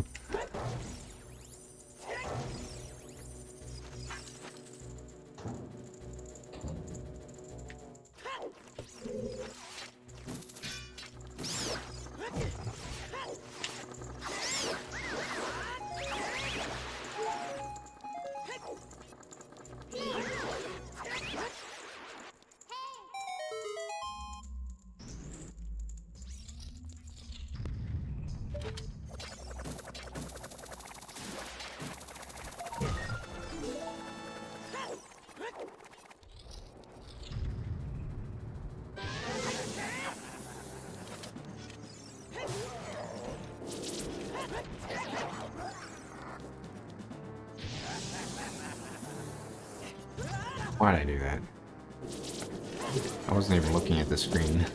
Why'd I do that? I wasn't even looking at the screen.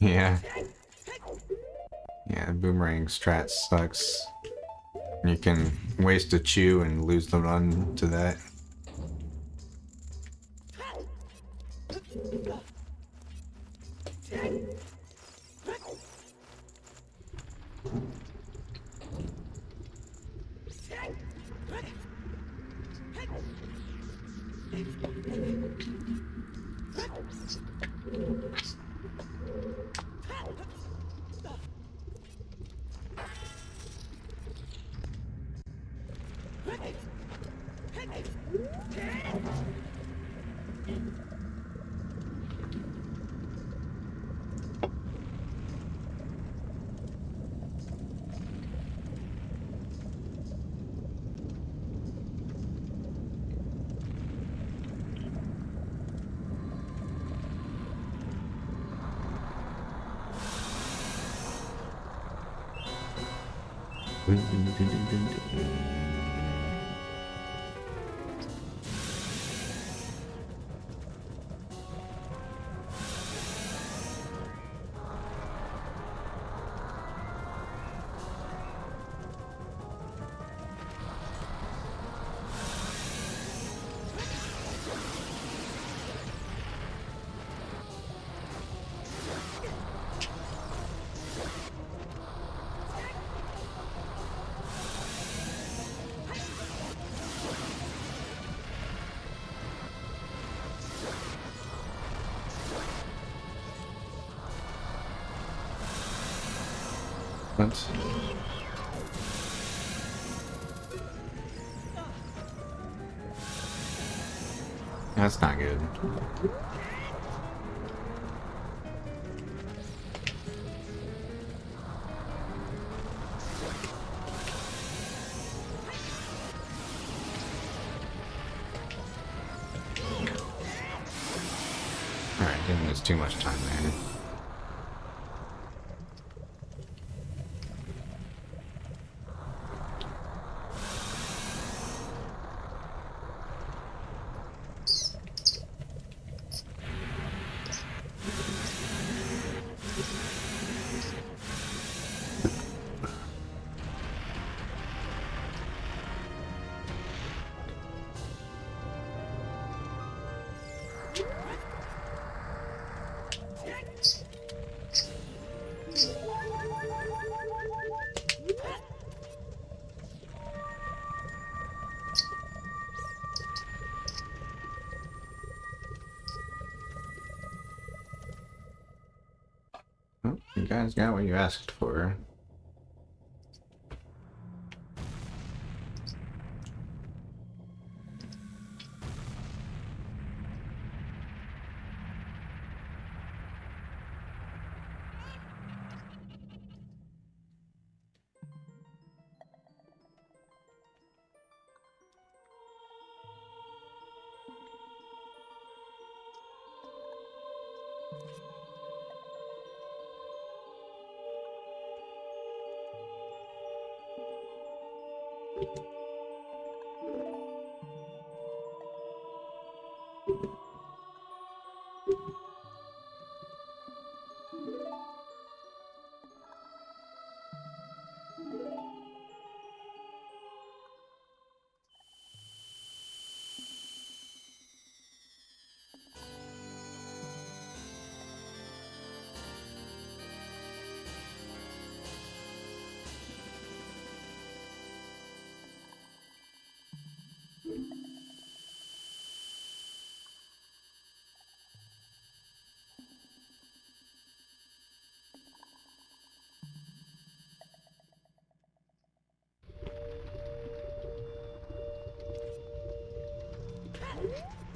Yeah. Yeah, boomerang strat sucks. You can waste a chew and lose the run to that. What? That's not good. Alright, didn't lose too much time there. Oh, you guys got what you asked for.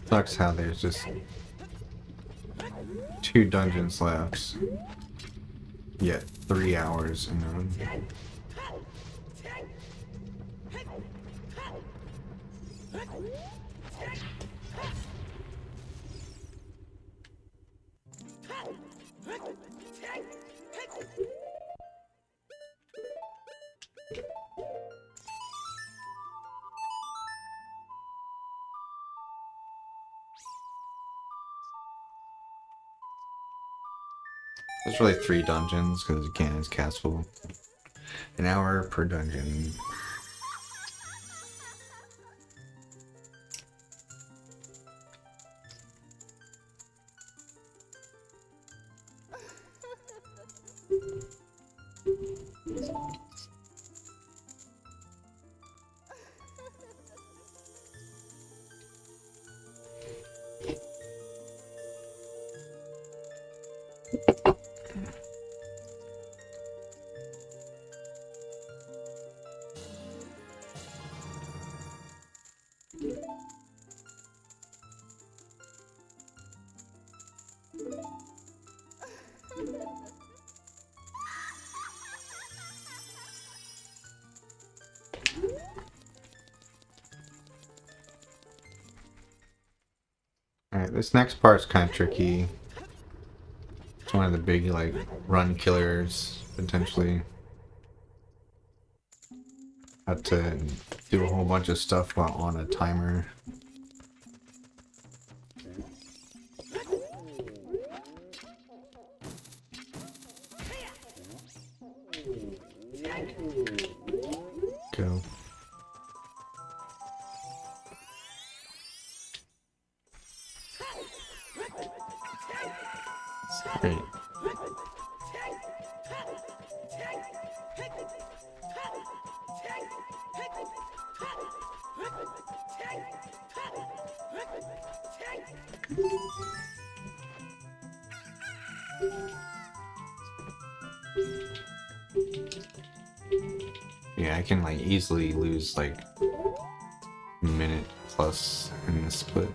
Sucks how there's just 2 dungeons left, yet 3 hours in them. There's really 3 dungeons because Ganon's Castle. An hour per dungeon. Alright, this next part's kind of tricky. It's one of the big, like, run killers, potentially. Have to do a whole bunch of stuff while on a timer. Go. Great. Yeah, I can like easily lose like a minute plus in this split.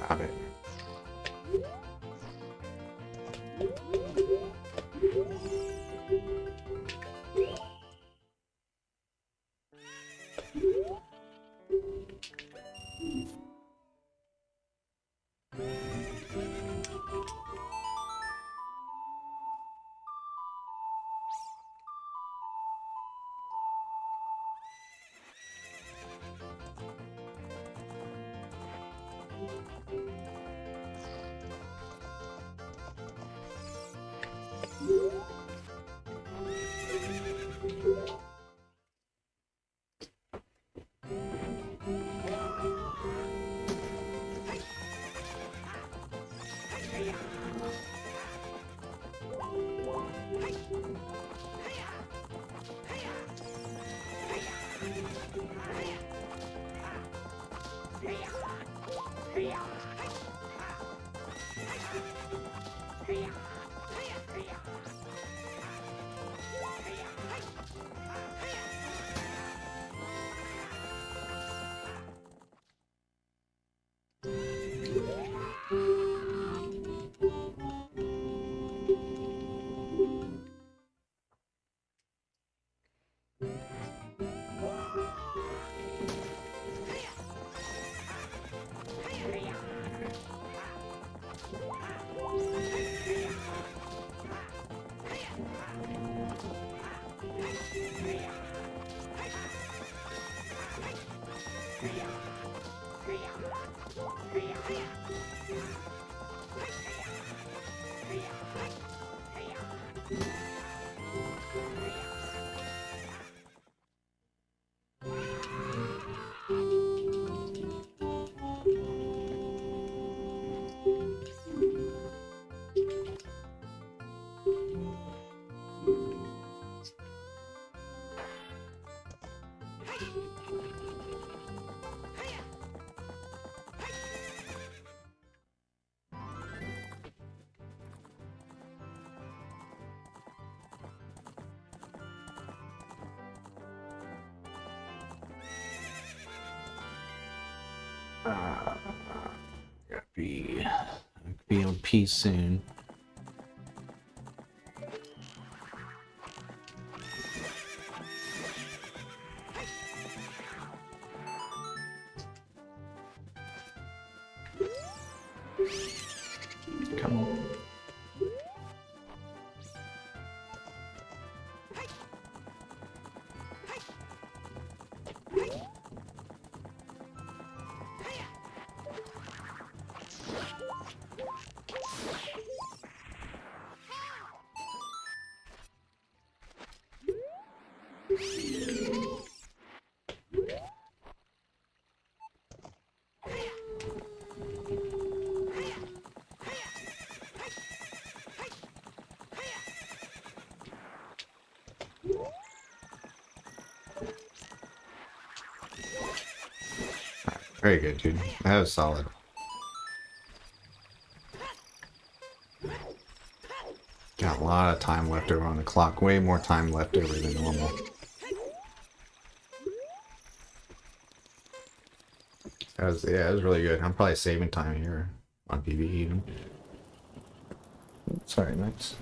Got it. Gotta be on P soon. Come on. Very good, dude. That was solid. Got a lot of time left over on the clock. Way more time left over than normal. That was really good. I'm probably saving time here on PvE even. Sorry, Max.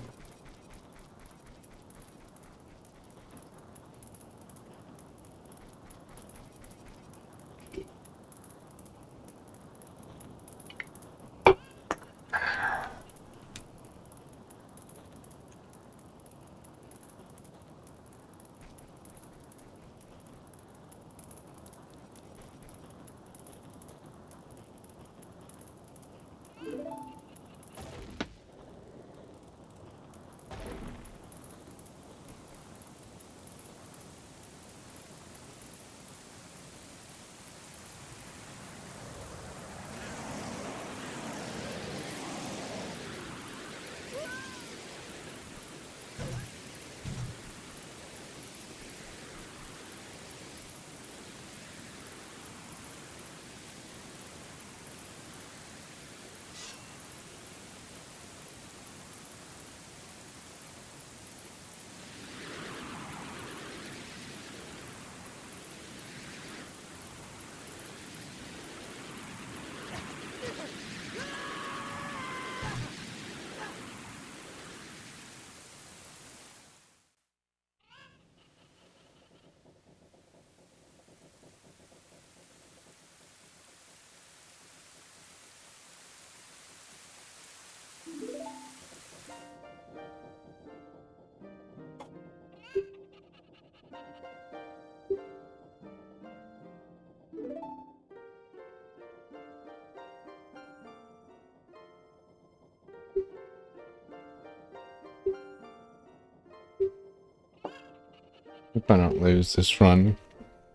If I don't lose this run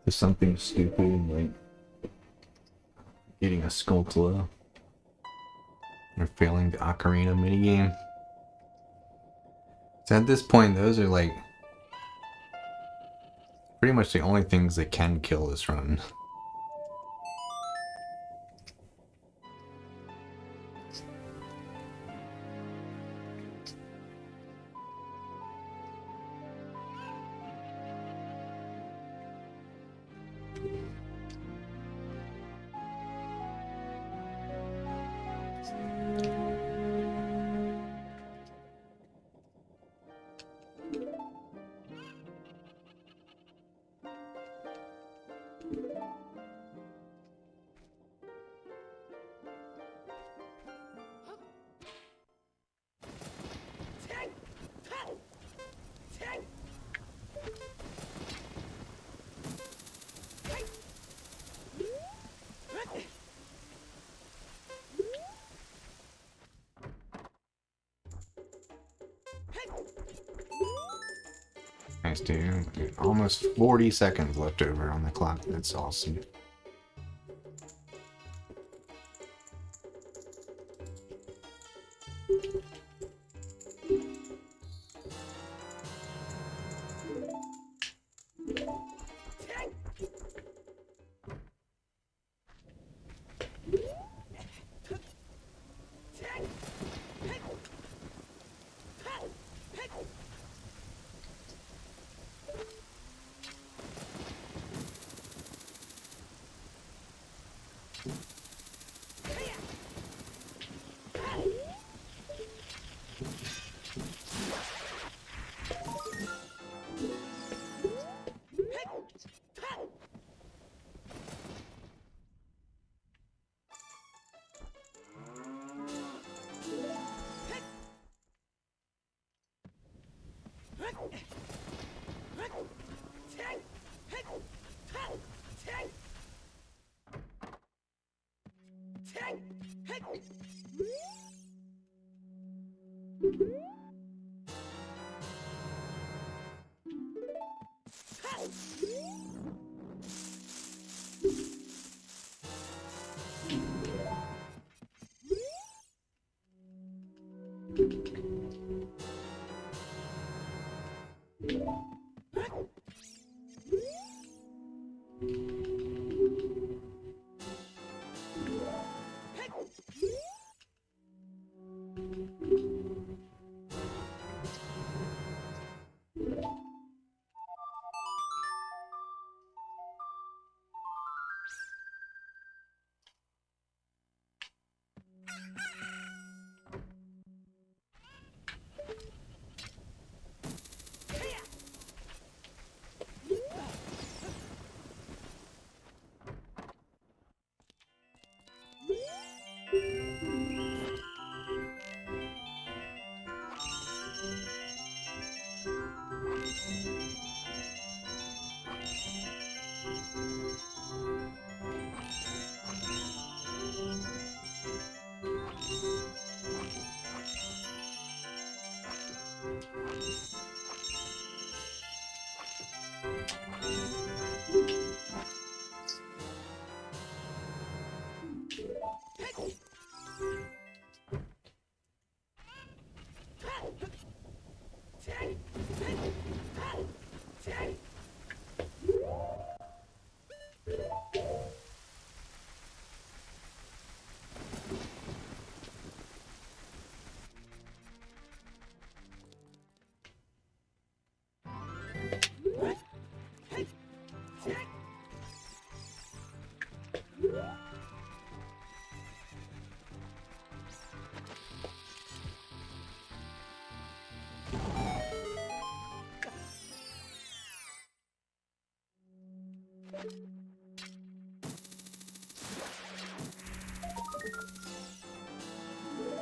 to something stupid like getting a Skulltula or failing the Ocarina minigame. So at this point, those are like pretty much the only things that can kill this run. Nice, dude. Almost 40 seconds left over on the clock. That's awesome.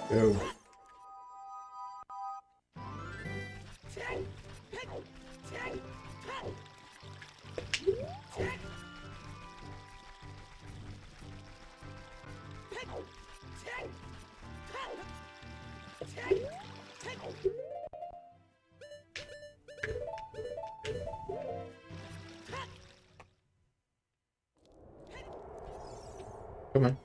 Go. Come on.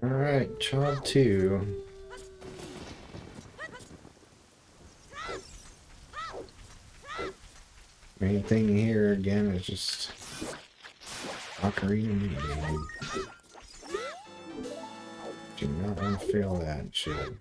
Alright, job 2. Main thing here again is just ocarina game. Do not want to fail that shit.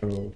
control.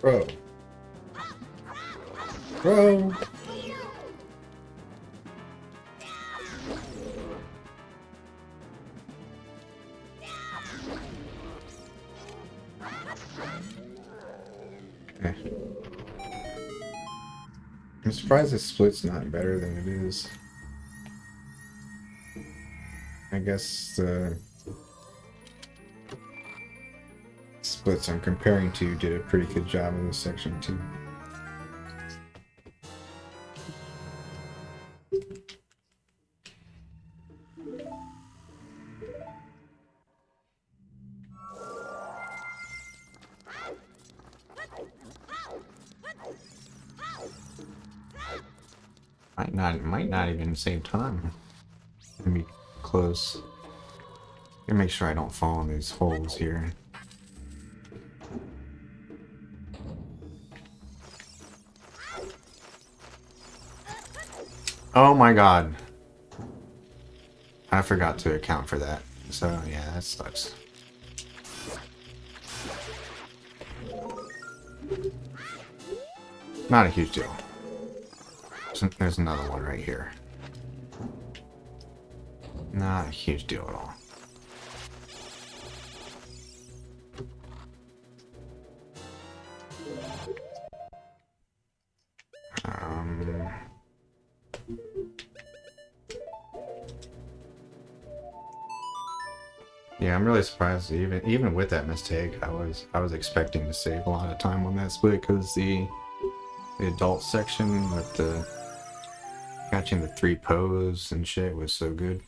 Bro. Bro. Okay. I'm surprised the split's not better than it is. I guess the splits I'm comparing to did a pretty good job in this section too. Might not even save time. Let me close. Let me make sure I don't fall in these holes here. Oh my god. I forgot to account for that. So yeah, that sucks. Not a huge deal. There's another one right here. Not a huge deal at all. Yeah, I'm really surprised. Even with that mistake, I was expecting to save a lot of time on that split because the adult section with the catching the 3 pose and shit was so good.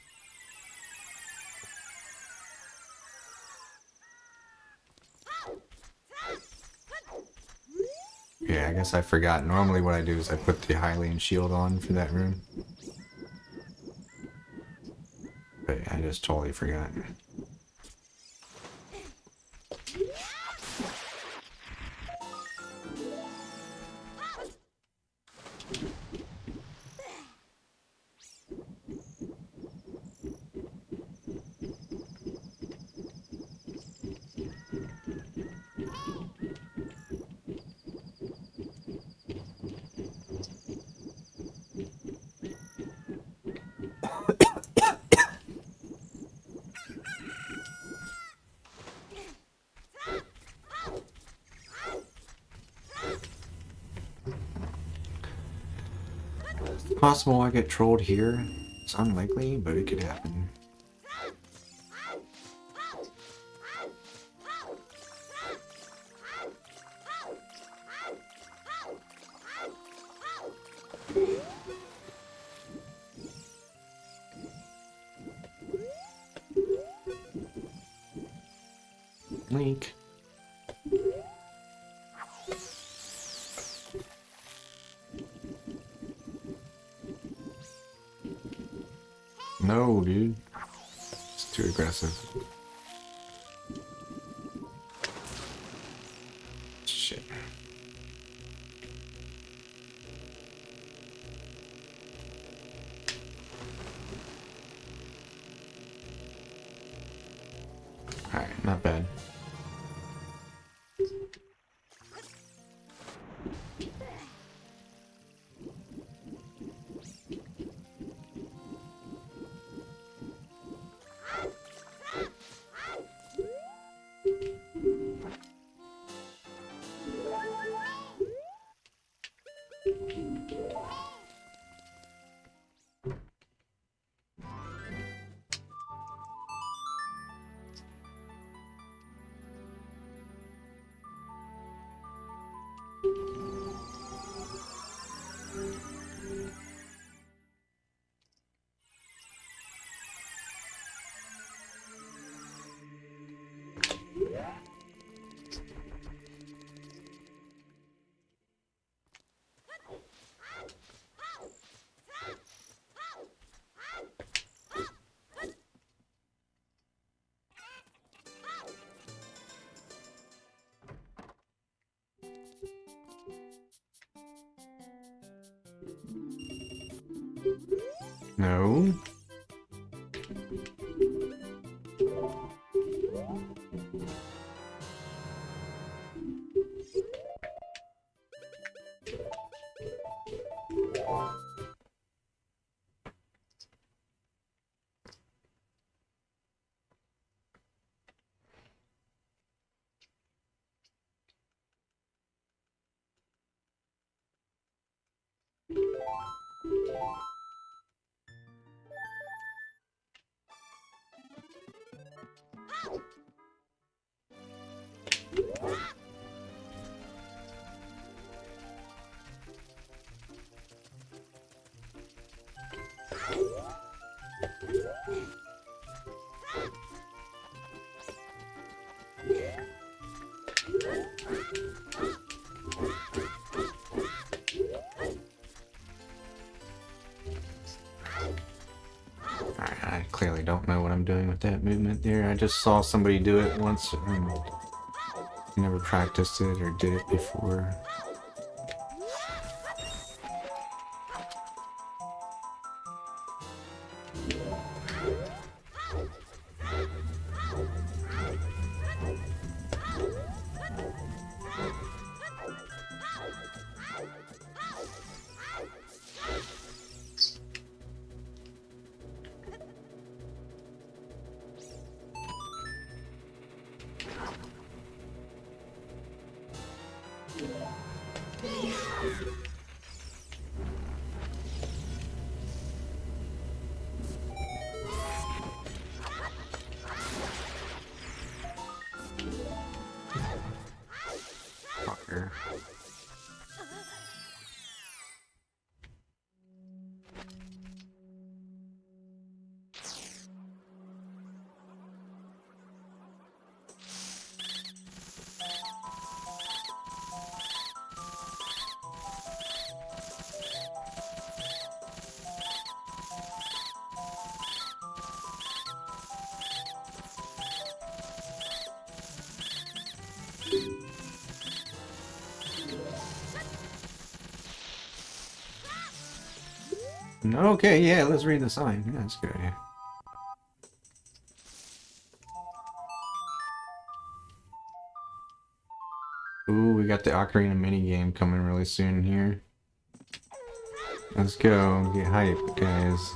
Yeah, I guess I forgot. Normally what I do is I put the Hylian shield on for that room. But I just totally forgot. Possible I get trolled here. It's unlikely, but it could happen. Link. No, dude. It's too aggressive. Shit. Alright, not bad. No. I clearly don't know what I'm doing with that movement there. I just saw somebody do it once and never practiced it or did it before. Okay, yeah, let's read the sign. Yeah, that's a good idea. Ooh, we got the Ocarina minigame coming really soon here. Let's go, get hyped, guys.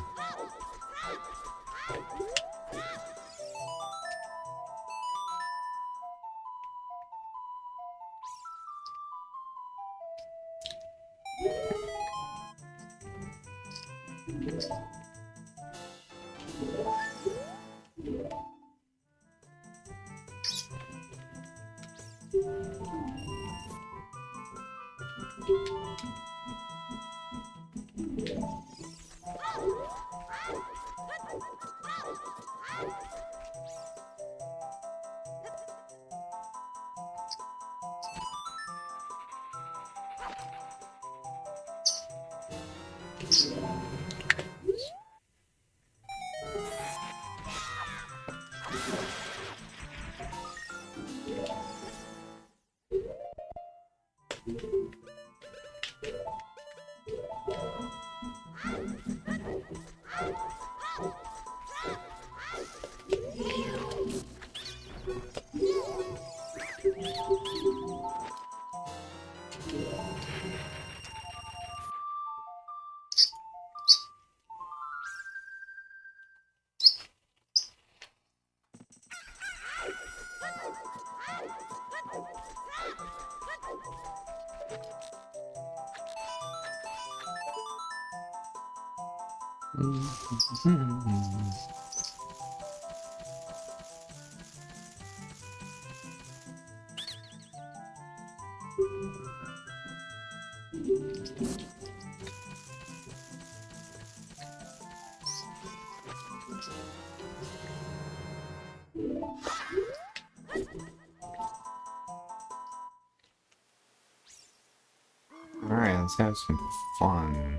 Alright, let's have some fun.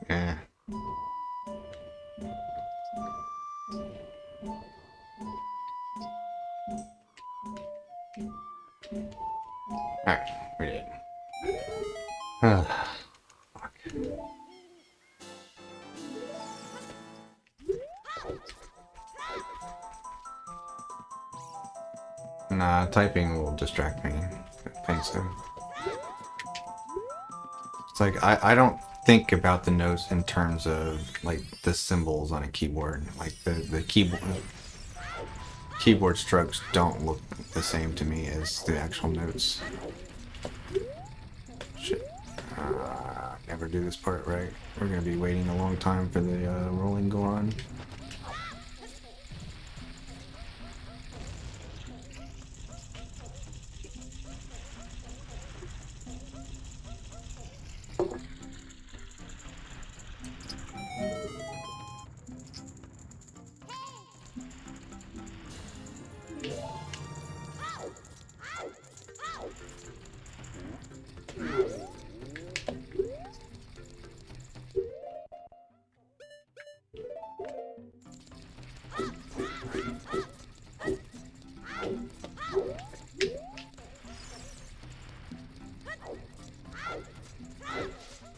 Eh. We did. Fuck. Nah, typing will distract me. I think so. It's like, I don't think about the notes in terms of, like, the symbols on a keyboard. Like, the keyboard strokes don't look the same to me as the actual notes. Shit. Never do this part right. We're gonna be waiting a long time for the rolling Goron.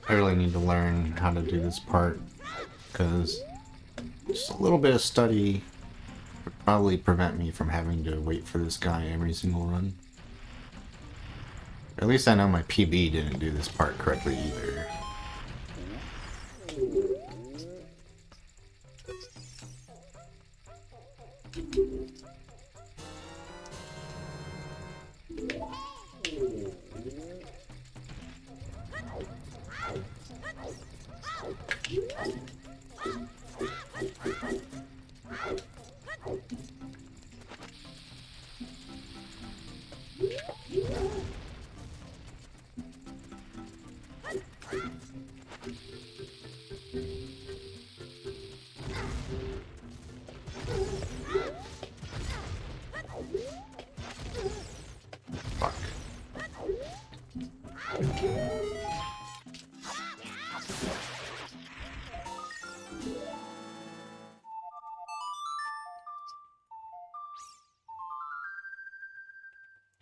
I really need to learn how to do this part, because just a little bit of study would probably prevent me from having to wait for this guy every single run. At least I know my PB didn't do this part correctly either. Fuck.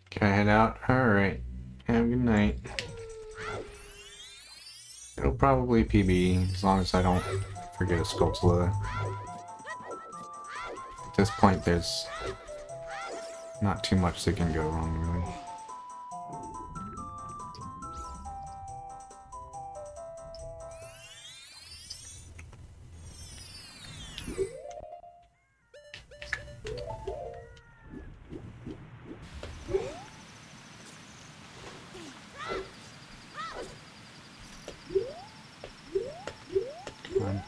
Can I head out? Alright. Have a good night. It'll probably PB, as long as I don't forget a Skulltula. At this point, there's not too much that can go wrong, really. Come on.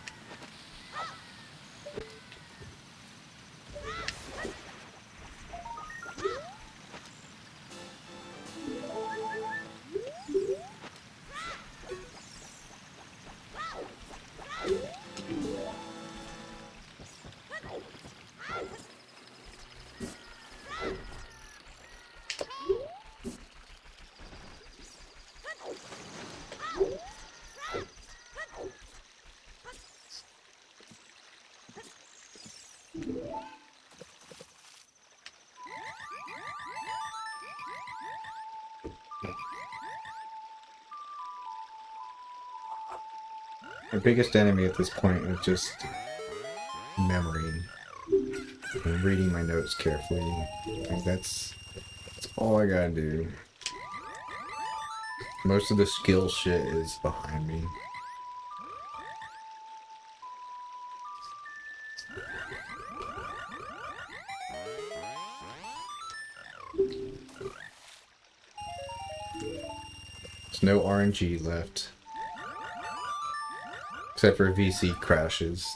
My biggest enemy at this point is just memory and reading my notes carefully. Like that's all I gotta do. Most of the skill shit is behind me. There's no RNG left. Except for VC crashes.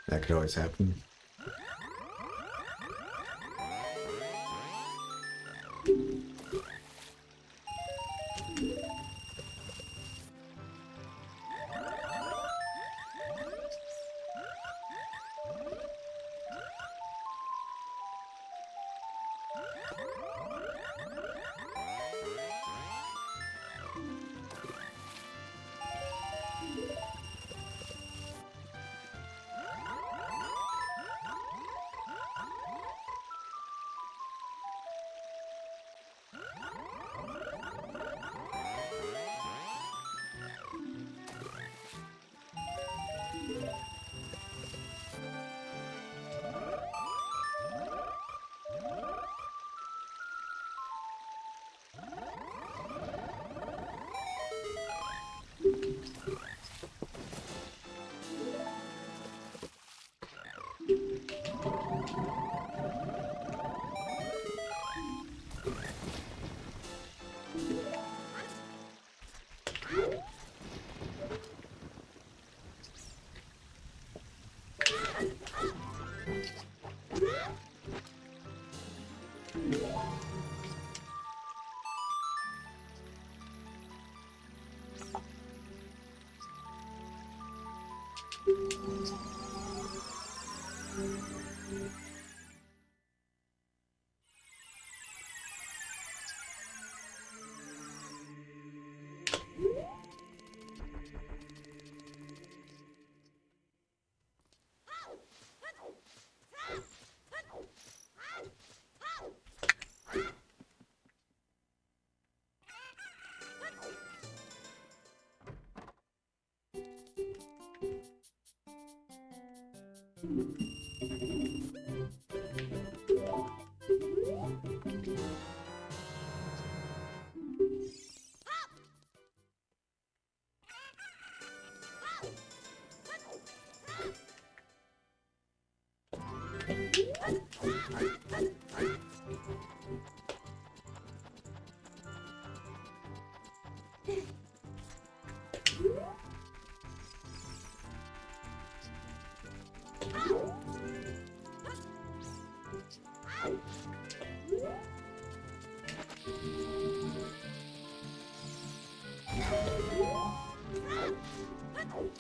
That could always happen.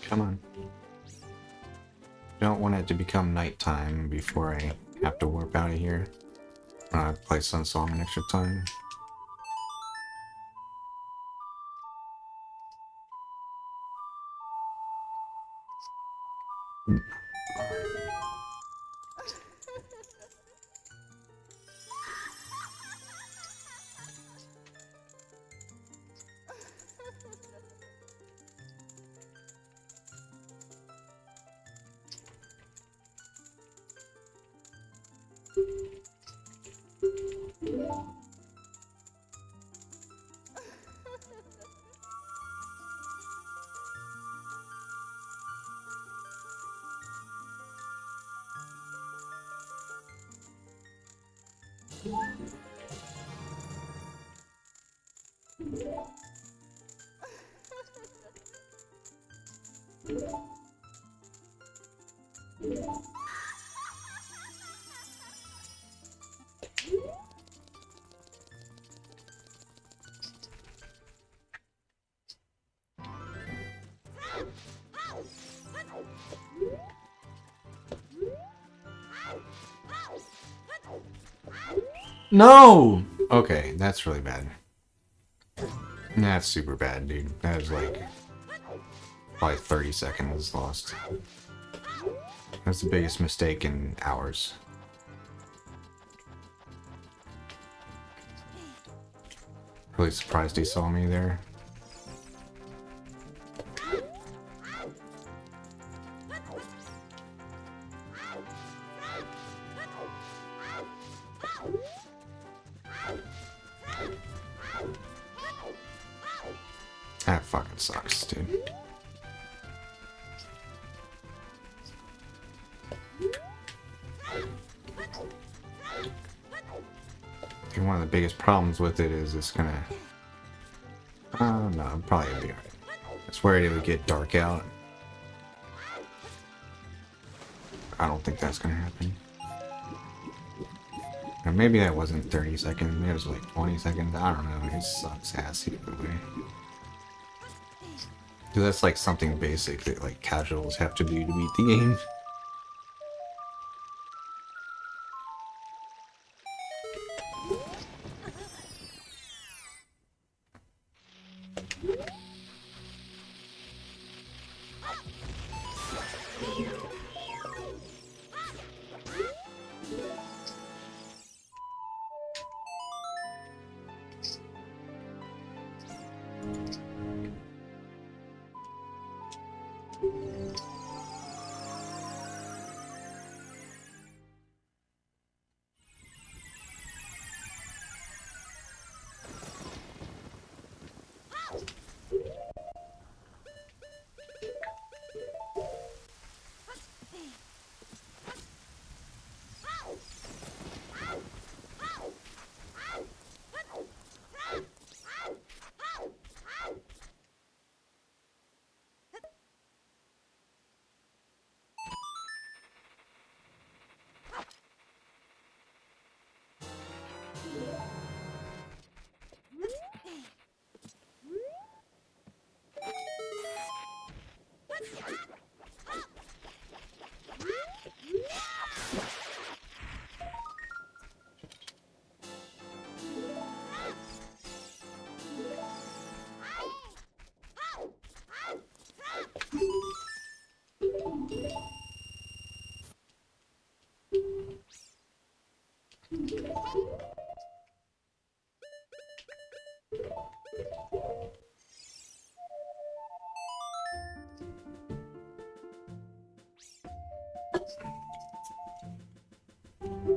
Come on. Don't want it to become nighttime before I have to warp out of here. Play Sun Song an extra time. No! Okay, that's really bad. That's super bad, dude. That is like probably 30 seconds lost. That's the biggest mistake in hours. Really surprised he saw me there. That fucking sucks, dude. I think one of the biggest problems with it is it's gonna... no, probably gonna be alright. It's worried it would get dark out. I don't think that's gonna happen. Or maybe that wasn't 30 seconds, maybe it was like 20 seconds, I don't know, it sucks ass either way. Dude, that's like something basic that like casuals have to do to beat the game. I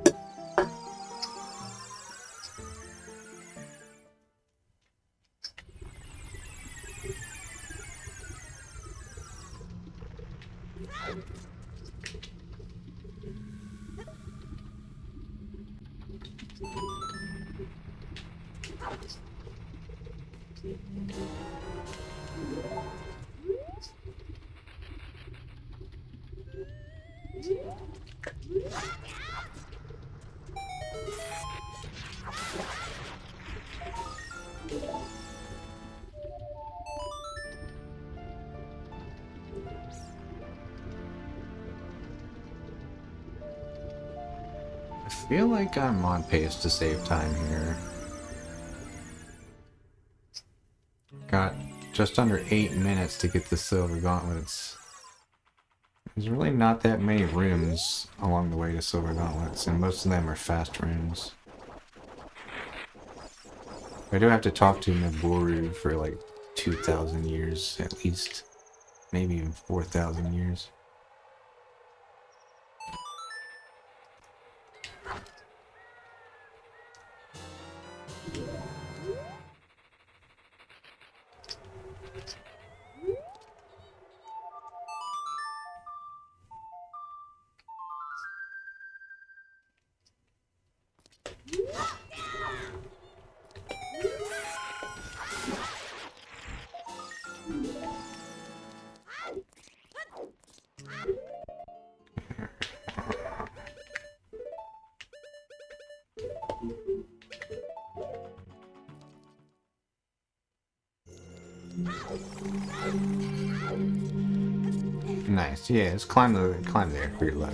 feel like I'm on pace to save time here. Got just under 8 minutes to get the silver gauntlets. There's really not that many rooms along the way to silver gauntlets, and most of them are fast rooms. I do have to talk to Naboru for like 2,000 years at least. Maybe even 4,000 years. Nice, yeah, let's climb there for your luck.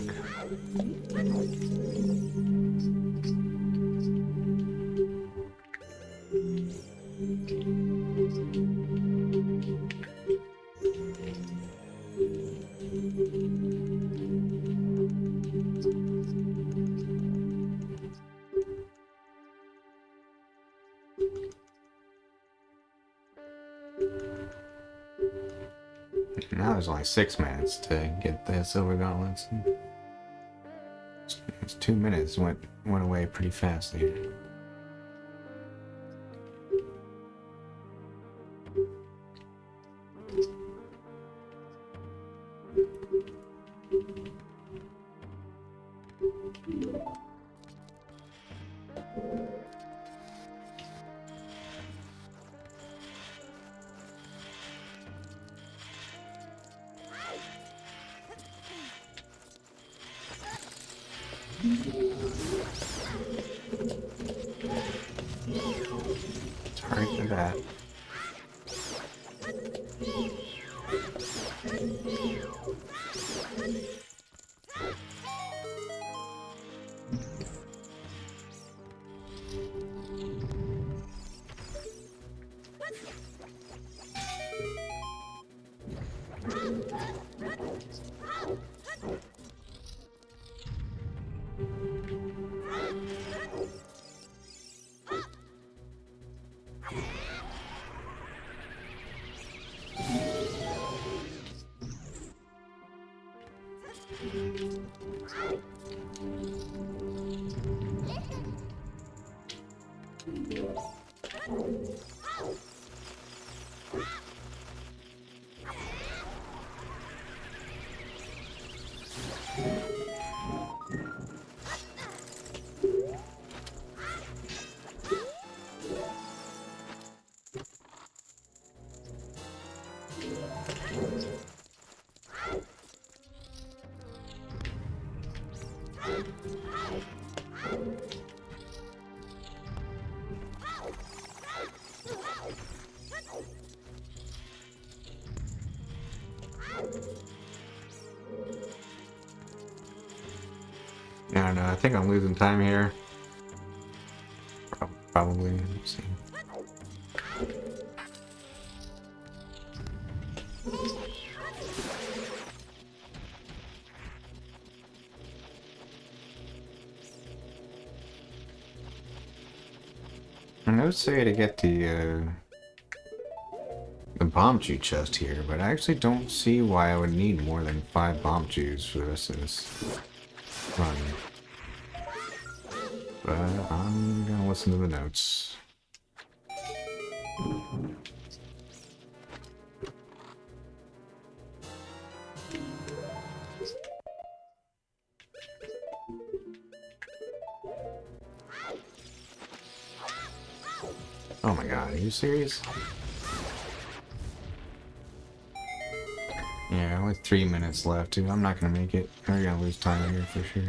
Now there's only 6 minutes to get the silver gauntlets. It's 2 minutes went away pretty fast there. Sorry for that. I don't know, I think I'm losing time here. Probably. Let's see. I would say to get the bomb chew chest here, but I actually don't see why I would need more than 5 bomb chews for the rest of this run. But I'm gonna listen to the notes. Oh my god, are you serious? Yeah, only 3 minutes left, dude. I'm not gonna make it. We're gonna lose time here for sure.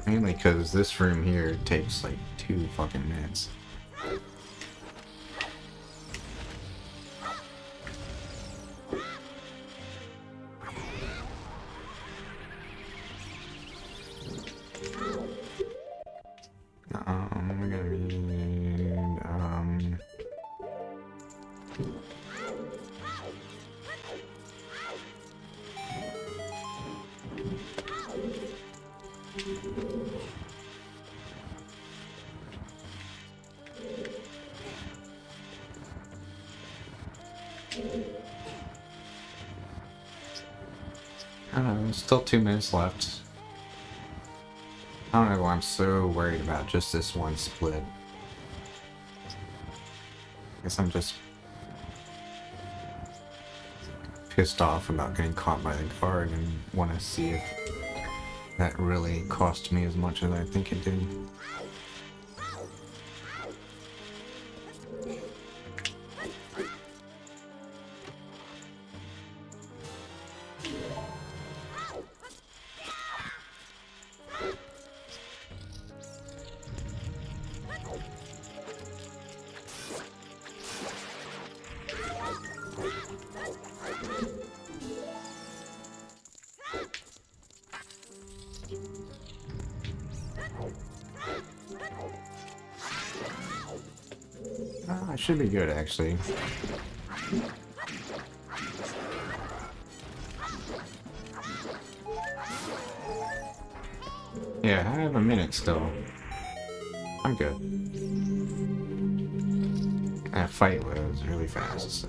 Mainly because this room here takes like 2 fucking minutes. We're gonna need, I don't know, still 2 minutes left. I don't know why I'm so worried about just this one split. I guess I'm just pissed off about getting caught by the guard and want to see if that really cost me as much as I think it did. I should be good, actually. Yeah, I have a minute still. I'm good. That fight was really fast, so...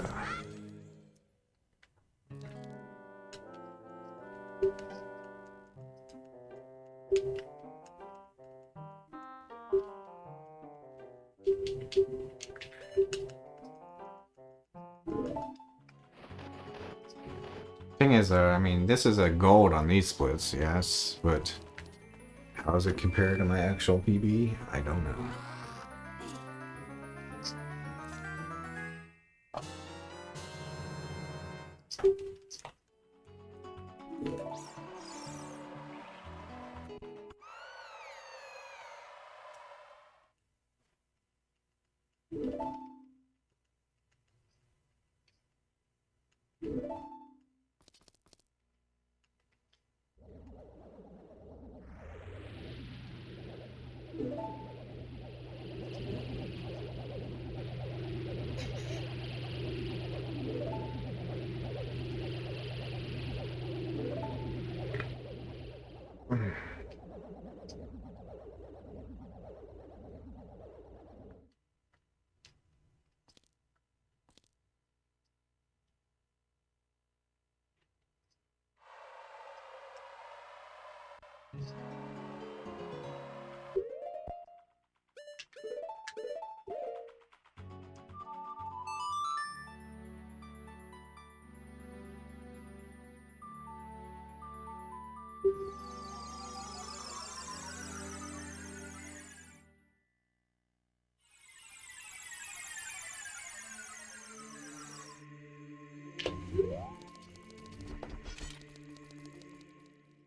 Thing is, I mean, this is a gold on these splits, yes, but how does it compare to my actual PB? I don't know.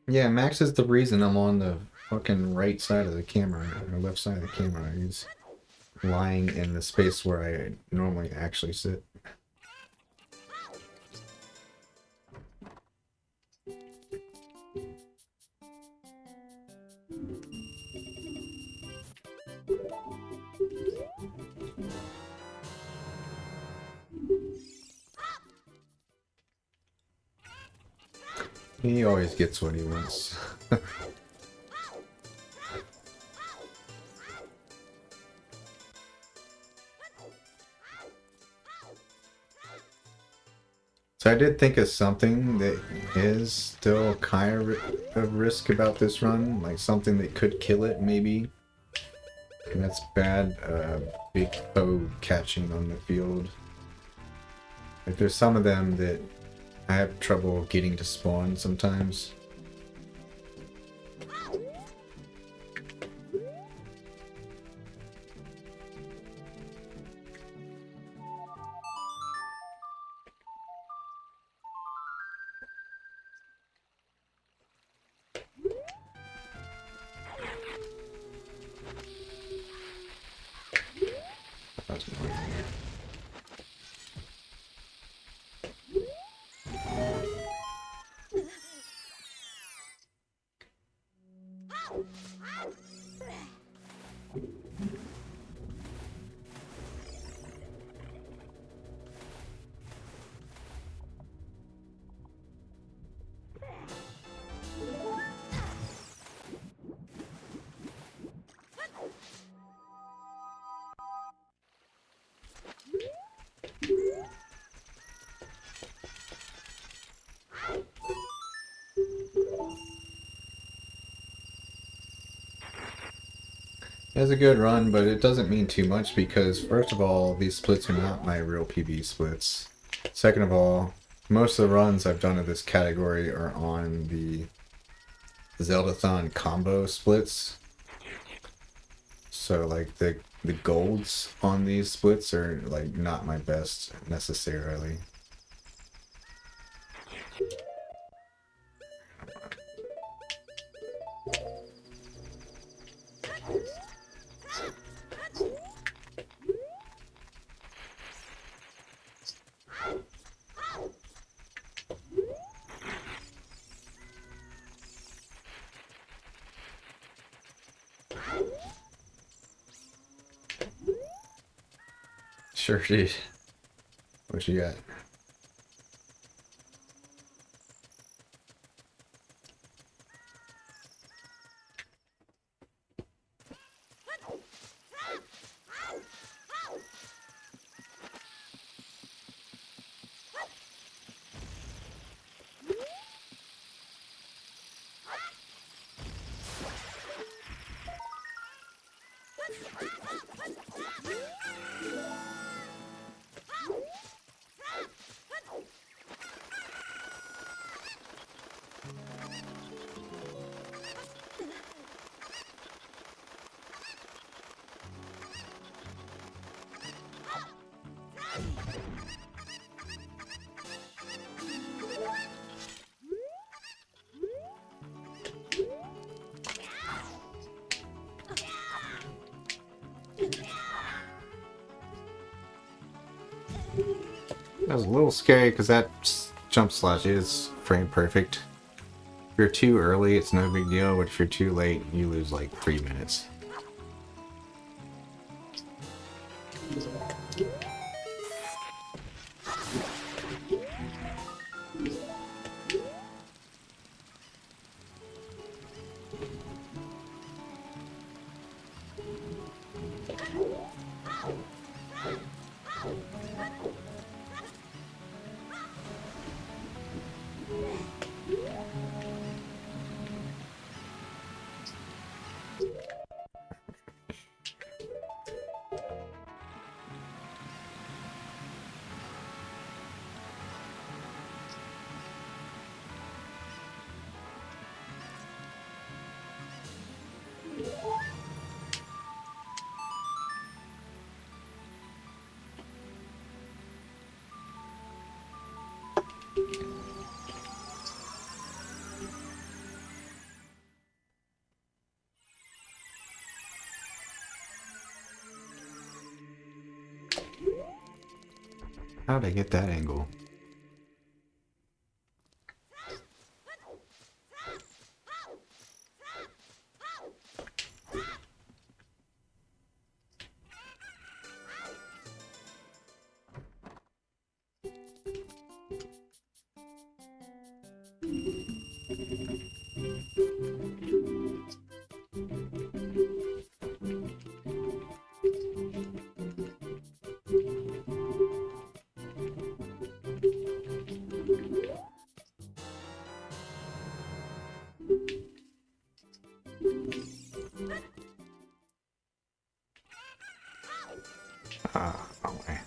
Yeah, Max is the reason I'm on the fucking right side of the camera, or left side of the camera. He's lying in the space where I normally actually sit. He always gets what he wants. So I did think of something that is still kind of risk about this run, like something that could kill it maybe. And that's bad big foe catching on the field. Like there's some of them that I have trouble getting to spawn sometimes. That's annoying. It's a good run, but it doesn't mean too much because, first of all, these splits are not my real PB splits. Second of all, most of the runs I've done of this category are on the Zeldathon combo splits. So, like, the golds on these splits are, like, not my best necessarily. Sure did. What you got? That was a little scary because that jump slash is frame perfect. If you're too early, it's no big deal, but if you're too late, you lose like 3 minutes. How'd I get that angle? Wrong way.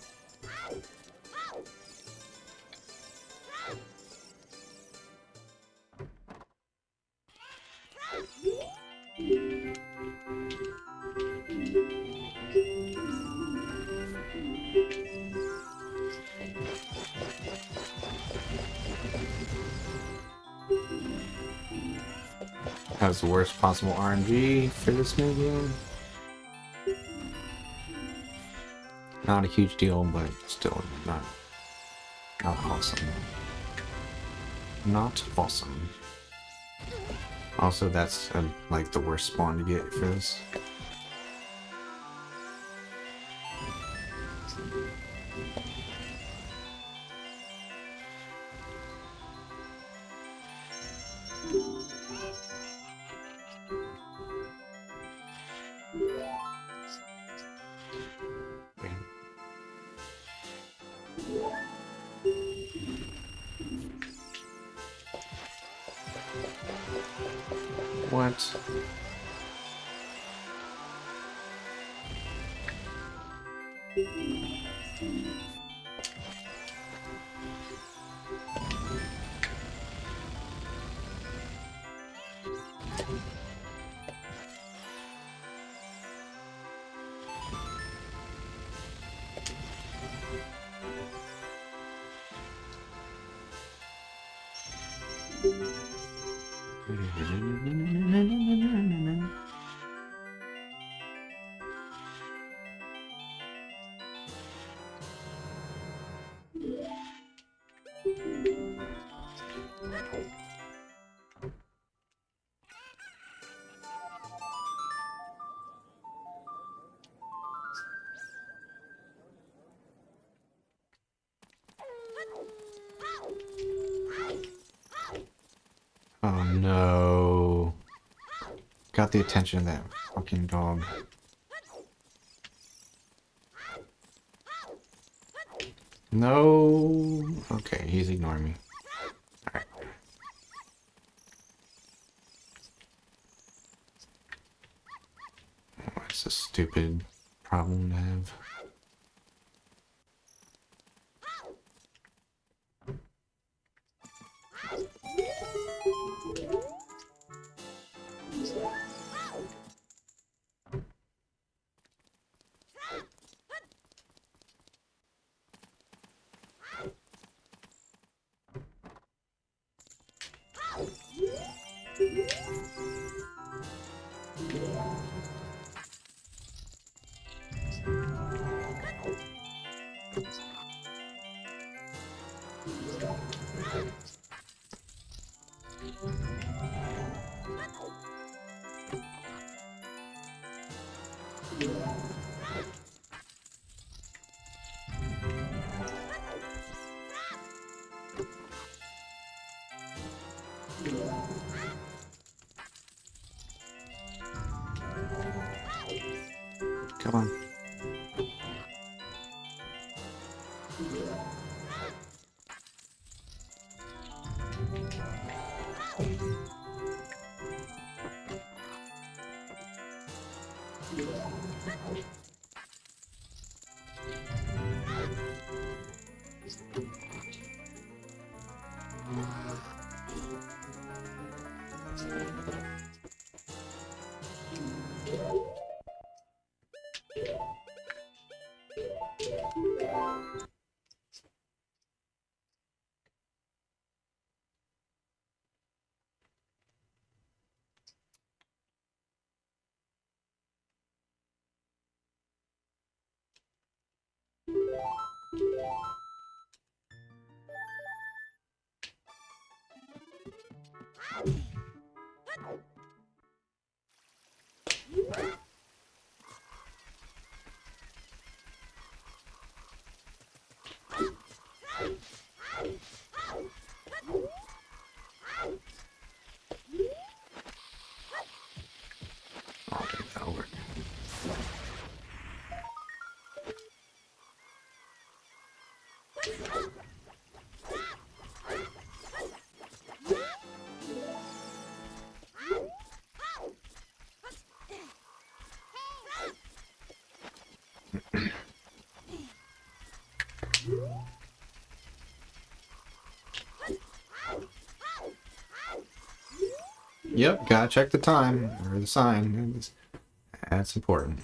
Has the worst possible RNG for this new game. Not a huge deal, but still not awesome. Not awesome. Also, that's like the worst spawn to get for this. What? Oh no. Got the attention of that fucking dog. No. Okay, he's ignoring me. Alright. What's a stupid problem to have? Come on. Yep, gotta check the time or the sign. That's important.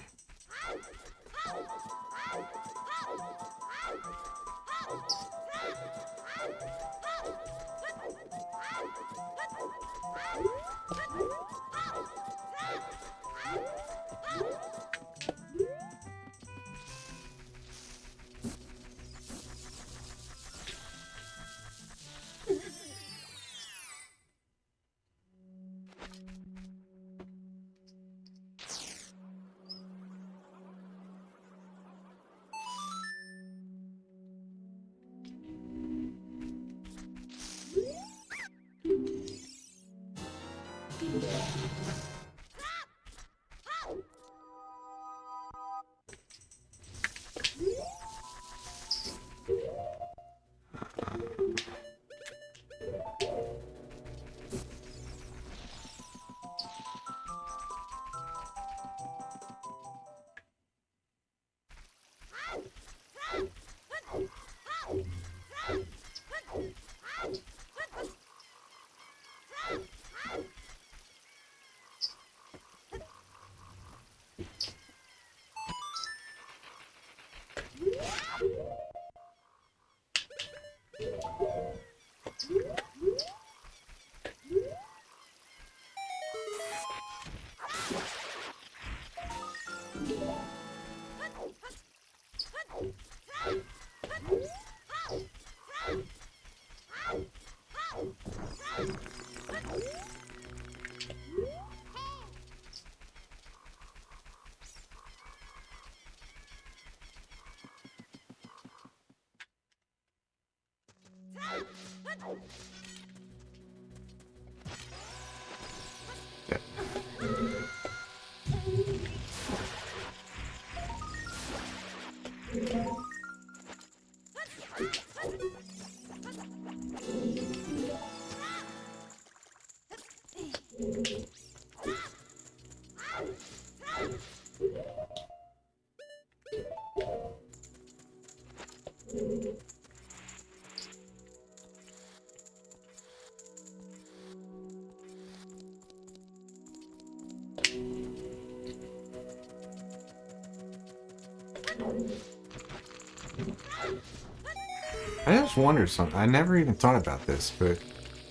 I just wondered something. I never even thought about this, but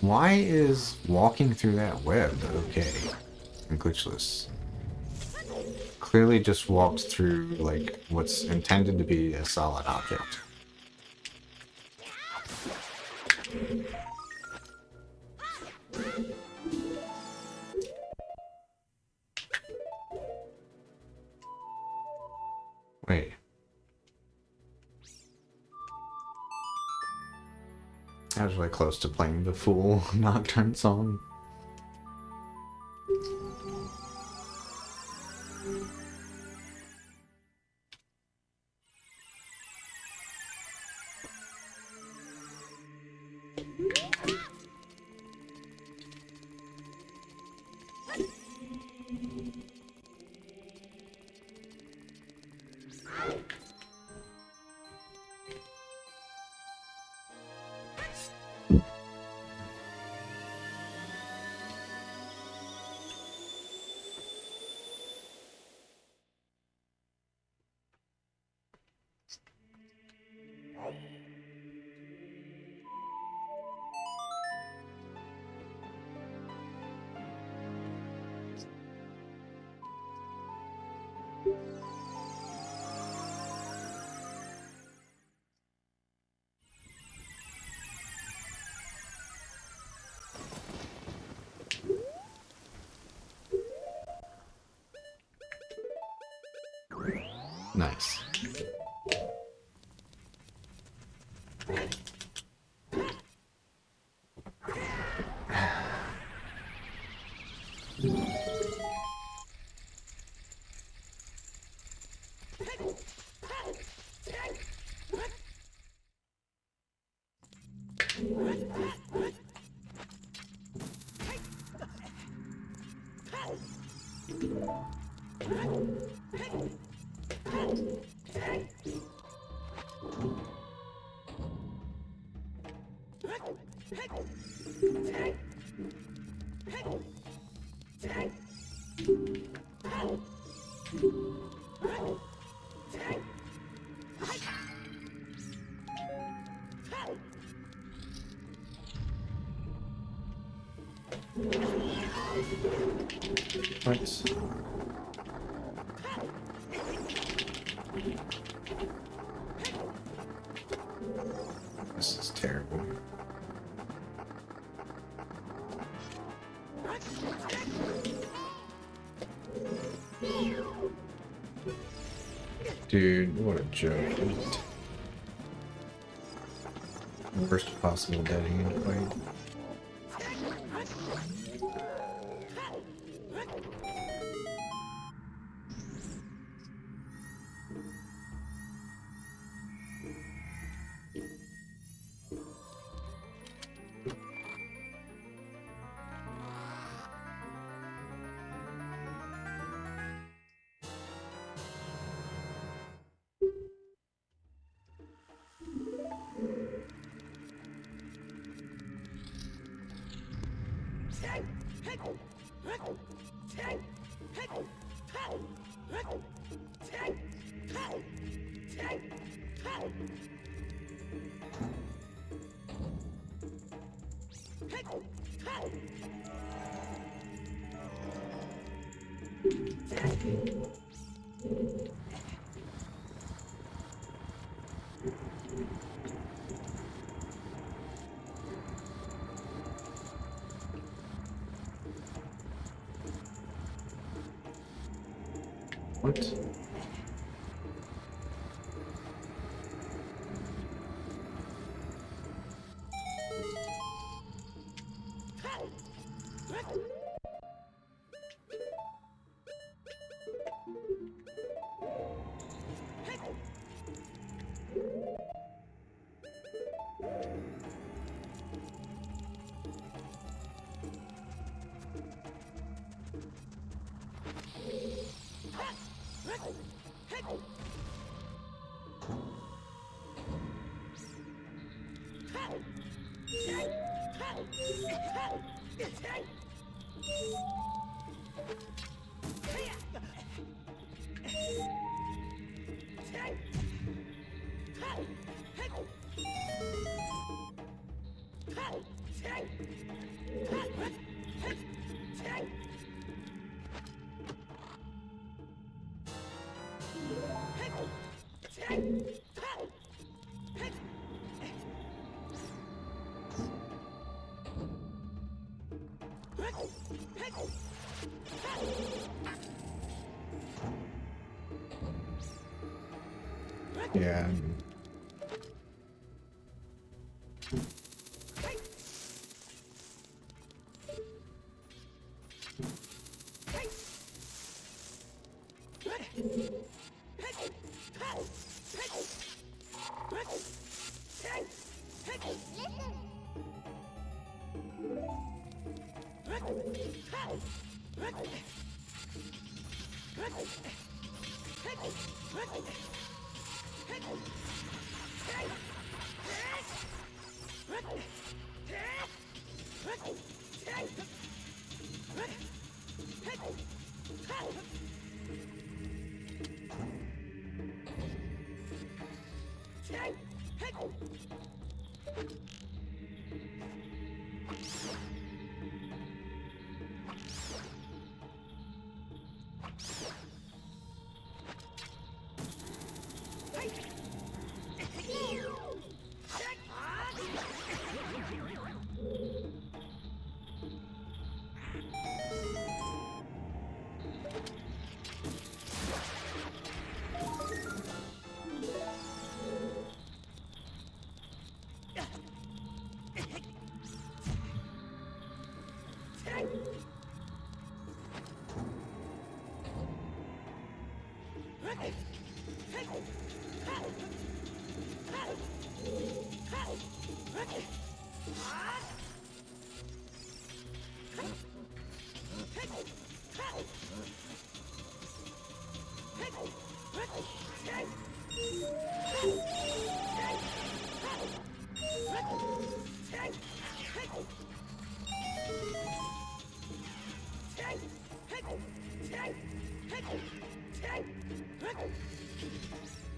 why is walking through that web okay in Glitchless? Clearly just walks through, like, what's intended to be a solid object. Wait. I was really close to playing the full Nocturne song. Nice. What? This is terrible. Dude, what a joke. Worst possible dead hand fight. What? Yeah.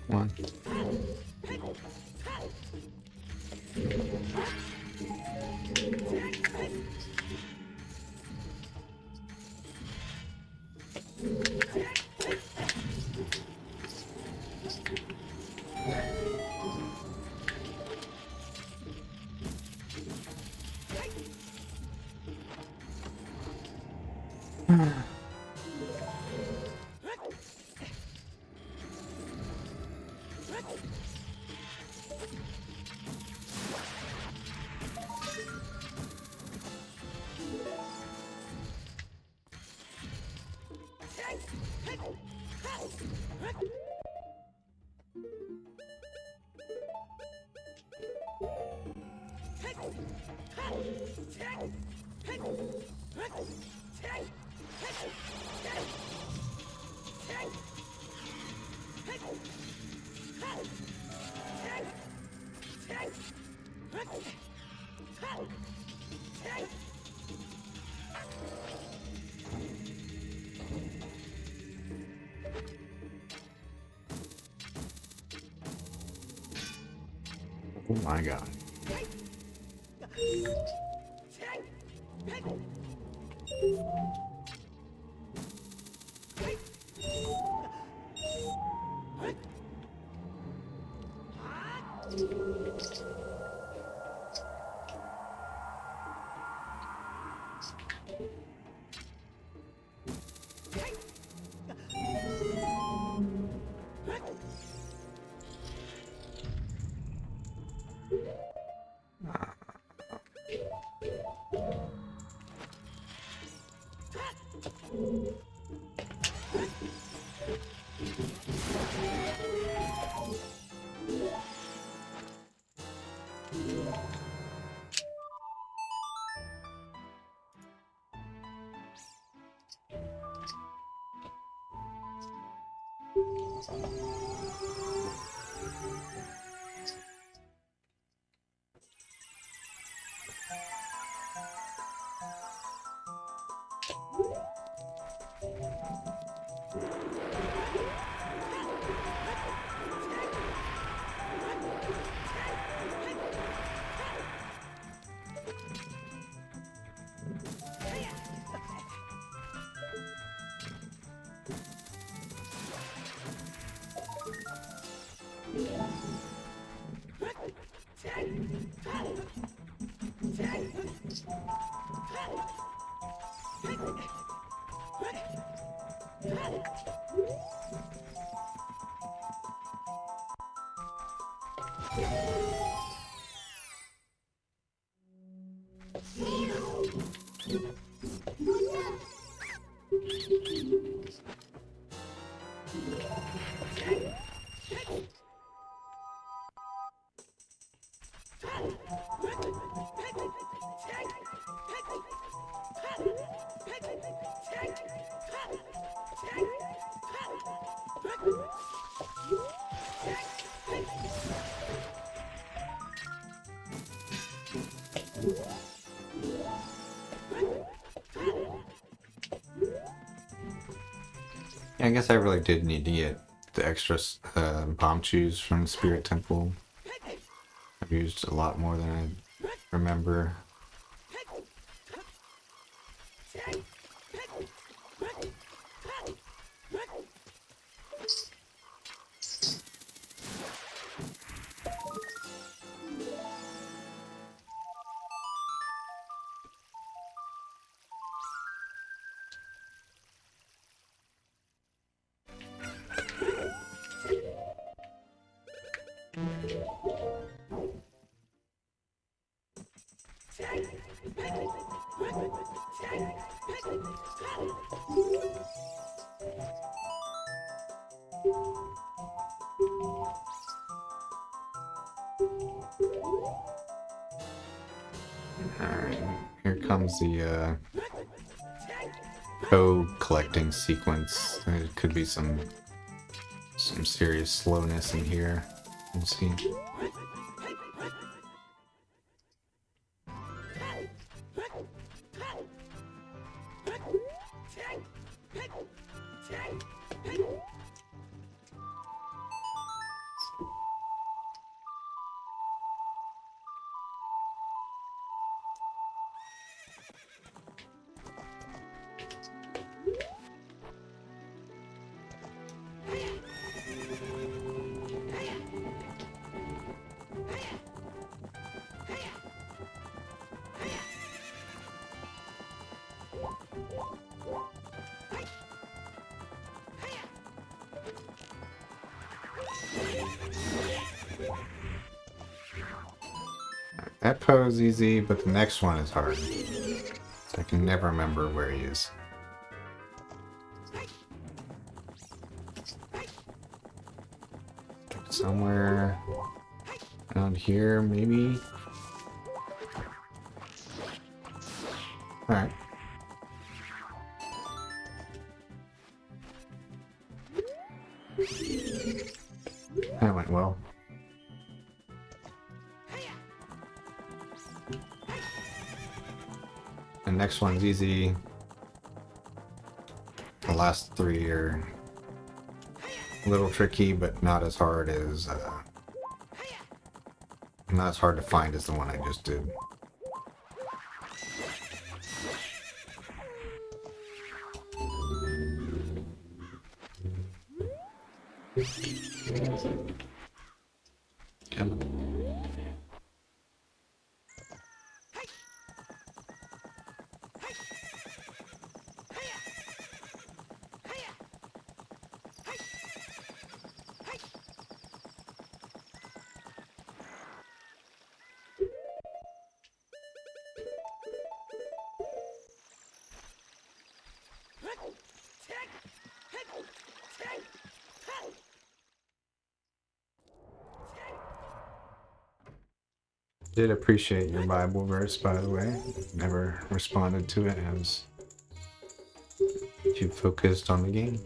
One. Oh my god. I guess I really did need to get the extra bomb chews from the Spirit Temple. I've used a lot more than I remember. Alright, here comes the code collecting sequence. There could be some serious slowness in here. We'll see. That pose easy, but the next one is hard. So I can never remember where he is. Somewhere around here, maybe? Alright. That went well. The next one's easy. The last three are a little tricky, but not as hard as not as hard to find as the one I just did. Come on. Did appreciate your Bible verse, by the way. Never responded to it as too focused on the game.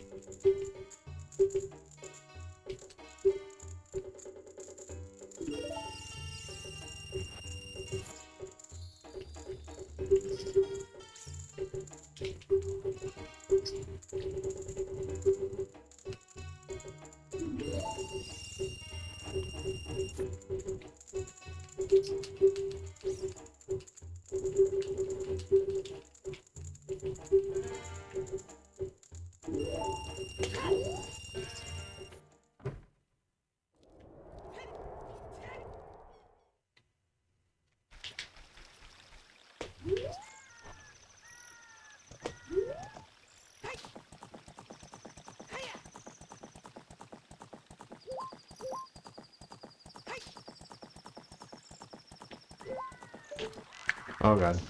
Oh god.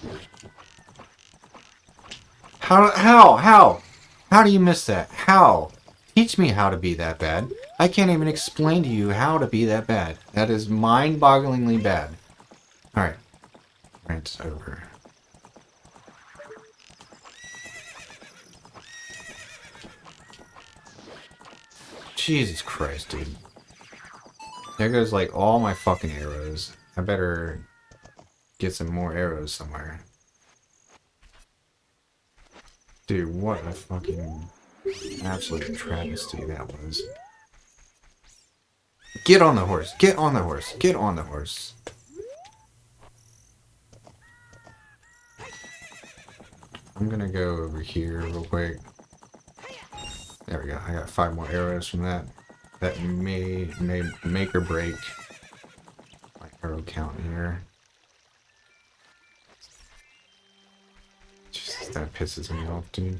How do you miss that? How? Teach me how to be that bad. I can't even explain to you how to be that bad. That is mind-bogglingly bad. Alright. Rant's over. Jesus Christ, dude. There goes like all my fucking arrows. I better get some more arrows somewhere. Dude, what a fucking absolute travesty that was. Get on the horse! Get on the horse! Get on the horse! I'm gonna go over here real quick. There we go. I got 5 more arrows from that. That may make or break my arrow count here. Jesus, that pisses me off, dude.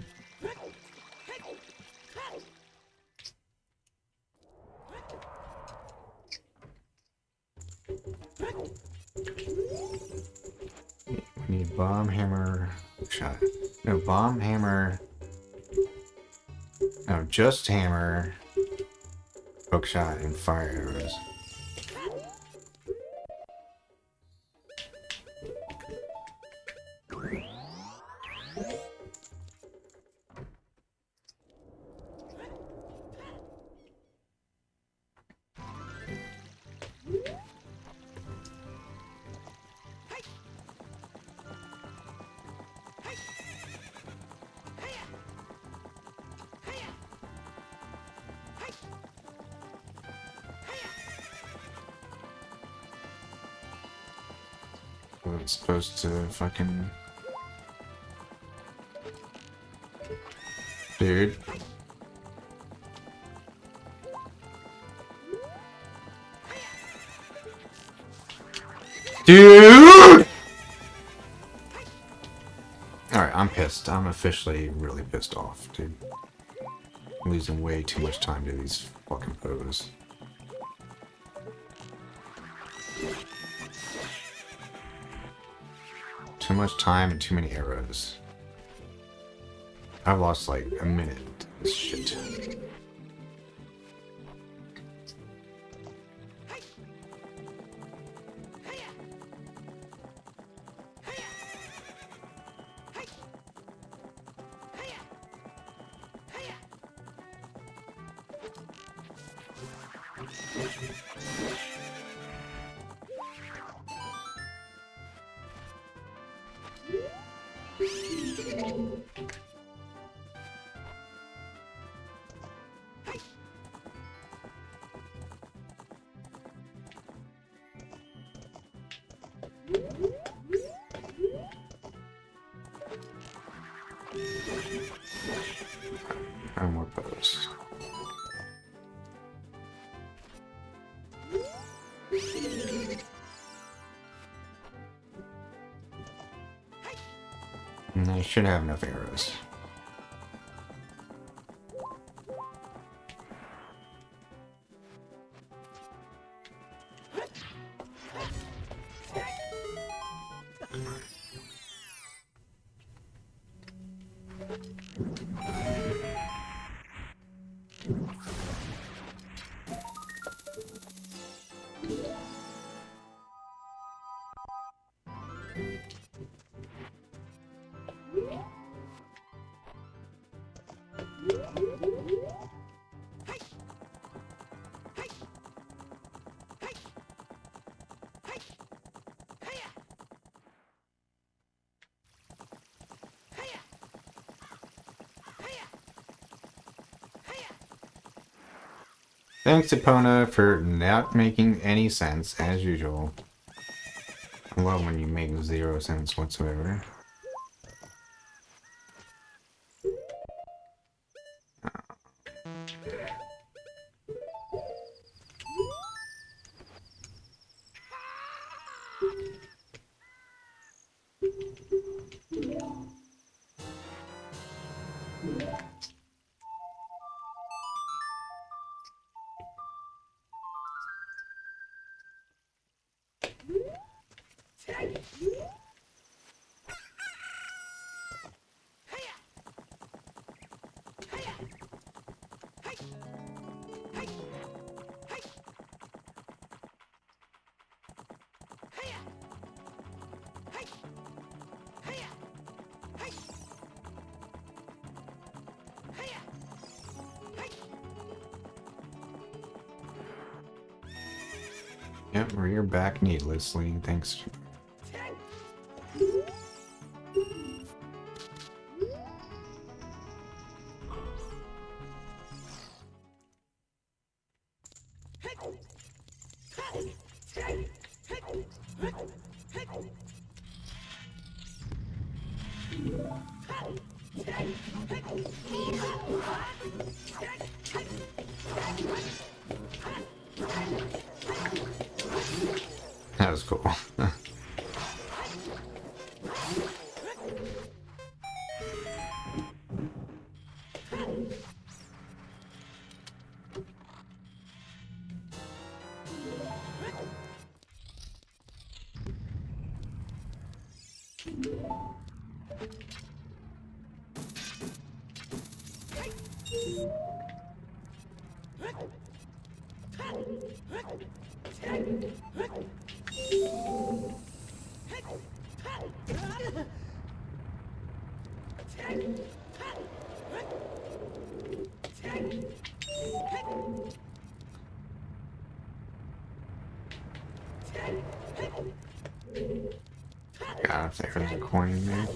We need bomb, hammer, shot. No, bomb, hammer. No, just hammer, hookshot, and fire arrows. It's supposed to fucking... Dude. Dude! Alright, I'm pissed. I'm officially really pissed off, dude. I'm losing way too much time to these fucking poses. too much time and too many arrows. I've lost like a minute to this shit. And more bows. And I should have enough arrows. Thanks, Epona, for not making any sense, as usual. I love when you make 0 sense whatsoever. Yep, rear back needlessly, thanks. That was cool. God, if there's a coin in there.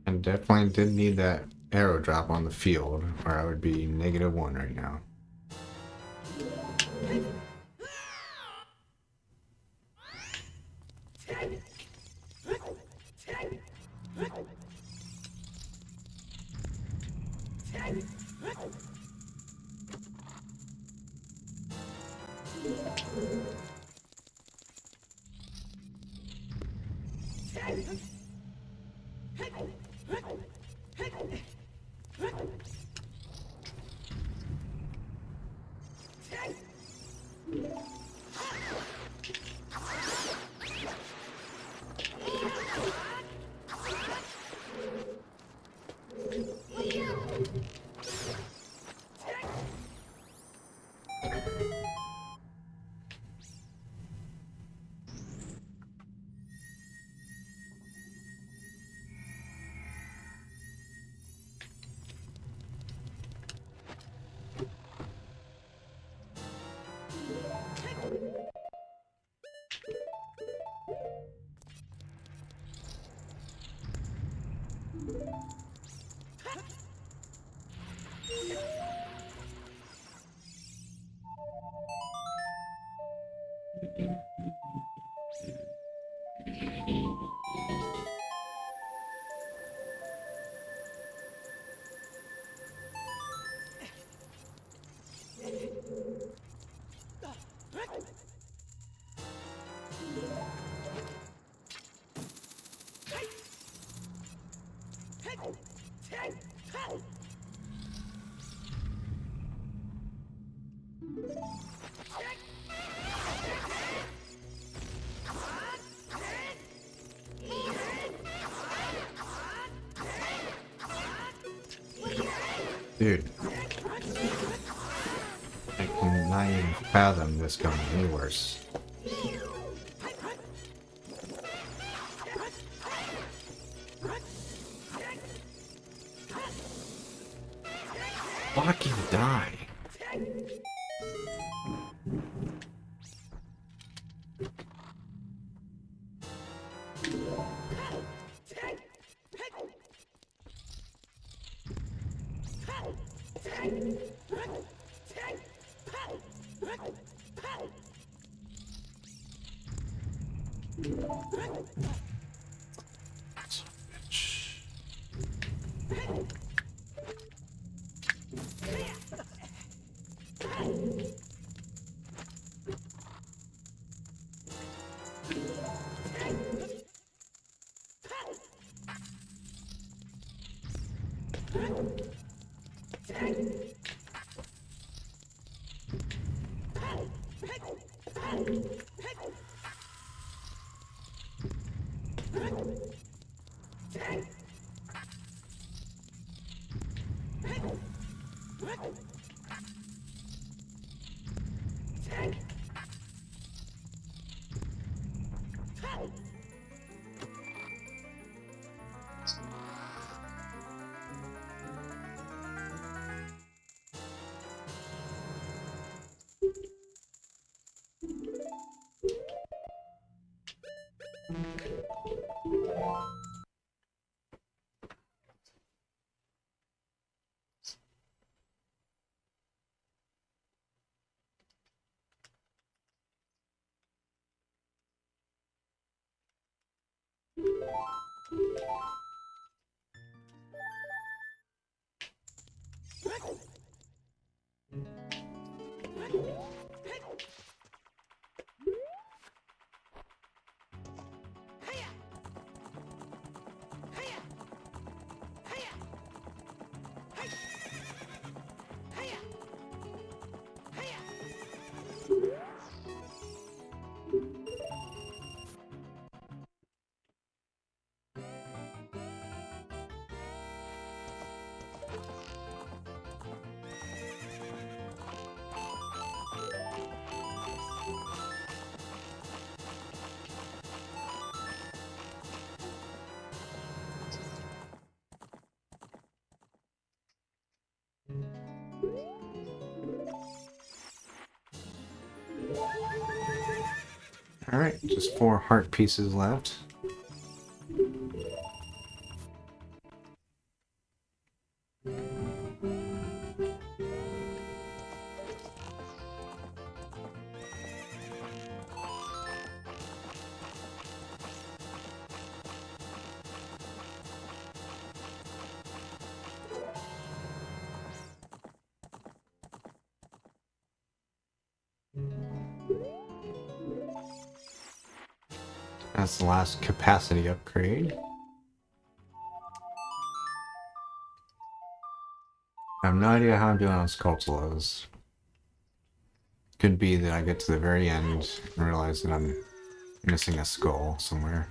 And definitely did need that arrow drop on the field, or I would be -1 right now. Dude, I cannot even fathom this going any worse. Fucking die. Alright, just 4 heart pieces left. That's the last capacity upgrade. I have no idea how I'm doing on Sculptulas. Could be that I get to the very end and realize that I'm missing a skull somewhere.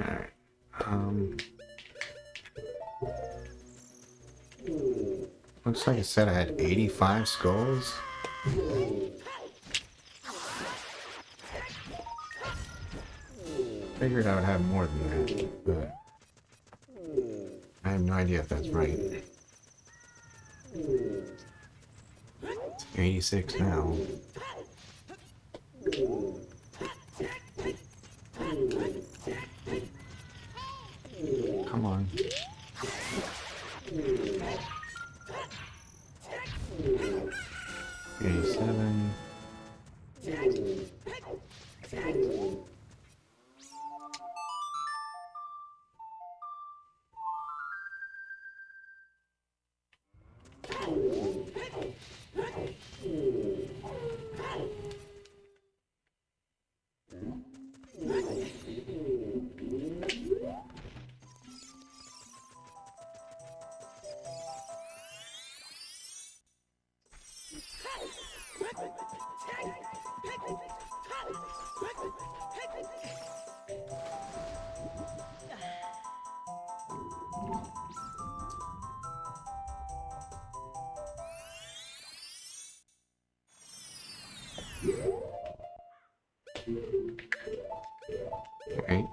Alright. Looks like it said I had 85 skulls. Figured I would have more than that, but I have no idea if that's right. It's 86 now. Come on. 87. Okay.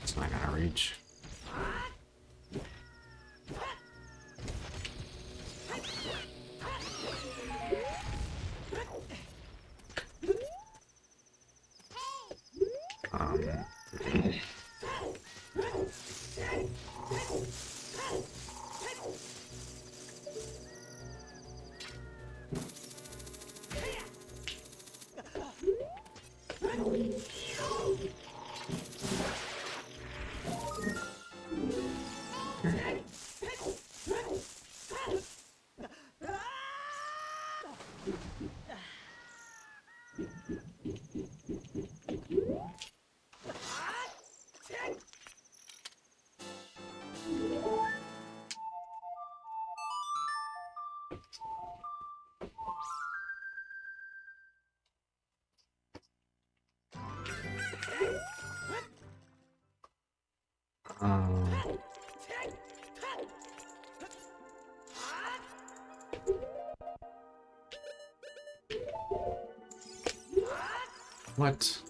It's not gonna reach. What?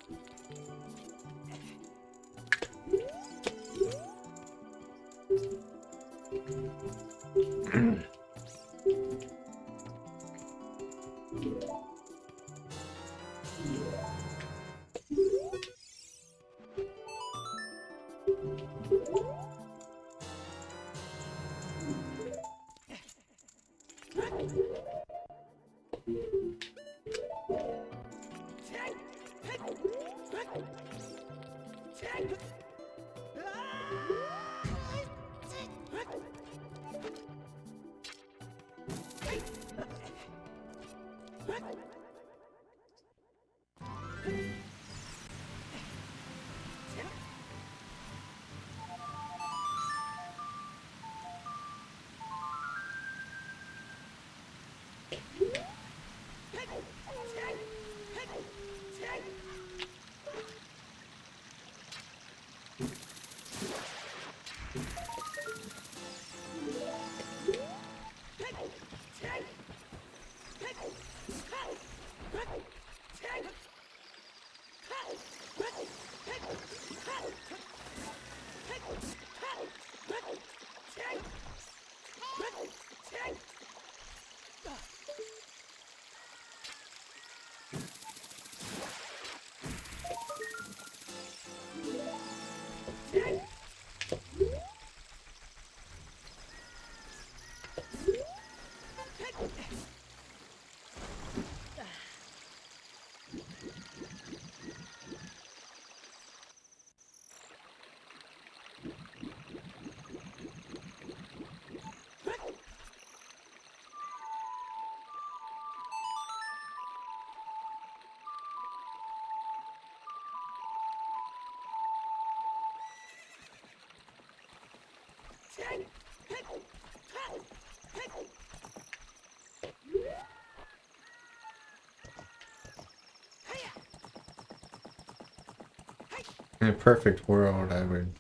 In a perfect world, I would...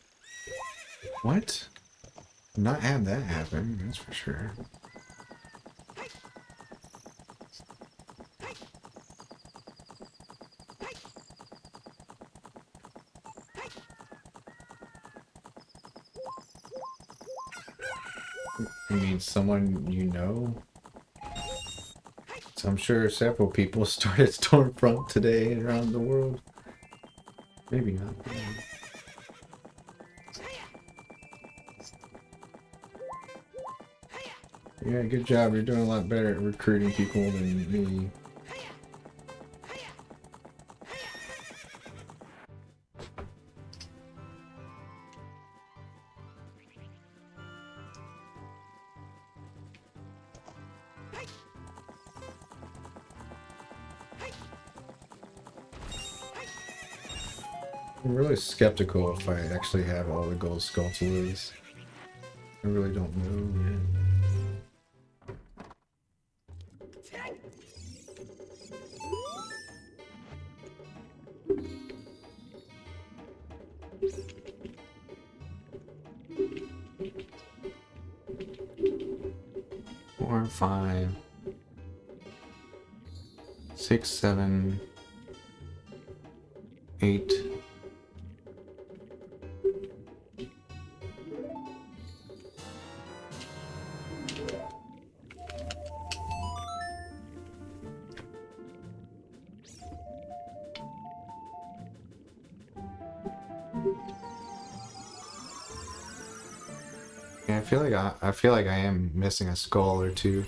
What? Not have that happen, that's for sure. You mean someone you know? So I'm sure several people started Stormfront today around the world. Maybe not. Yeah, good job. You're doing a lot better at recruiting people than me. I'm really skeptical if I actually have all the gold sculptures. I really don't know yet. Four, 5, 6, 7, 8. Yeah, I feel like I am missing a skull or two.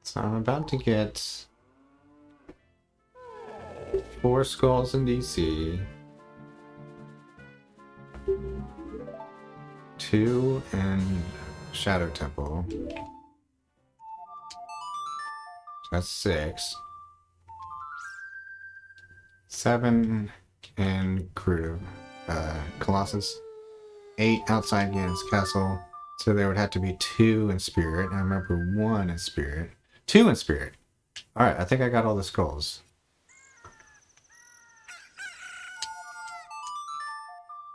So I'm about to get 4 skulls in DC, 2 in Shadow Temple. That's 6. 7 in Colossus. 8 outside Ganon's castle. So there would have to be 2 in Spirit. I remember 1 in Spirit. 2 in Spirit. Alright, I think I got all the skulls.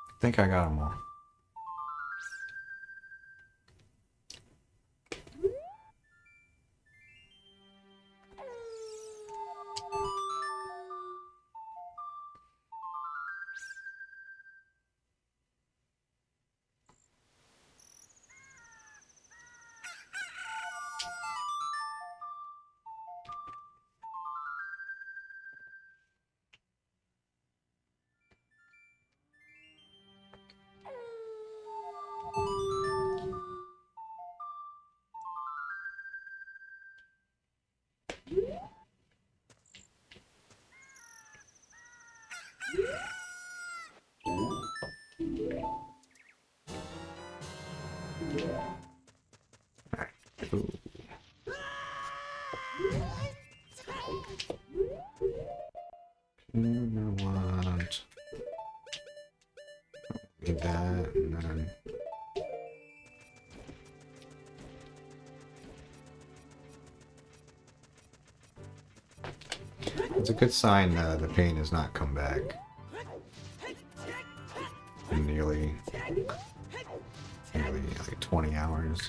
I think I got them all. Ooh. I want that, and then it's a good sign the pain has not come back in nearly like 20 hours.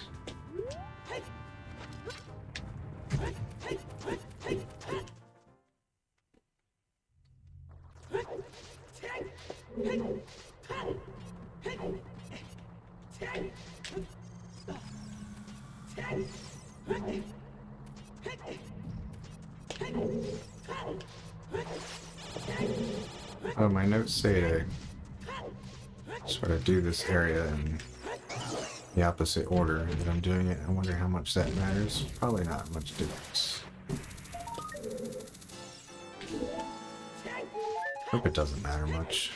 Oh, my notes say to sort of do this area in the opposite order that I'm doing it. I wonder how much that matters. Probably not much difference. Hope it doesn't matter much.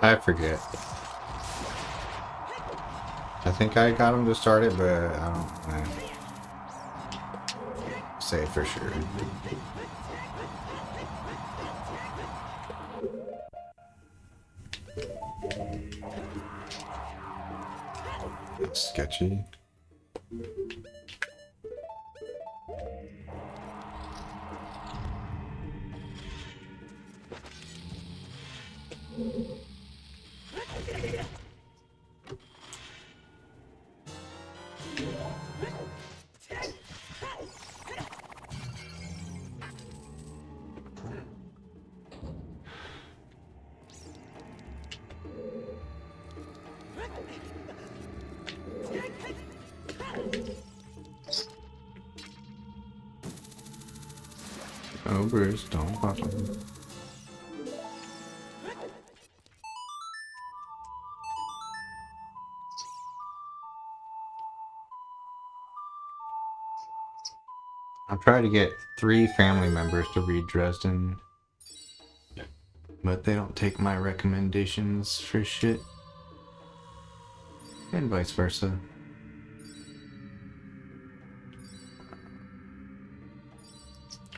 I forget. I think I got him to start it, but I don't say for sure. That's sketchy. Oh, Bruce, don't pop him. I'll try to get 3 family members to read Dresden, but they don't take my recommendations for shit. And vice versa.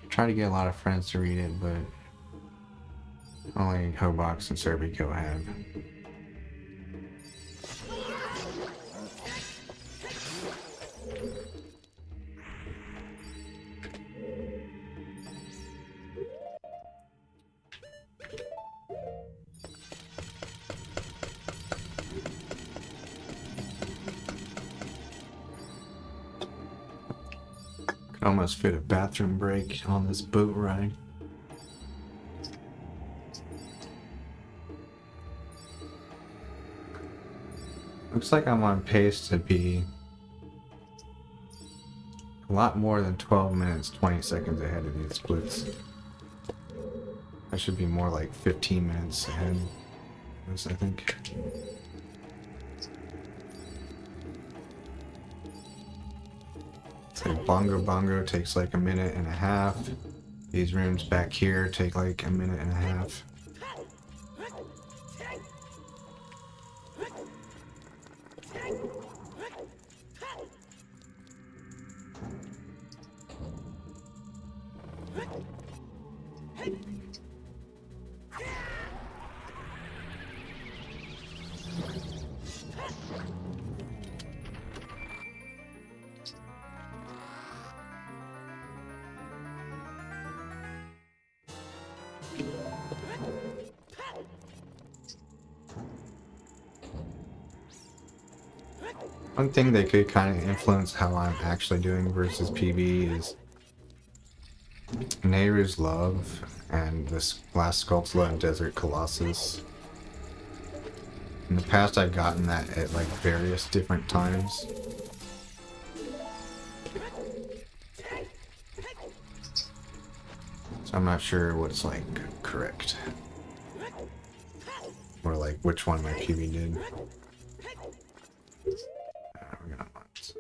Try to get a lot of friends to read it, but only Hobox and Serbico have. Could almost fit a bathroom break on this boat ride. Looks like I'm on pace to be a lot more than 12 minutes, 20 seconds ahead of these splits. I should be more like 15 minutes ahead of this, I think. So Bongo Bongo takes like a minute and a half. These rooms back here take like a minute and a half. One thing that could kind of influence how I'm actually doing versus PB is Nehru's Love and this last Sculptula and Desert Colossus. In the past I've gotten that at like various different times. So I'm not sure what's like correct. Or like which one my PB did. We're gonna want.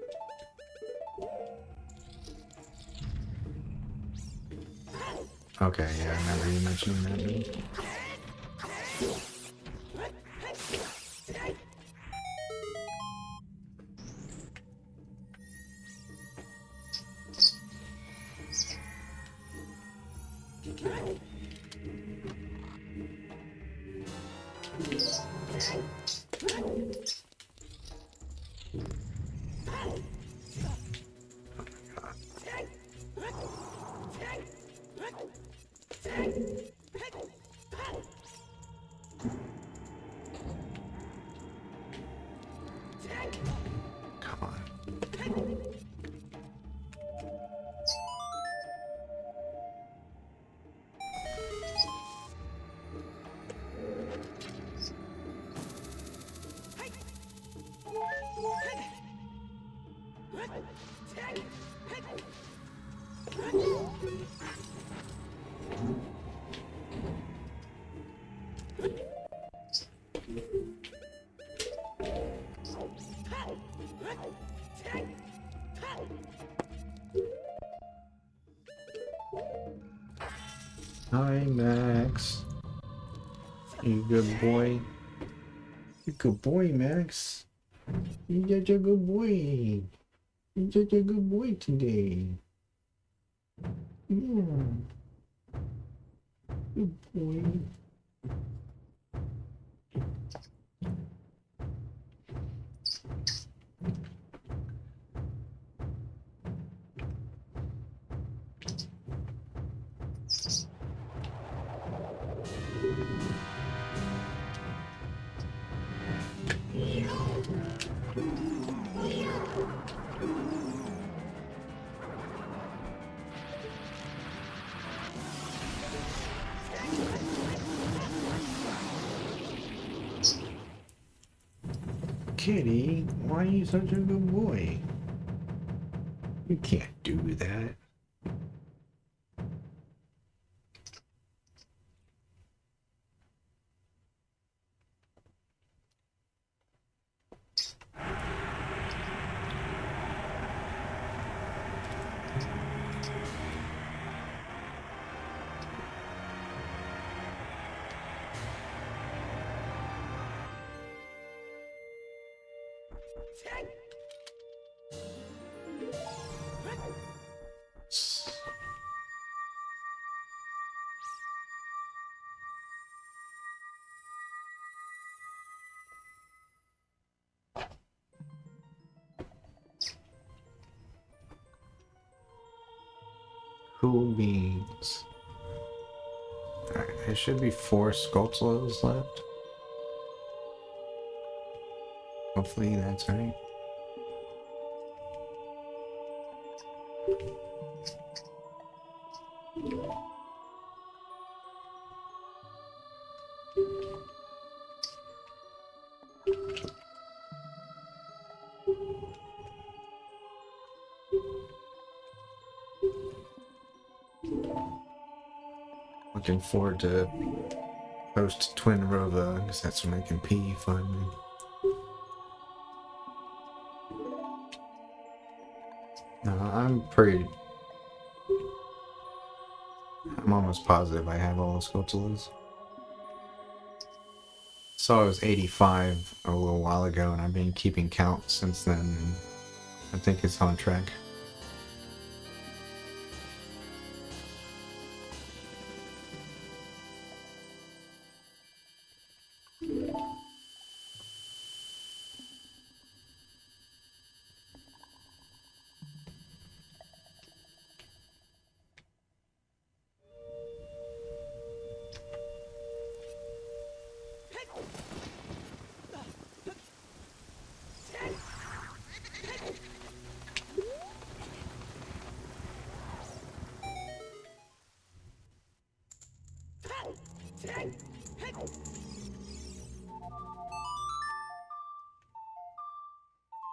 Okay, yeah, I remember you mentioning that. Dude. Come on. Hi, Max. You good boy? You good boy, Max. You such a good boy. You're such a good boy today. Yeah. Good boy. Kitty, why are you such a good boy? You can't do that. Cool beans. Alright, there should be 4 Sculptulas left. Hopefully that's right. Looking forward to post Twin Rova, because that's when I can pee finally. No, I'm almost positive I have all the Sculptulas. Saw it was 85 a little while ago, and I've been keeping count since then, and I think it's on track.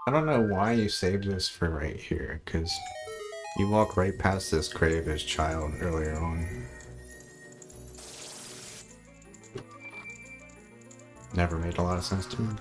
I don't know why you saved this for right here, because you walk right past this grave as child earlier on. Never made a lot of sense to me.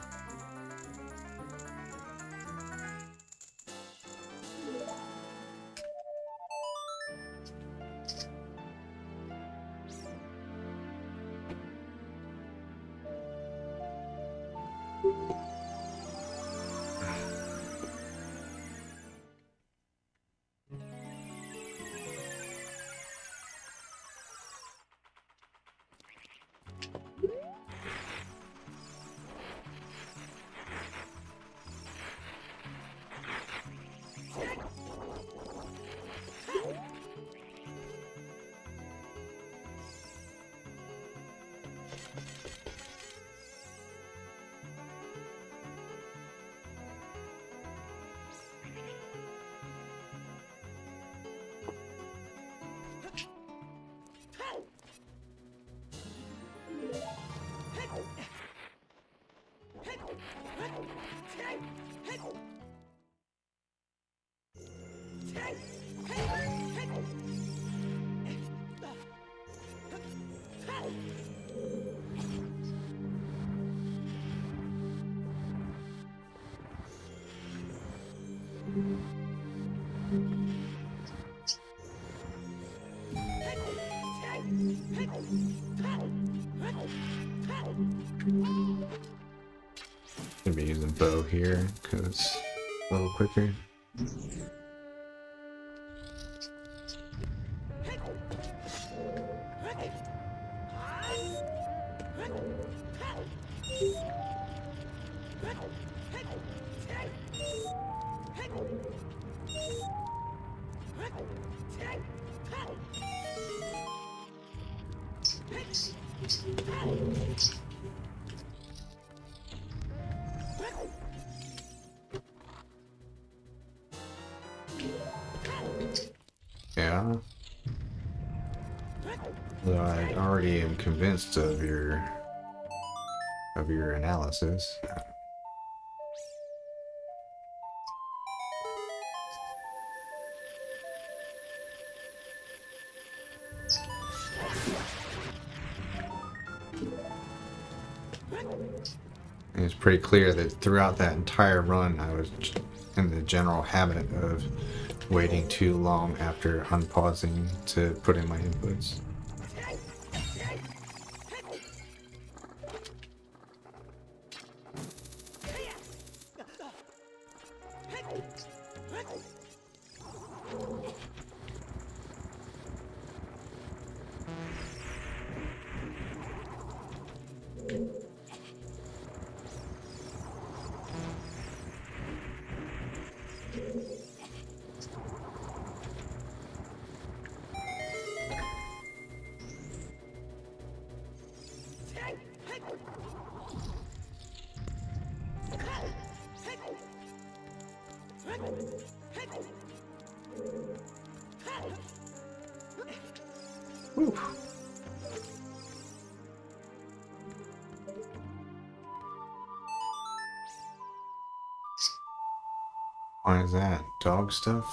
Gonna be using bow here because a little quicker. Though I already am convinced of your analysis. And it's pretty clear that throughout that entire run, I was in the general habit of waiting too long after unpausing to put in my inputs. Whew. Why is that? Dog stuff?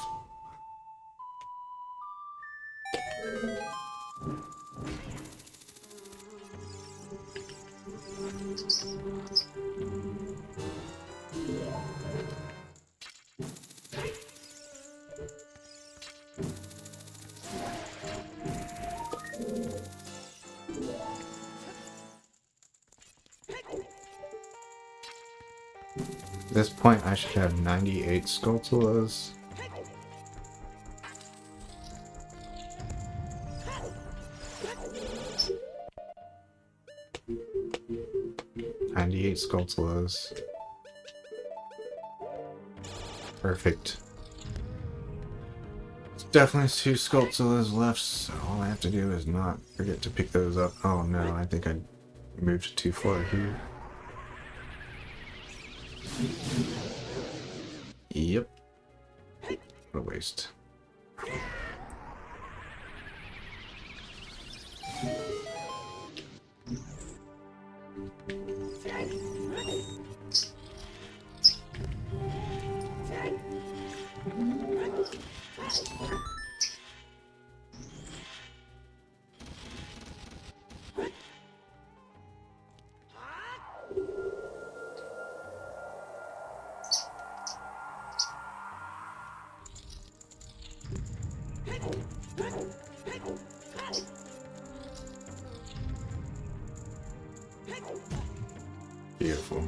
At this point, I should have 98 Skulltulas. Perfect. Definitely 2 Skulltulas left, so all I have to do is not forget to pick those up. Oh no, I think I moved too far here. Yep. What a waste. Beautiful.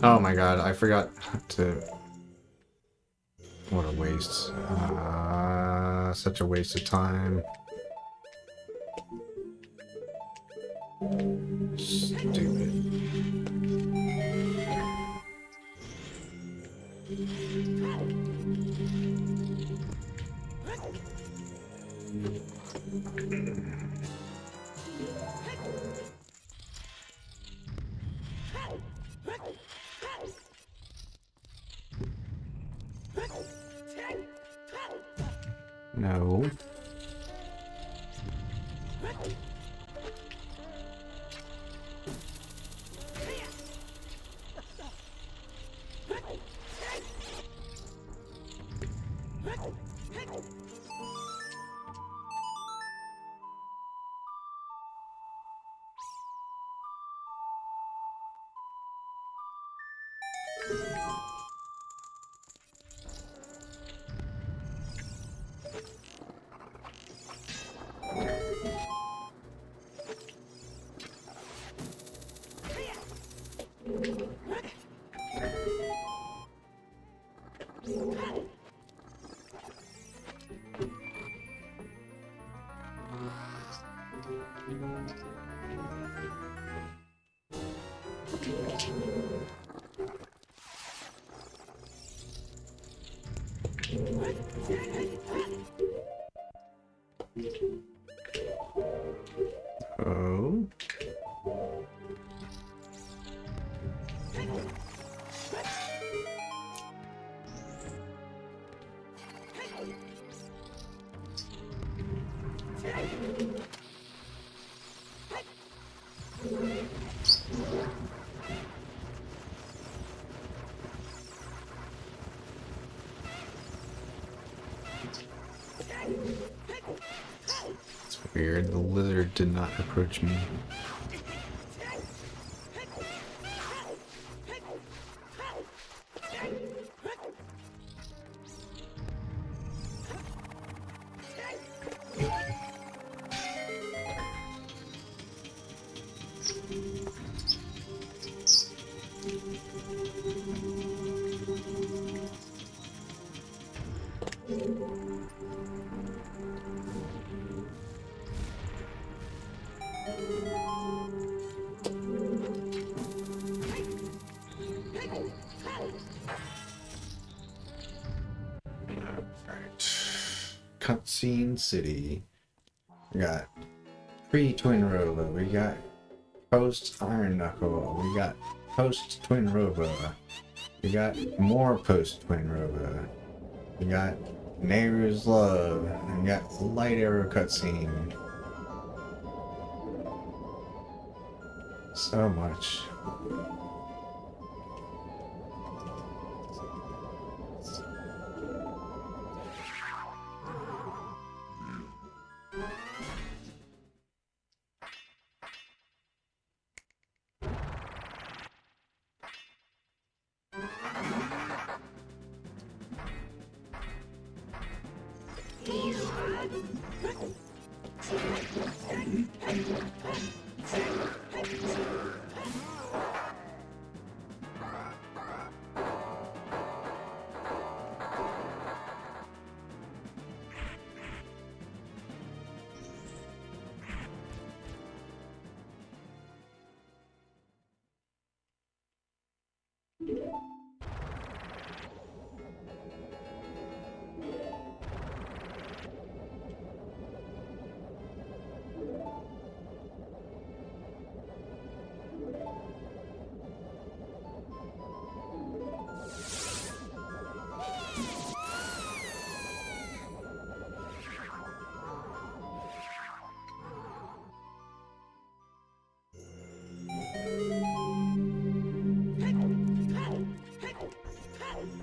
Oh my god, I forgot to... What a waste. Such a waste of time. Stupid. No. Oh. It's weird, the lizard did not approach me. Cutscene City. We got pre-Twin Robo. We got post-Iron Knuckle. We got post-Twin Robo. We got more post-Twin Robo. We got Neighbor's Love. And we got Light Arrow cutscene. So much.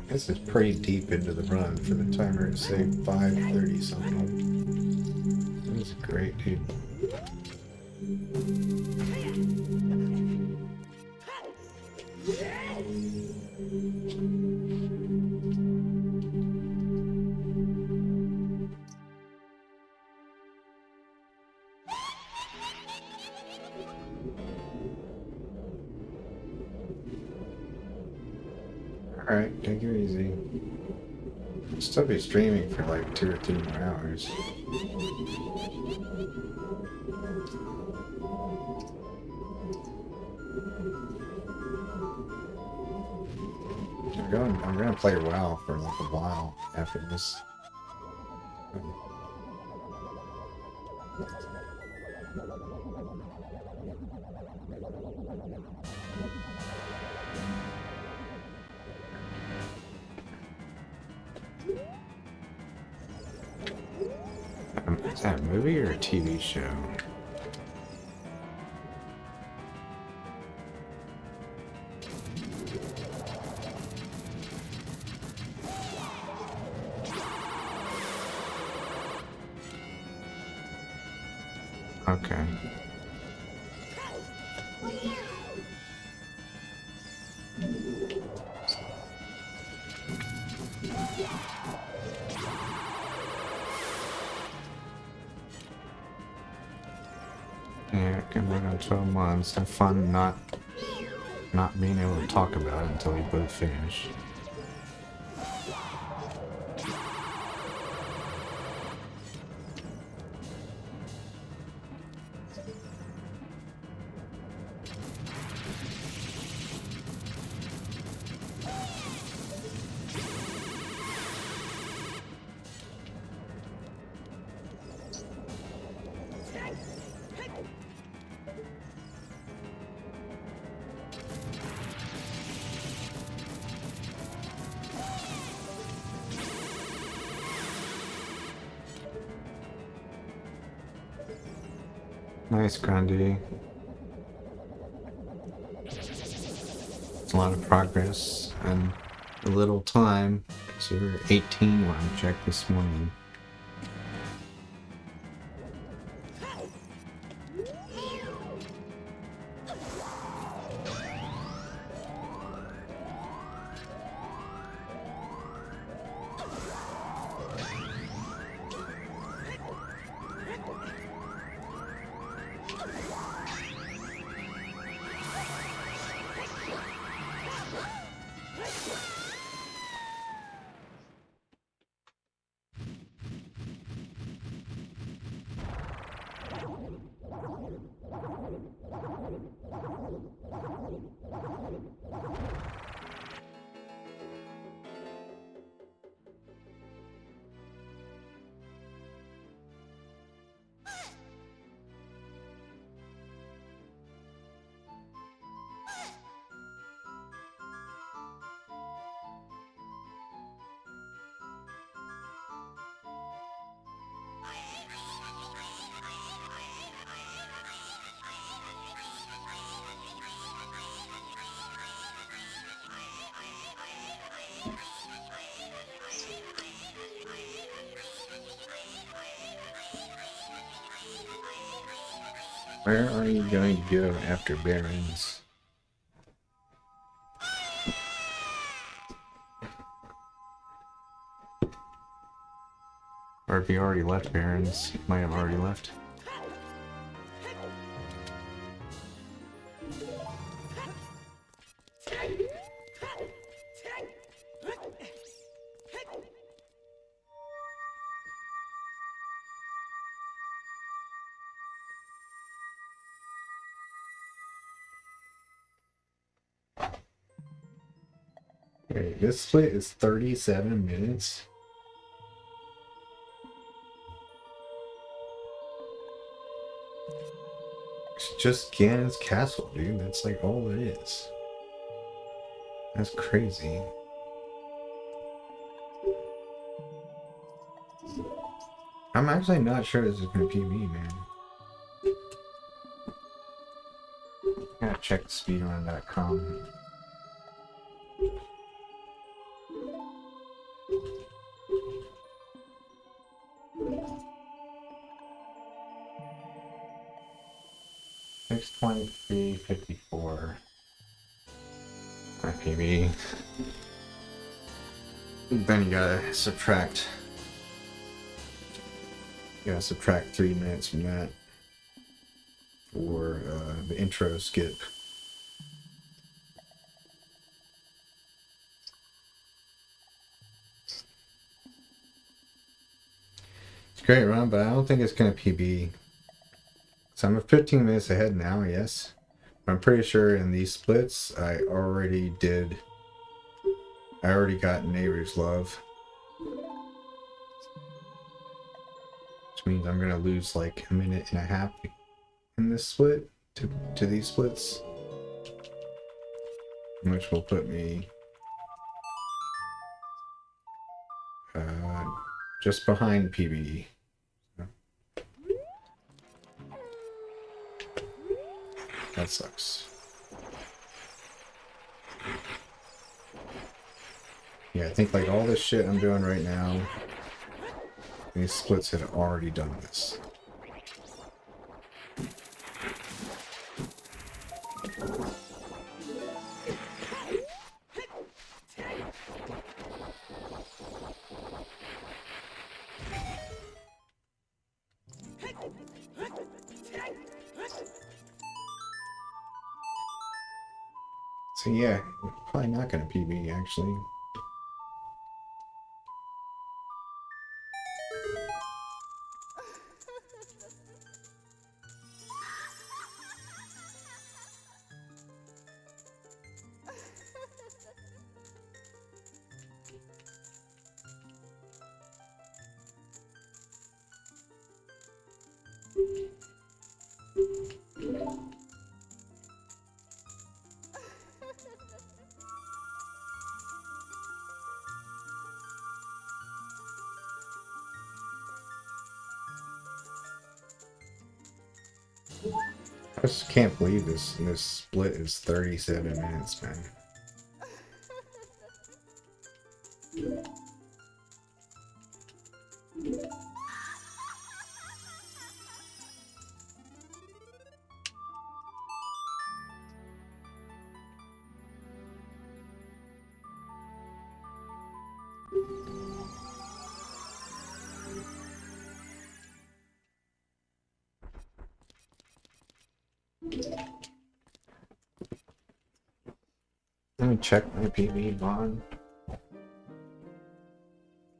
This is pretty deep into the run for the timer to say 5:30 something. That was great, dude. Alright, take it easy. I'll still be streaming for like 2 or 3 more hours. I'm gonna play WoW for like a while after this. Is that a movie or a TV show? Okay. Yeah, come on, 12 months. Have fun not being able to talk about it until we both finish. Nice, Grande. It's a lot of progress and a little time. So you're 18 when I checked this morning. Where are you going to go after Barons? Or if you already left Barons, you might have already left. Okay, this split is 37 minutes. It's just Ganon's castle, dude. That's like all it is. That's crazy. I'm actually not sure this is gonna PB, man. I gotta check speedrun.com. $623.54. My PB. Then you gotta subtract. You gotta subtract 3 minutes from that for the intro skip. It's a great run, but I don't think it's gonna PB. So I'm 15 minutes ahead now, yes. But I'm pretty sure in these splits I already got Neighbor's Love. Which means I'm gonna lose like a minute and a half in this split to these splits. Which will put me just behind PB. That sucks. Yeah, I think like all this shit I'm doing right now, these splits had already done this. So yeah, probably not gonna PB actually. I just can't believe this split is 37 minutes, man. Let me check my PB bond.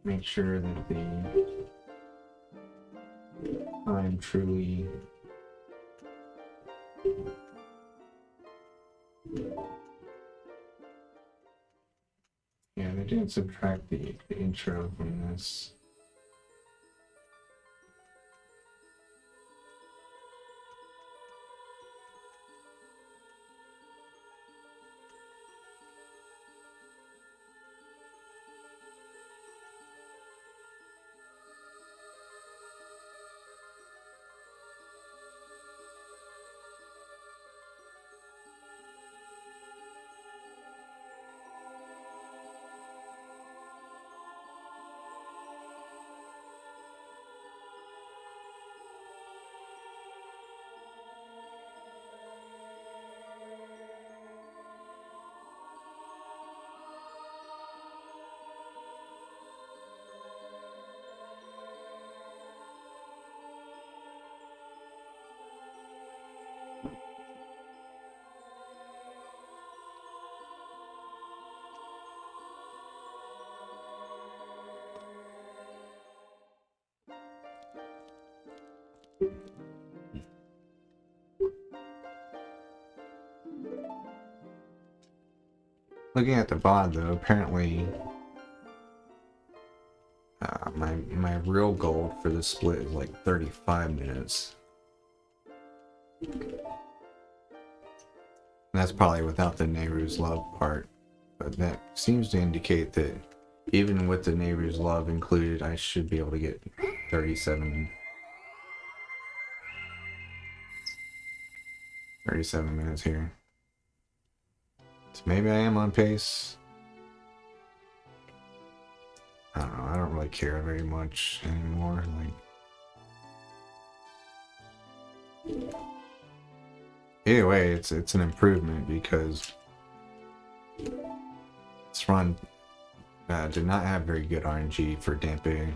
Make sure that I'm truly they didn't subtract the intro from this. Looking at the VOD though, apparently my real goal for this split is like 35 minutes. And that's probably without the Nehru's Love part, but that seems to indicate that even with the Nehru's Love included, I should be able to get 37 minutes here. So maybe I am on pace. I don't know, I don't really care very much anymore. Like, either way, it's an improvement because this run did not have very good RNG for Dampe.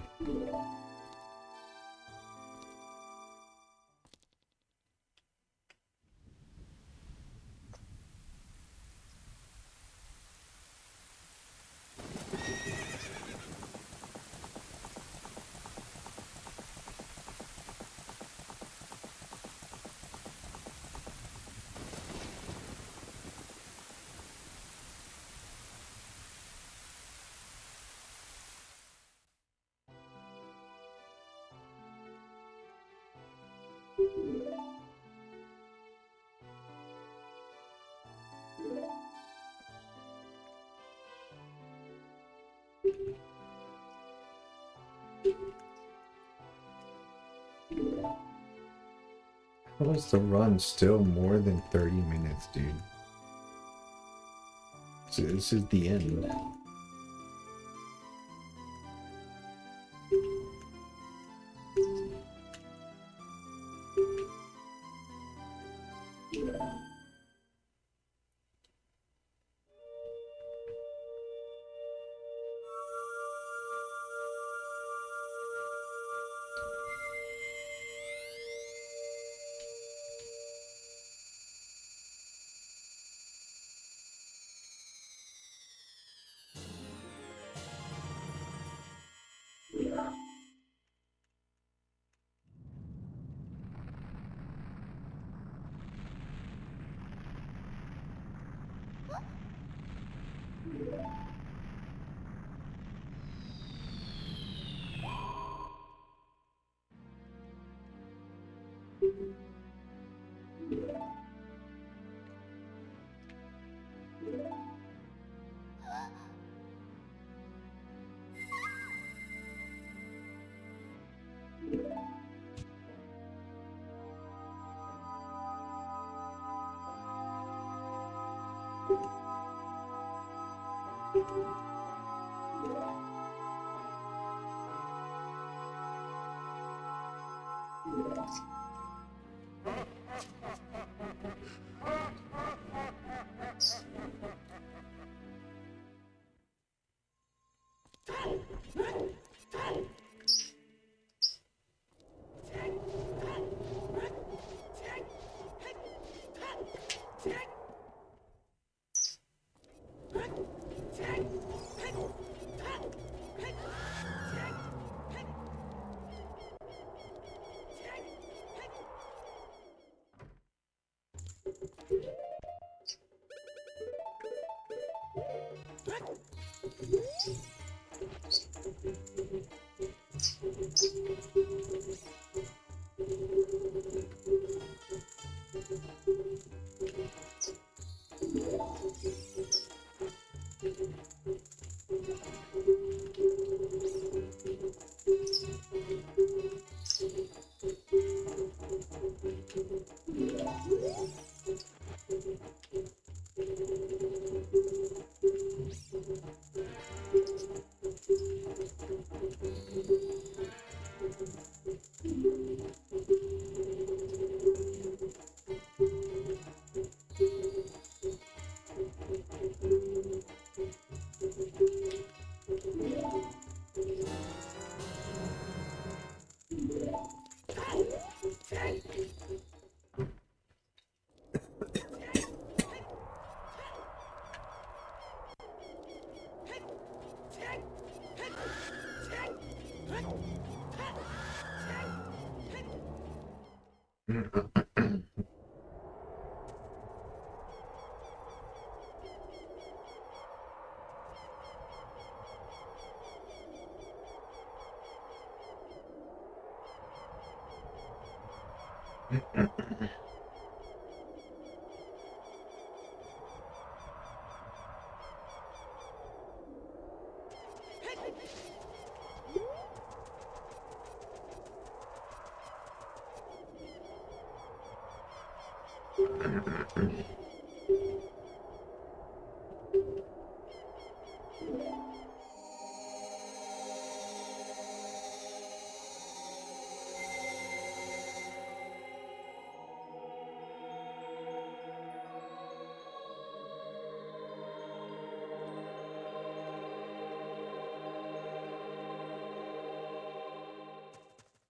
How is the run still more than 30 minutes, dude? So this is the end.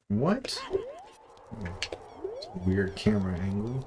What? It's a weird camera angle.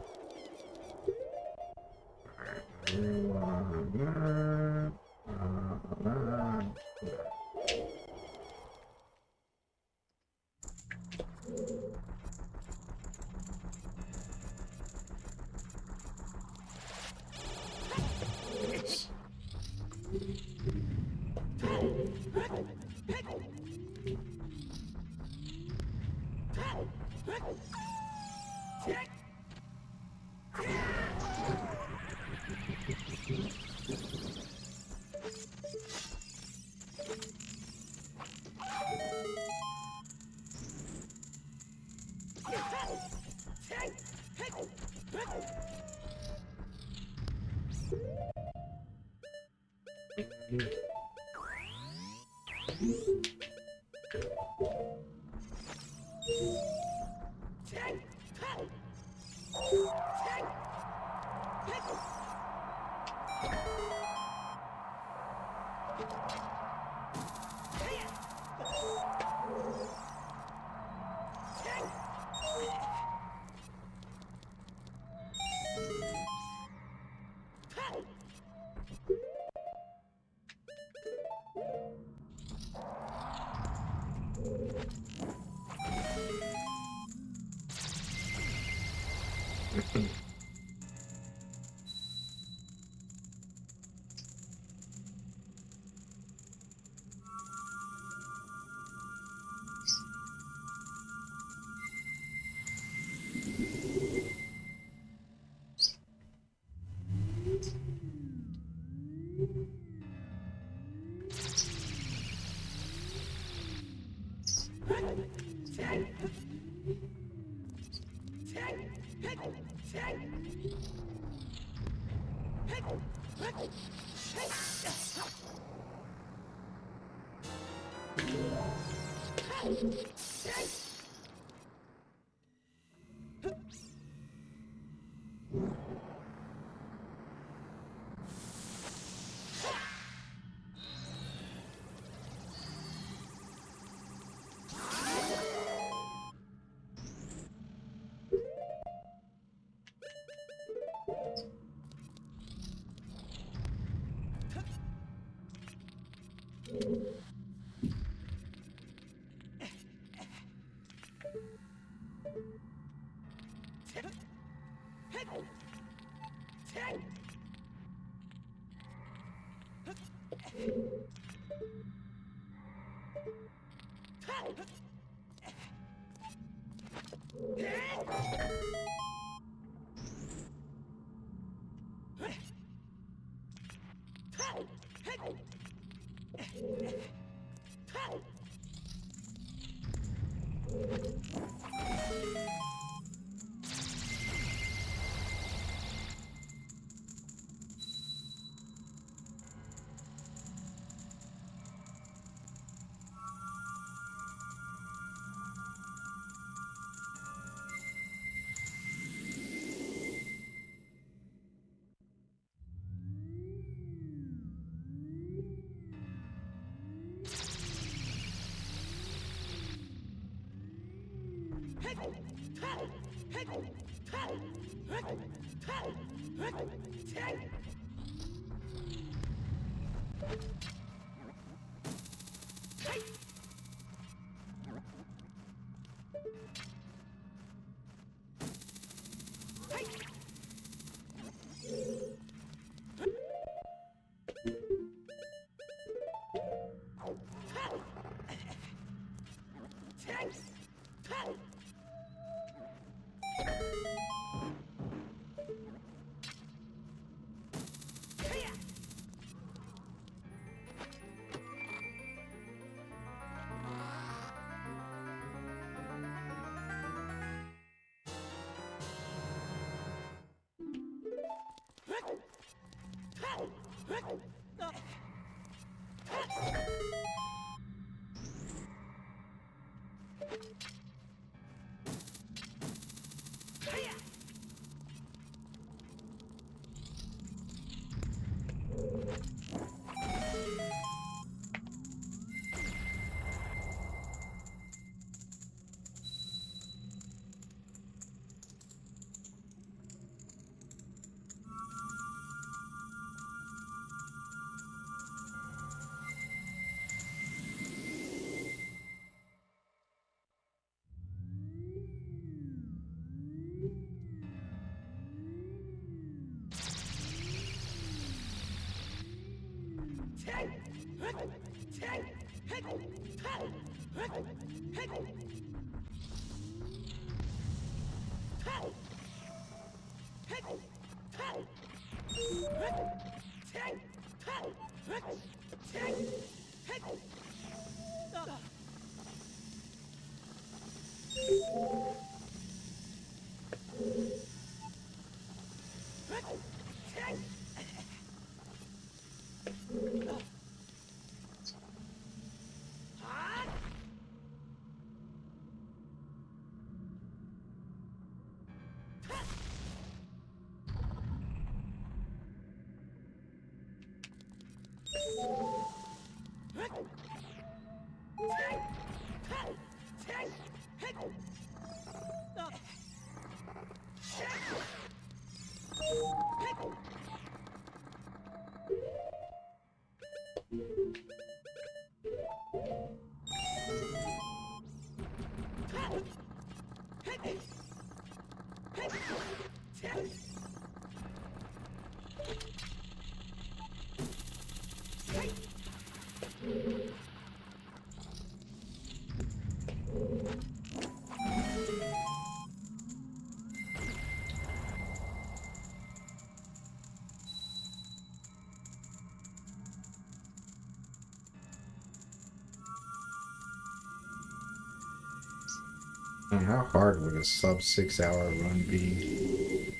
And how hard would a sub 6 hour run be?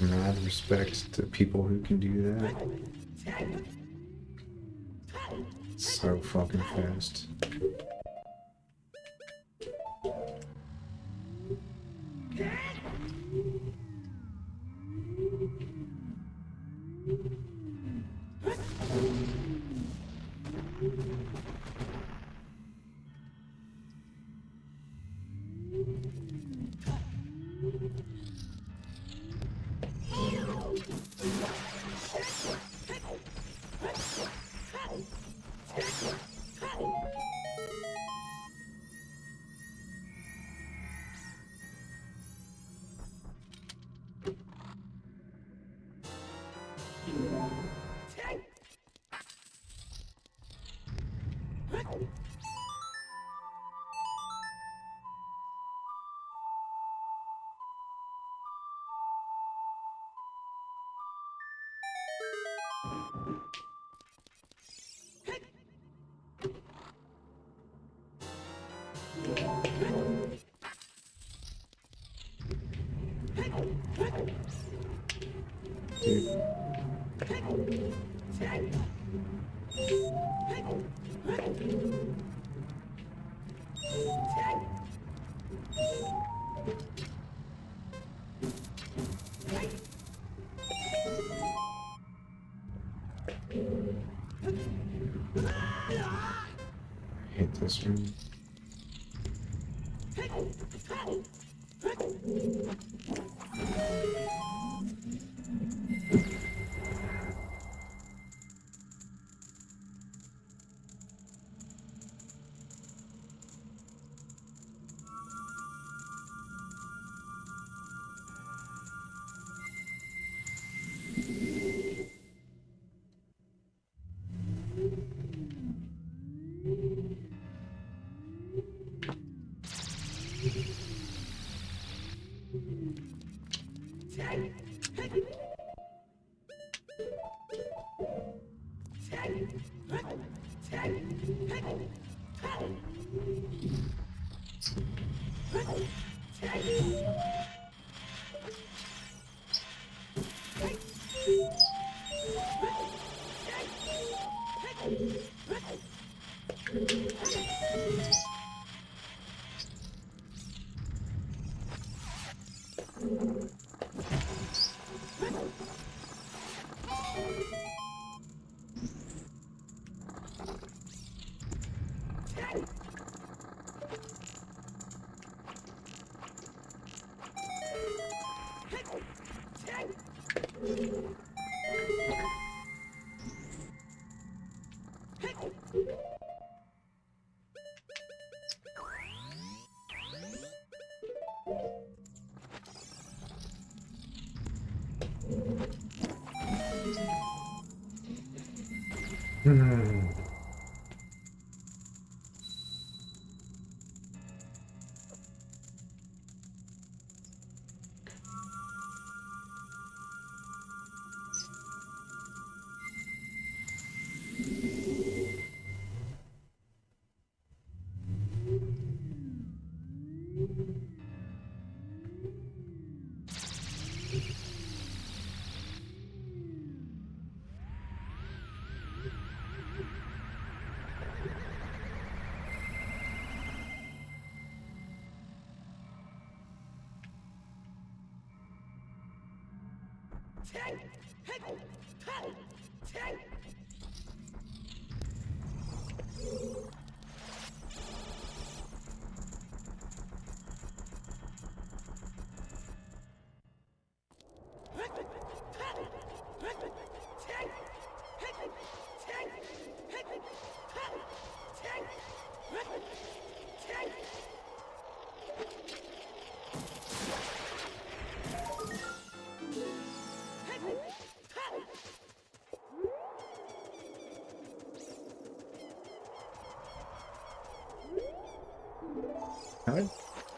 Mad respect. respect to people who can do that. So fucking fast. Dude. I hate this room. How?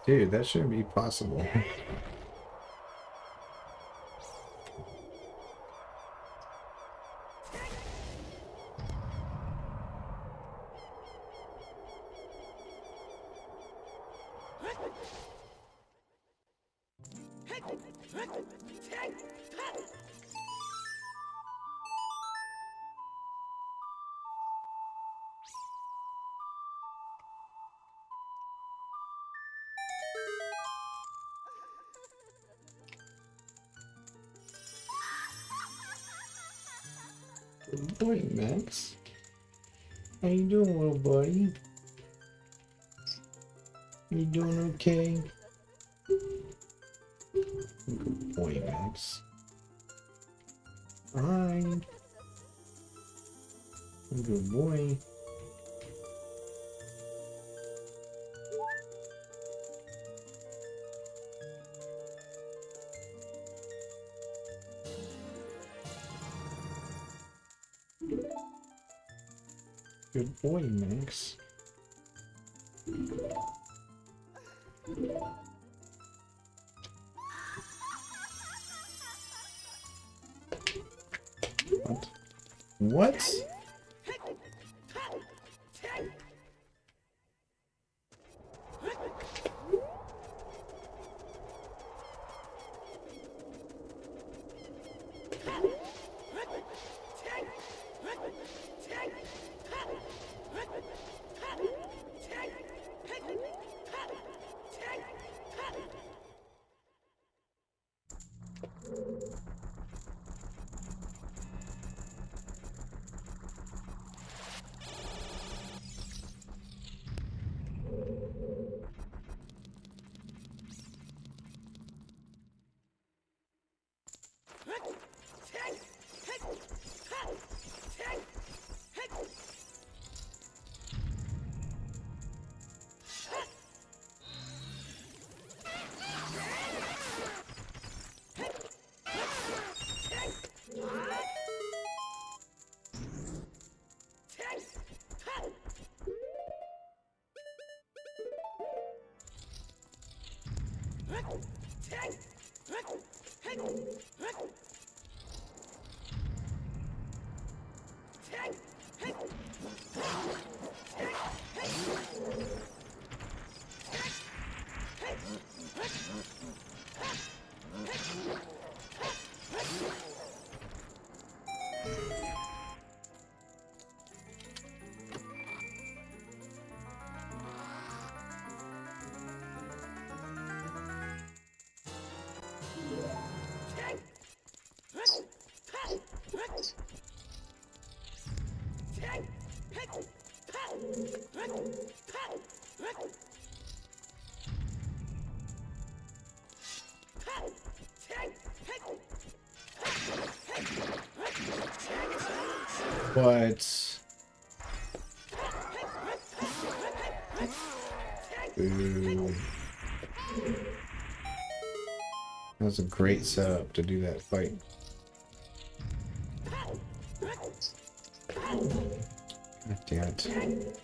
Dude, that shouldn't be possible. Good boy, Max. How you doing, little buddy? You doing okay? Good boy, Max. Hi. Good boy. Good boy, Max. What? What? Ooh. That was a great setup to do that fight. God damn it.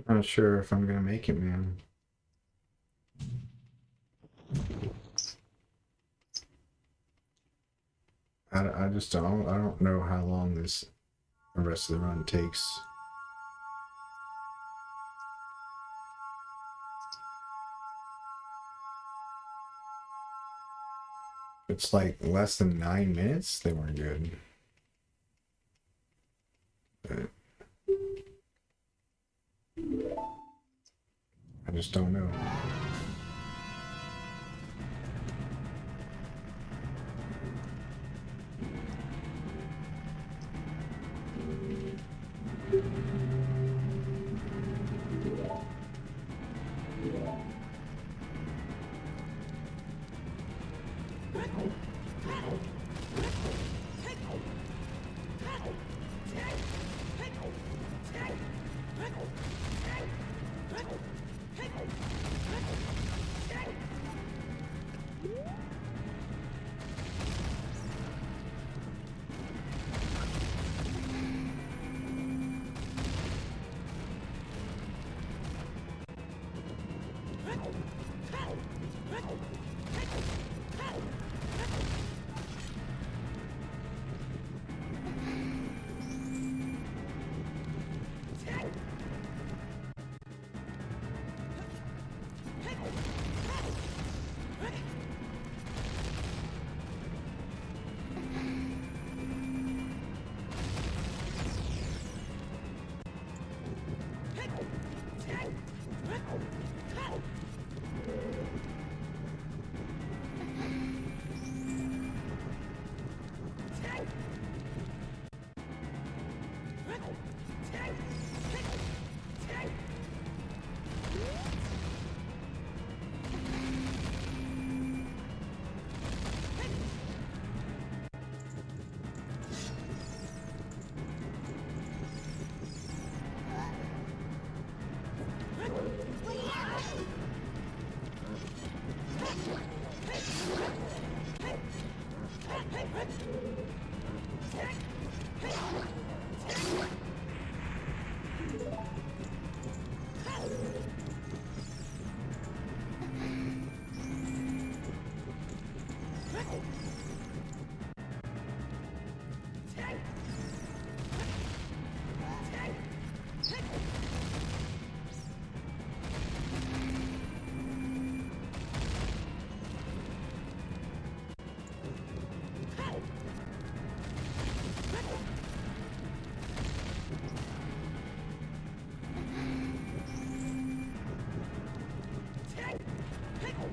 Not sure if I'm gonna make it, man. I just don't know how long the rest of the run takes. It's like less than 9 minutes. They weren't good. But I just don't know.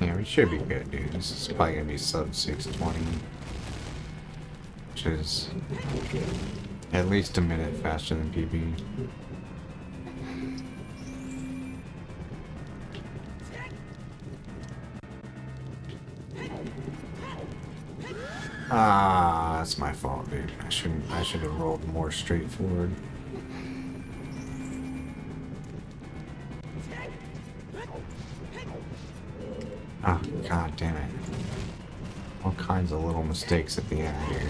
Yeah, we should be good, dude. This is probably gonna be sub 620, which is at least a minute faster than PB. Ah, that's my fault, dude. I should have rolled more straightforward. Oh, god damn it. All kinds of little mistakes at the end here.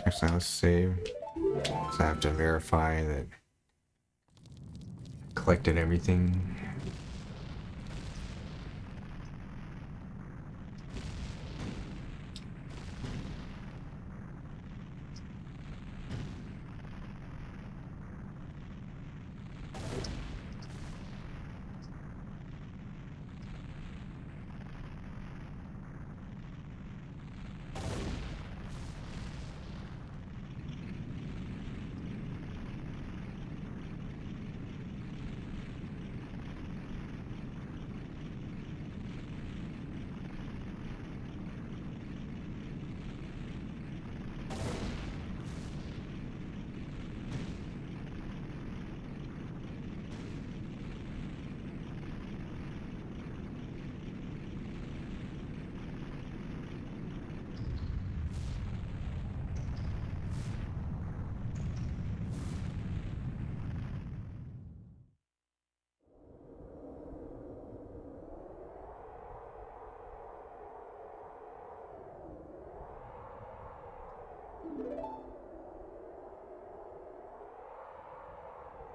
Actually, let's save. Because I have to verify that I collected everything.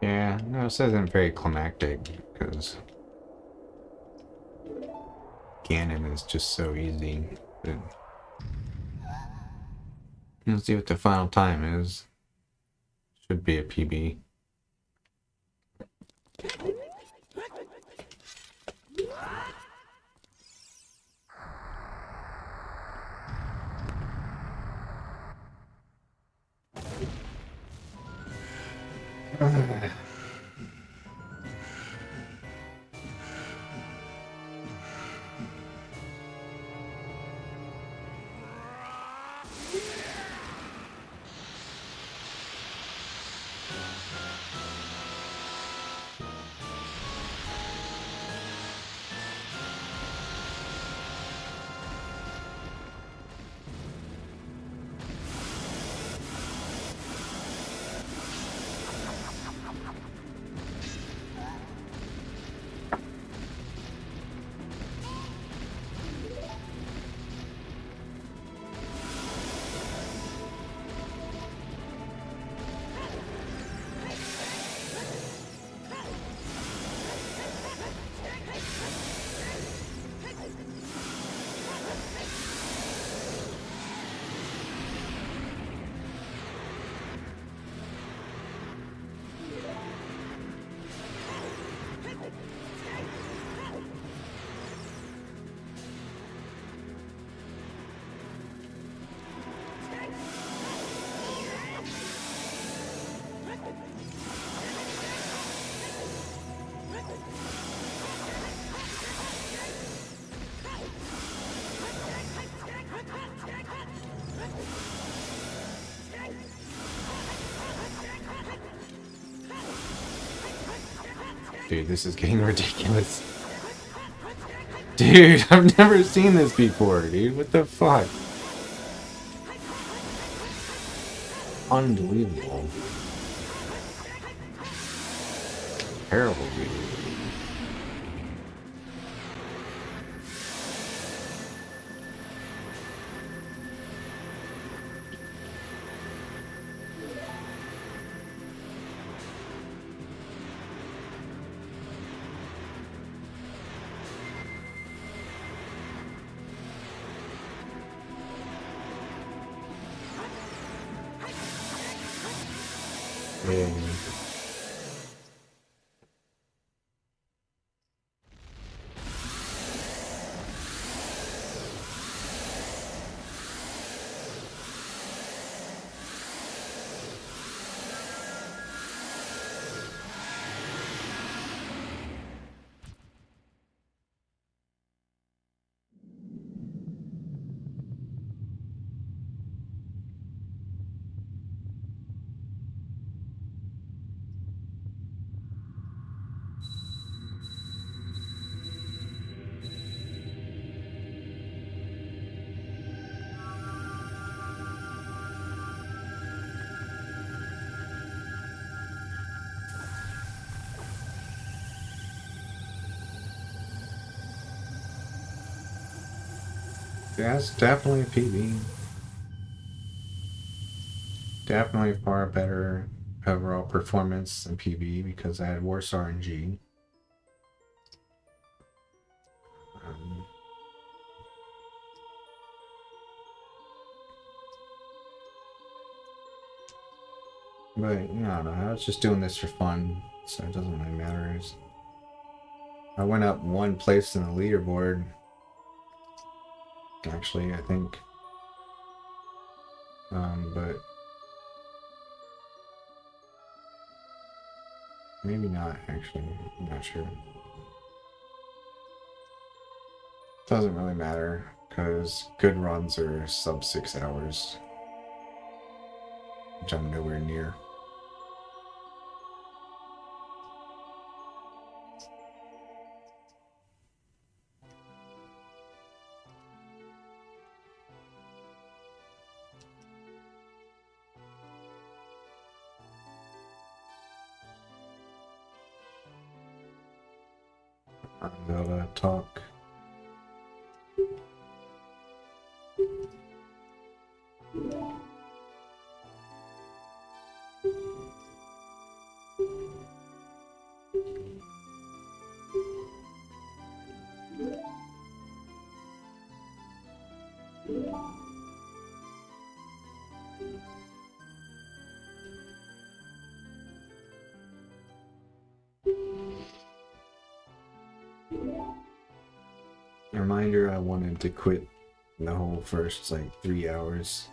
Yeah, no, this isn't very climactic because Ganon is just so easy. But let's see what the final time is. Should be a PB. Dude, this is getting ridiculous. Dude, I've never seen this before, dude. What the fuck? Unbelievable. Terrible, dude. Yeah. That's definitely a PB. Definitely far better overall performance than PB because I had worse RNG. Um, but, you know, I don't know. I was just doing this for fun, so it doesn't really matter. I went up one place in the leaderboard. Actually, I think. But maybe not, actually. I'm not sure. Doesn't really matter, because good runs are sub 6 hours, which I'm nowhere near. I'm gonna talk. Reminder, I wanted to quit in the whole first like 3 hours.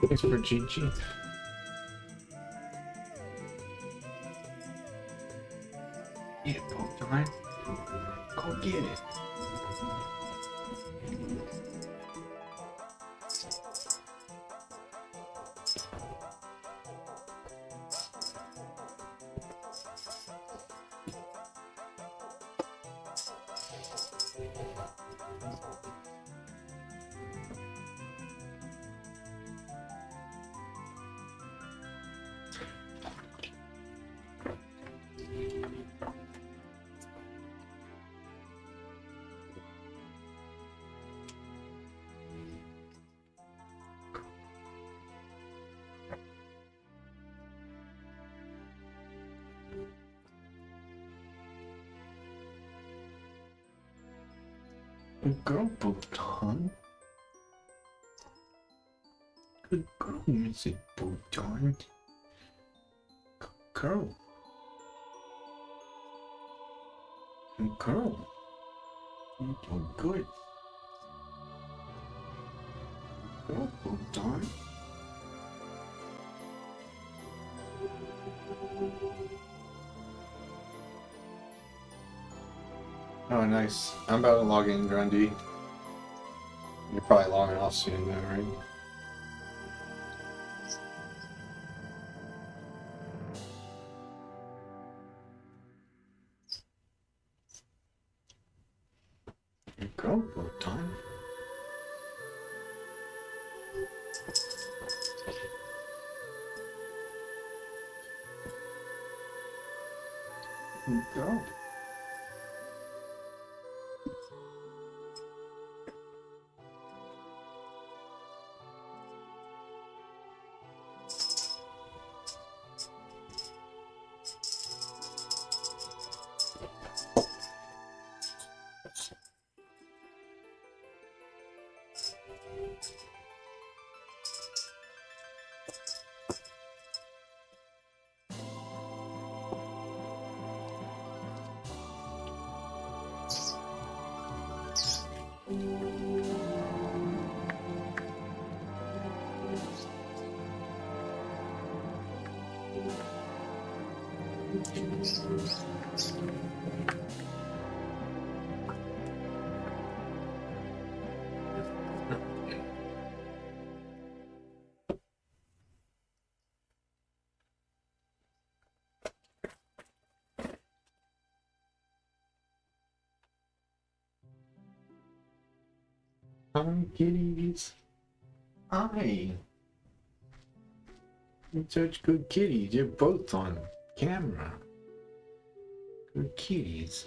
Thanks for Gigi. Get it, Pokemon. Go get it. Good girl, Bhutan. Good girl, Mrs. Bhutan. Good girl. Good girl. You're doing good. Good girl, Bhutan. Oh, nice. I'm about to log in, Grundy. You're probably logging off soon, though, right? Good girl, Bhutan. Good girl. Hi, kitties. Hi. You're such good kitties. You're both on camera. Good kitties.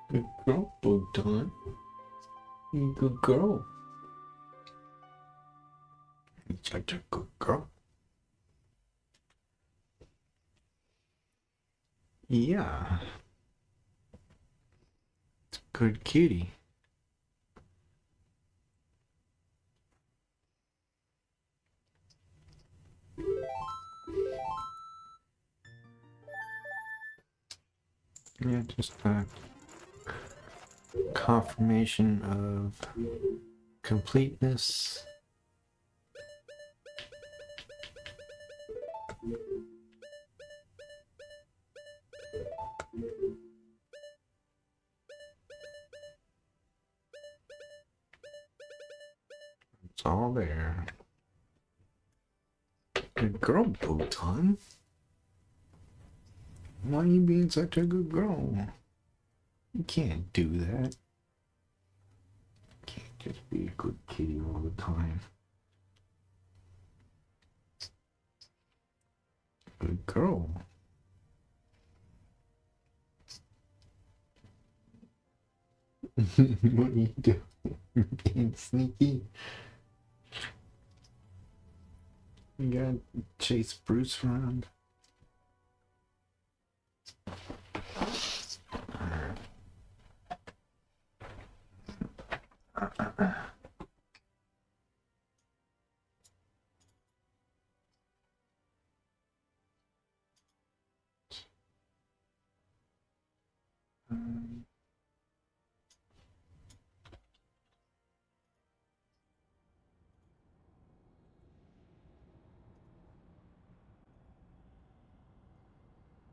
Good girl, Bhutan. You good girl. You're such a good girl. Yeah. It's a good kitty. Yeah, just confirmation of completeness. It's all there. Good girl, Bhutan. Why are you being such a good girl? You can't do that. You can't just be a good kitty all the time. Good girl. What are you doing? Being sneaky. You gotta chase Bruce around.